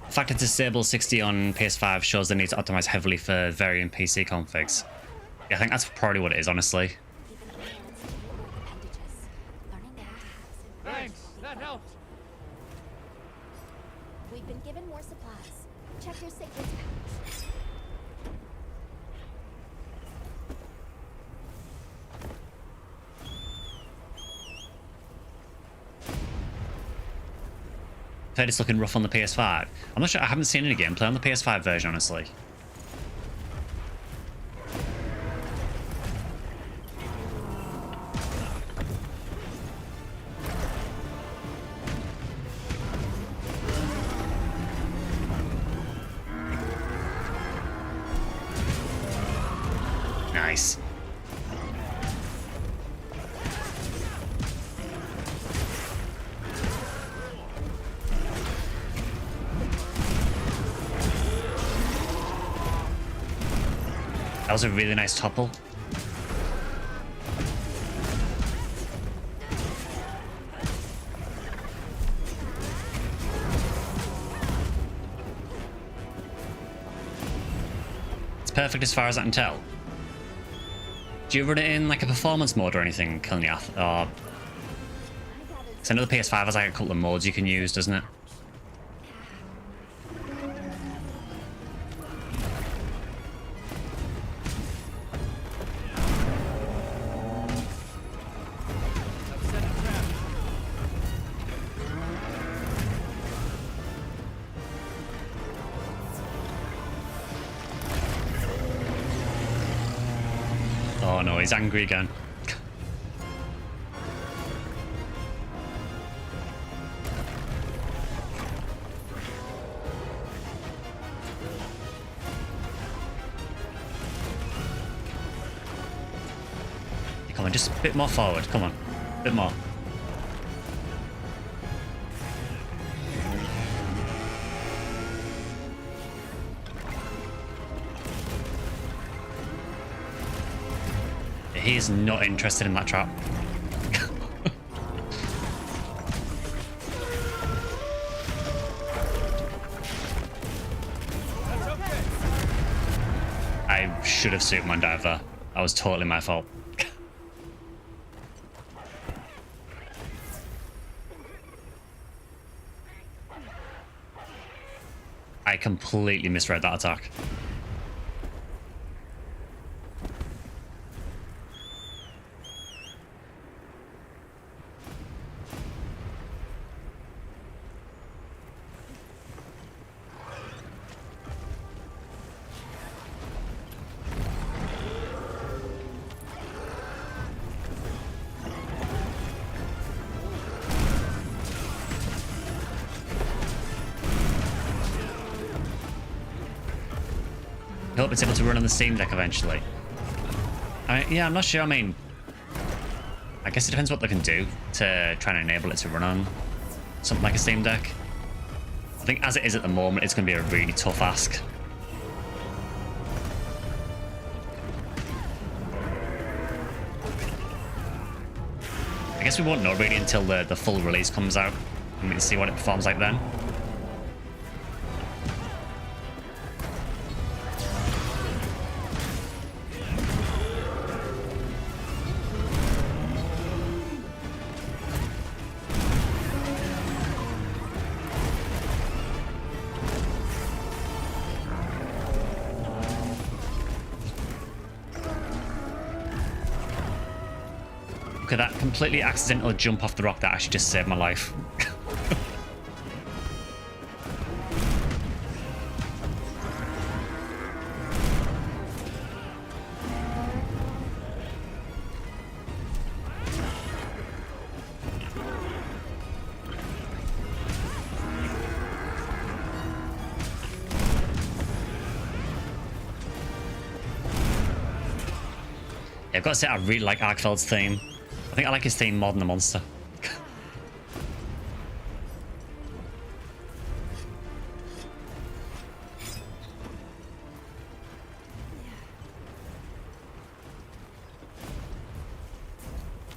The fact it's disabled 60 on PS5 shows the need to optimize heavily for varying PC configs. Yeah, I think that's probably what it is, honestly. Thanks. That helps. We've been given more supplies. Check your safety pouch. I've heard it's looking rough on the PS5. I'm not sure, I haven't seen any gameplay on the PS5 version, honestly. Nice. That was a really nice topple. It's perfect as far as I can tell. Do you run it in like a performance mode or anything, Kilniath? Or... Because I know the PS5 has like a couple of modes you can use, doesn't it? Oh no, he's angry again. Come on, just a bit more forward. Come on, a bit more. He is not interested in that trap. I should have Superman dived there. That was totally my fault. I completely misread that attack. I hope it's able to run on the Steam Deck eventually. Yeah, I'm not sure. I mean, I guess it depends what they can do to try and enable it to run on something like a Steam Deck. I think as it is at the moment, it's going to be a really tough ask. I guess we won't know really until the full release comes out, and we can see what it performs like then. Look at that completely accidental jump off the rock that actually just saved my life. Yeah, I've got to say, I really like Arkfeld's theme. I think I like his theme more than the monster.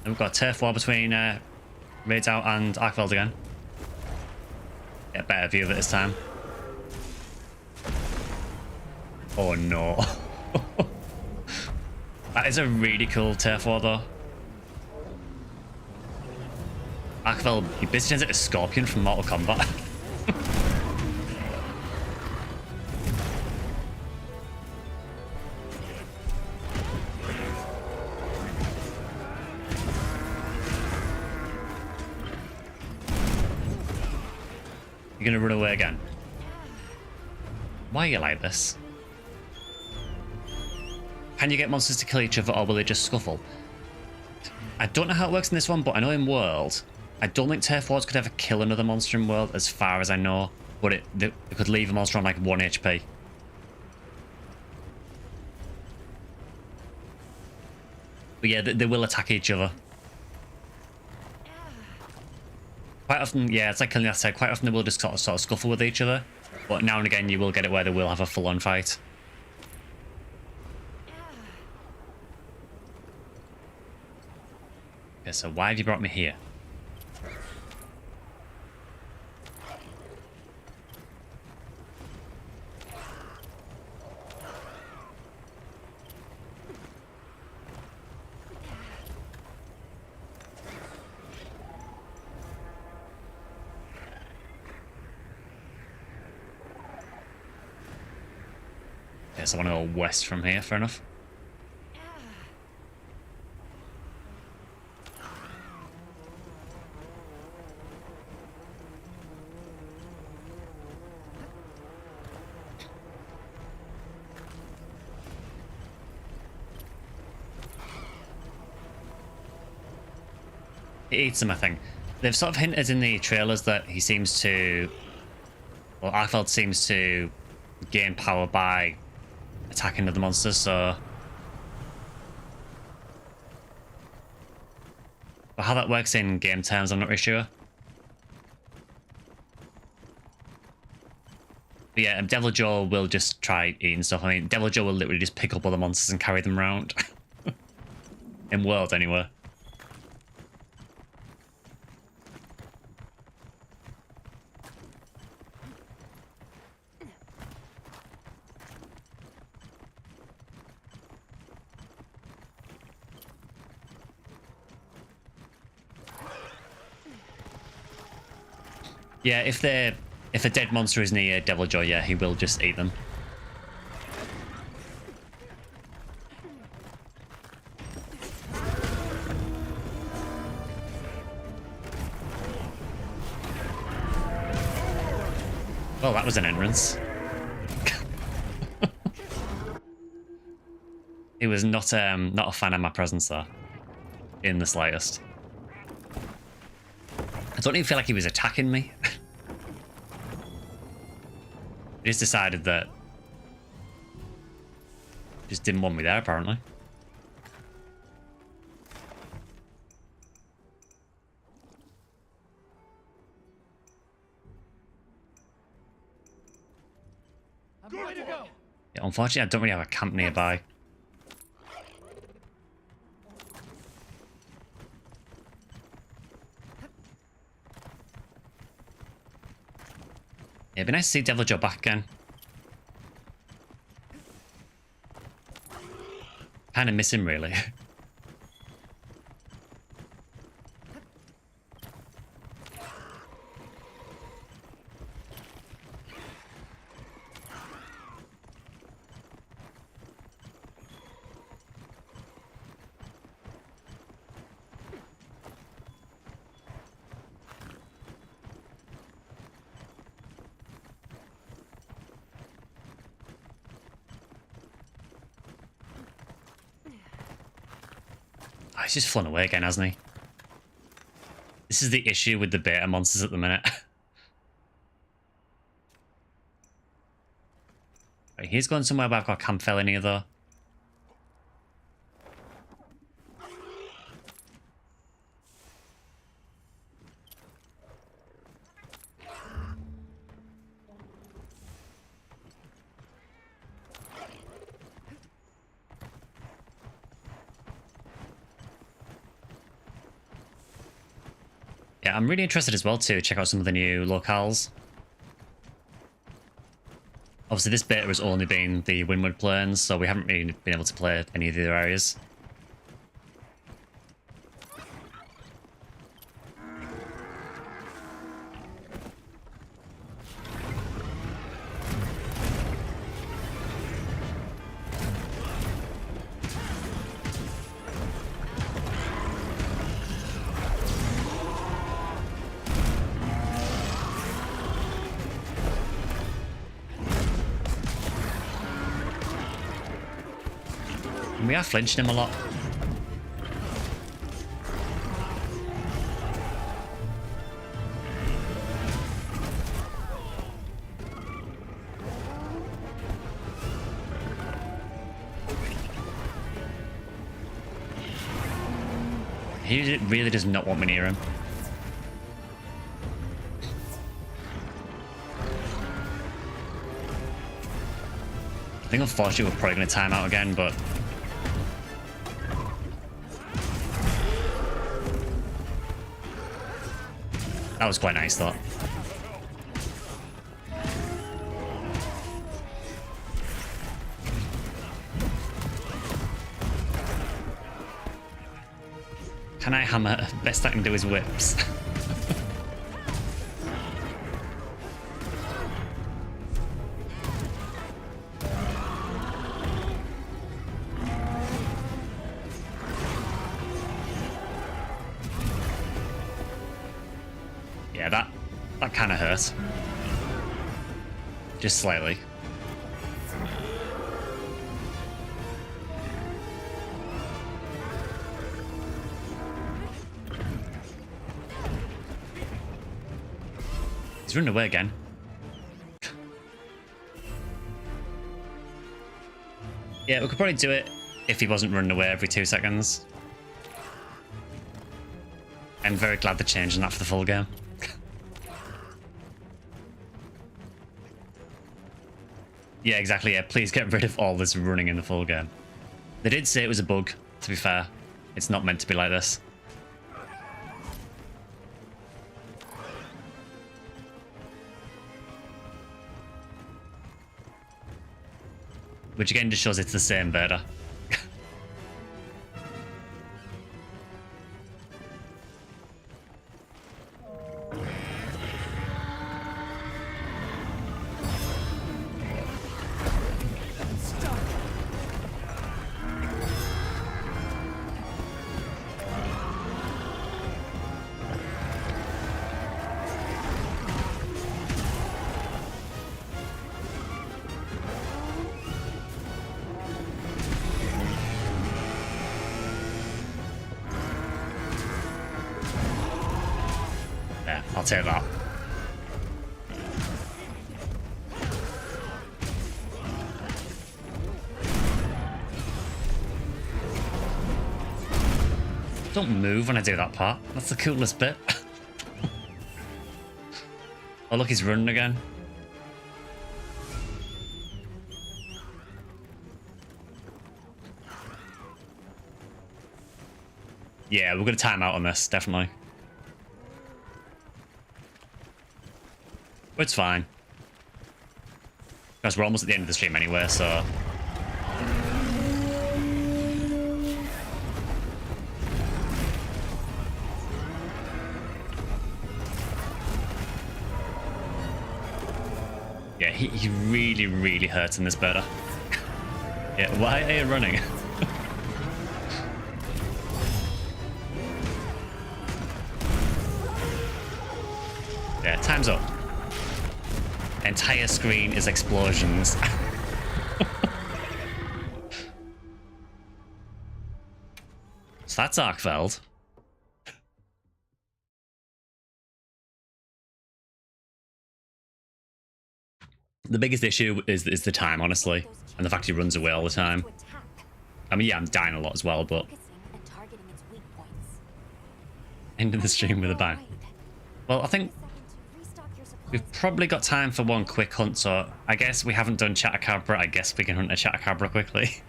And we've got a turf war between Raids Out and Arkfeld again. Get a better view of it this time. Oh no. That is a really cool turf war though. Arkfeld, he basically turns into a scorpion from Mortal Kombat. You're gonna run away again? Why are you like this? Can you get monsters to kill each other, or will they just scuffle? I don't know how it works in this one, but I know in World, I don't think turf wars could ever kill another monster in World, as far as I know. But they could leave a monster on like 1 HP. But yeah, they will attack each other. Quite often, yeah, it's like Killing said, quite often they will just sort of scuffle with each other. But now and again you will get it where they will have a full-on fight. Okay, so why have you brought me here? Okay, so I want to go west from here, fair enough. He eats them, I think. They've sort of hinted in the trailers that he seems to... Well, Arkfeld seems to gain power by attacking other monsters, so... But how that works in game terms, I'm not really sure. But yeah, Devil Joe will just try eating stuff. I mean, Devil Joe will literally just pick up other monsters and carry them around. In World, anyway. Yeah, if a dead monster is near Devil Joy, yeah, he will just eat them. Well, that was an entrance. He was not a fan of my presence there, in the slightest. I don't even feel like he was attacking me. He just decided that he just didn't want me there, apparently. I'm ready to go. Yeah, unfortunately, I don't really have a camp nearby. Yeah, it'd be nice to see Devil Joe back again. Kind of miss him, really. Oh, he's just flown away again, hasn't he? This is the issue with the beta monsters at the minute. Right, he's going somewhere where I've got Camp Fell in here, though. Yeah, I'm really interested as well to check out some of the new locales. Obviously, this beta has only been the Windward Plains, so we haven't really been able to play any of the other areas. And we are flinching him a lot. He really does not want me near him. I think unfortunately we're probably going to time out again, but that was quite nice, though. Can I hammer? Best I can do is whips. Yeah, that kind of hurt. Just slightly. He's running away again. Yeah, we could probably do it if he wasn't running away every 2 seconds. I'm very glad they're changing that for the full game. Yeah, exactly, yeah. Please get rid of all this running in the full game. They did say it was a bug, to be fair. It's not meant to be like this. Which again just shows it's the same beta. Yeah, I'll take that. Don't move when I do that part. That's the coolest bit. Oh, look, he's running again. Yeah, we're going to time out on this, definitely. But it's fine. Because we're almost at the end of the stream anyway, so... Yeah, he really, really hurts in this beta. Yeah, why are you running? Yeah, time's up. Entire screen is explosions. So that's Arkfeld. The biggest issue is the time, honestly, and the fact he runs away all the time. I mean, yeah, I'm dying a lot as well, but... Ending the stream with a bang. Well, I think we've probably got time for one quick hunt, so I guess we haven't done Chatacabra. I guess we can hunt a Chatacabra quickly.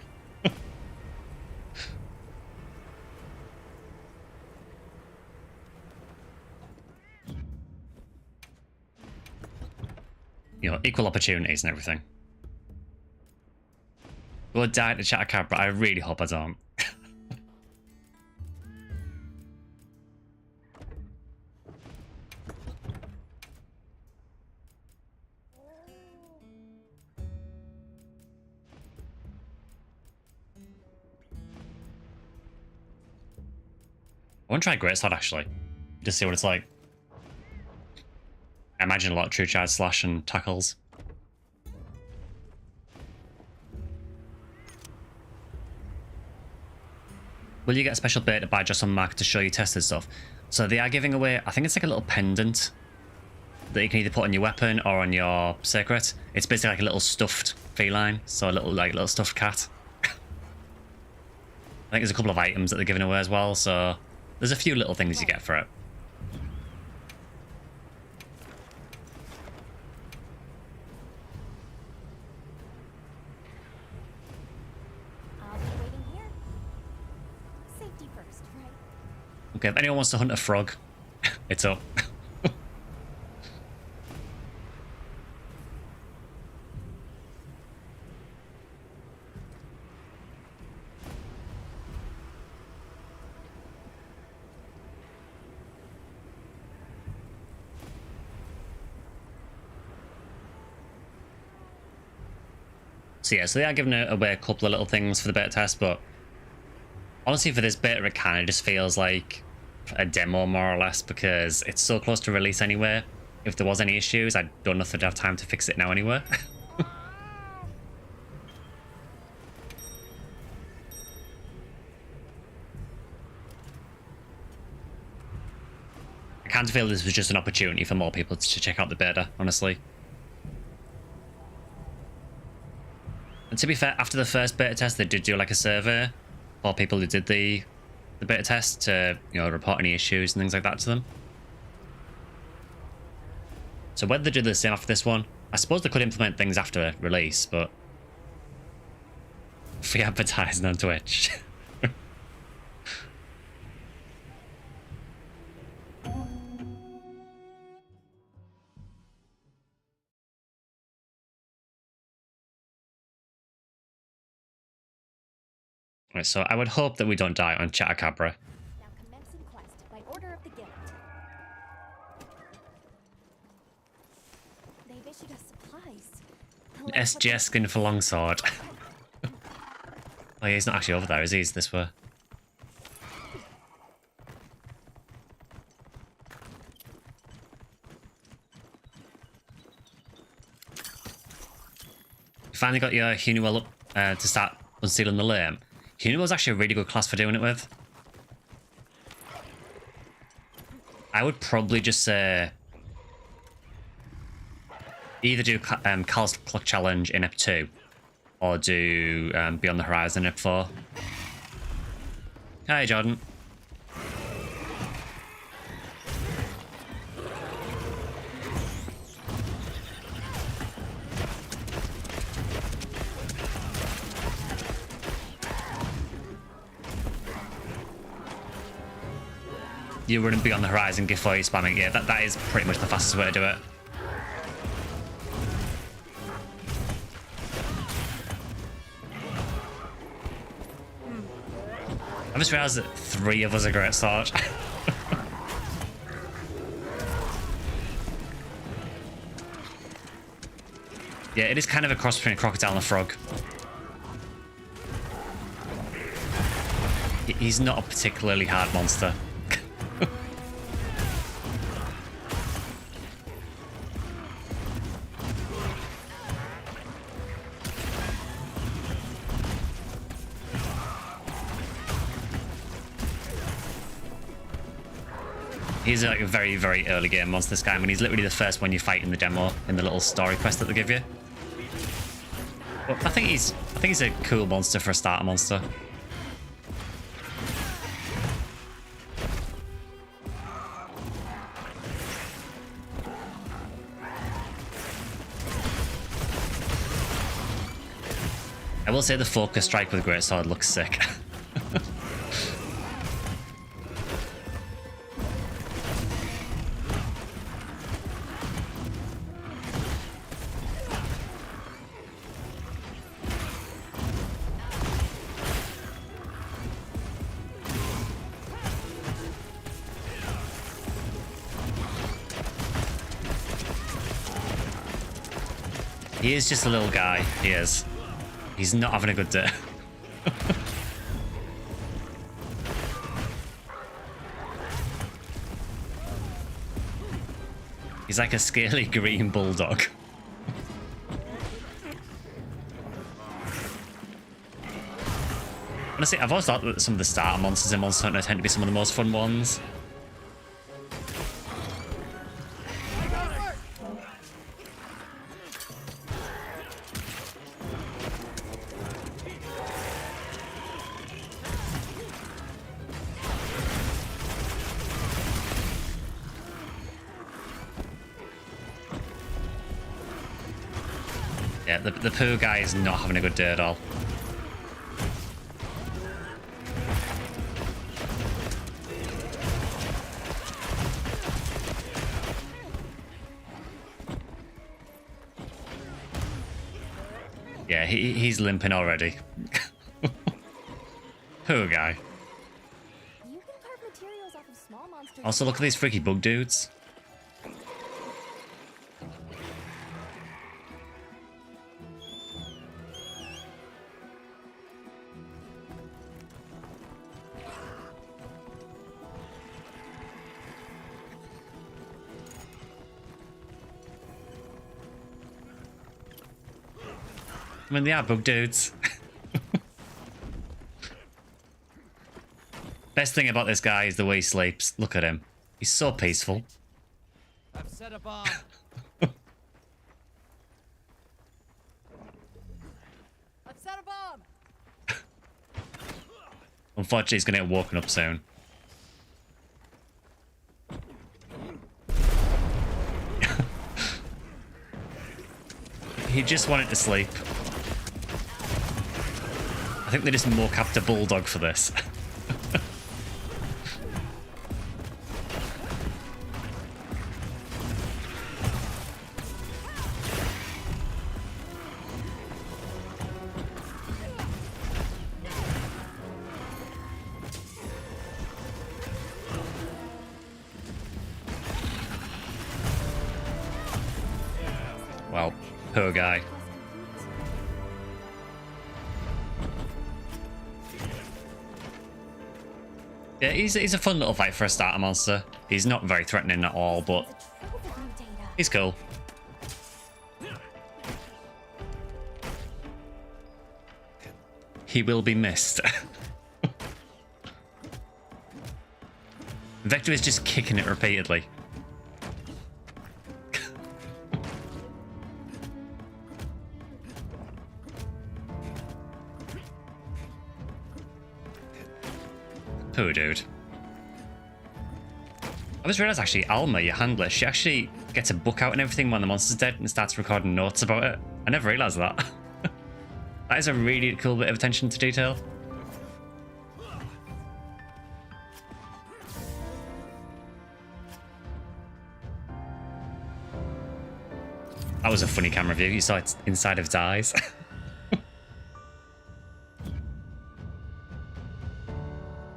You know, equal opportunities and everything. Will I die to Chatacabra? I really hope I don't. I want to try Greatsword actually, just see what it's like. I imagine a lot of true charge slash and tackles. Will you get a special beta badge or some mark to show you tested stuff? So they are giving away, I think it's like a little pendant that you can either put on your weapon or on your secret. It's basically like a little stuffed feline, so a little stuffed cat. I think there's a couple of items that they're giving away as well, so there's a few little things you get for it. Okay, if anyone wants to hunt a frog, it's up. So yeah, so they are giving away a couple of little things for the beta test, but honestly for this beta it kind of just feels like a demo more or less, because it's so close to release anyway. If there was any issues, I don't know if they'd have time to fix it now anyway. I kind of feel this was just an opportunity for more people to check out the beta, honestly. And to be fair, after the first beta test, they did do like a survey for people who did the beta test to, you know, report any issues and things like that to them. So whether they do the same after this one, I suppose they could implement things after release, but free advertising on Twitch. Right, so I would hope that we don't die on Chatacabra. Now commencing quest by order of the guild. They've issued us supplies. SGS skin for longsword. Oh yeah, he's not actually over there, is he? He's this way. You finally got your Hunuel up to start unsealing the lame. Hunuel's actually a really good class for doing it with. I would probably just say either do Cal's Clock Challenge in Ep 2 or do Beyond the Horizon in Ep 4. Hi, Jordan. You wouldn't be on the horizon before you spamming. Yeah, that is pretty much the fastest way to do it. I just realised that 3 of us are great sword. Yeah, it is kind of a cross between a crocodile and a frog. He's not a particularly hard monster. He's like a very, very early game monster, this guy. I mean, he's literally the first one you fight in the demo, in the little story quest that they give you. But I think he's a cool monster for a starter monster. I will say the focus strike with greatsword looks sick. He is just a little guy. He is. He's not having a good day. He's like a scaly green bulldog. Honestly, I've always thought that some of the starter monsters in Monster Hunter tend to be some of the most fun ones. Yeah, the poo guy is not having a good day at all. Yeah, he's limping already. Poo guy. You can carve materials off of small monsters. Also, look at these freaky bug dudes. I mean, they are bug dudes. Best thing about this guy is the way he sleeps. Look at him. He's so peaceful. I've set a bomb. I've set a bomb. Unfortunately, he's going to get woken up soon. He just wanted to sleep. I think they just mocapped a bulldog for this. Well, poor guy. Yeah, he's a fun little fight for a starter monster. He's not very threatening at all, but he's cool. He will be missed. Vector is just kicking it repeatedly. Poor dude. I just realised actually, Alma, your handler, she actually gets a book out and everything when the monster's dead and starts recording notes about it. I never realised that. That is a really cool bit of attention to detail. That was a funny camera view. You saw it inside of its eyes.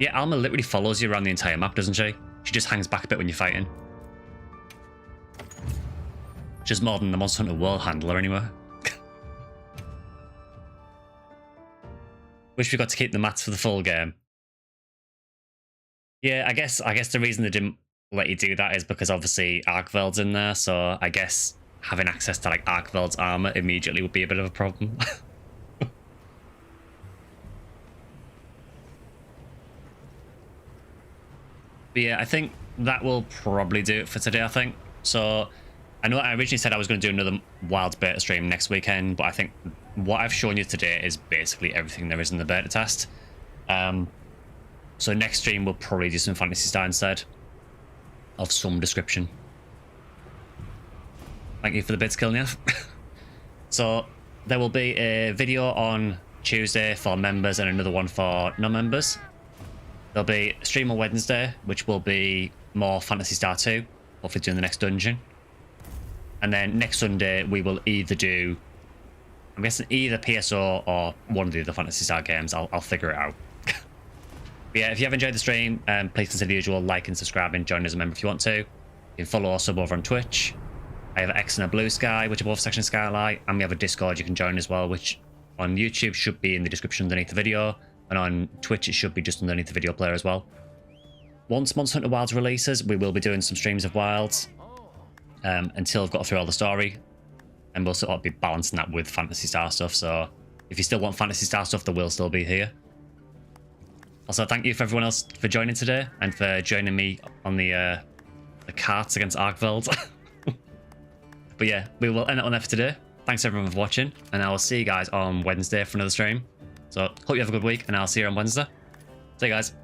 Yeah, Alma literally follows you around the entire map, doesn't she? She just hangs back a bit when you're fighting. Just more than the Monster Hunter World handler, anyway. Wish we got to keep the mats for the full game. Yeah, I guess the reason they didn't let you do that is because obviously Arkveld's in there, so I guess having access to like Arkveld's armor immediately would be a bit of a problem. But yeah, I think that will probably do it for today, I think. So I know I originally said I was going to do another Wild beta stream next weekend, but I think what I've shown you today is basically everything there is in the beta test. So next stream we'll probably do some Fantasy Star instead, of some description. Thank you for the bits, Kilniath. So there will be a video on Tuesday for members and another one for non-members. There'll be a stream on Wednesday, which will be more Fantasy Star 2, hopefully doing the next dungeon. And then next Sunday, we will either do, I'm guessing either PSO or one of the other Fantasy Star games. I'll figure it out. But yeah, if you have enjoyed the stream, please consider the usual like and subscribe and join as a member if you want to. You can follow us over on Twitch. I have X and a Bluesky, which are both SectionSkyly, and we have a Discord you can join as well, which on YouTube should be in the description underneath the video. And on Twitch, it should be just underneath the video player as well. Once Monster Hunter Wilds releases, we will be doing some streams of Wilds until I've got through all the story. And we'll sort of be balancing that with Fantasy Star stuff. So if you still want Fantasy Star stuff, there will still be here. Also, thank you for everyone else for joining today and for joining me on the carts against Arkveld. But yeah, we will end it on there for today. Thanks everyone for watching, and I will see you guys on Wednesday for another stream. So hope you have a good week, and I'll see you on Wednesday. See you guys.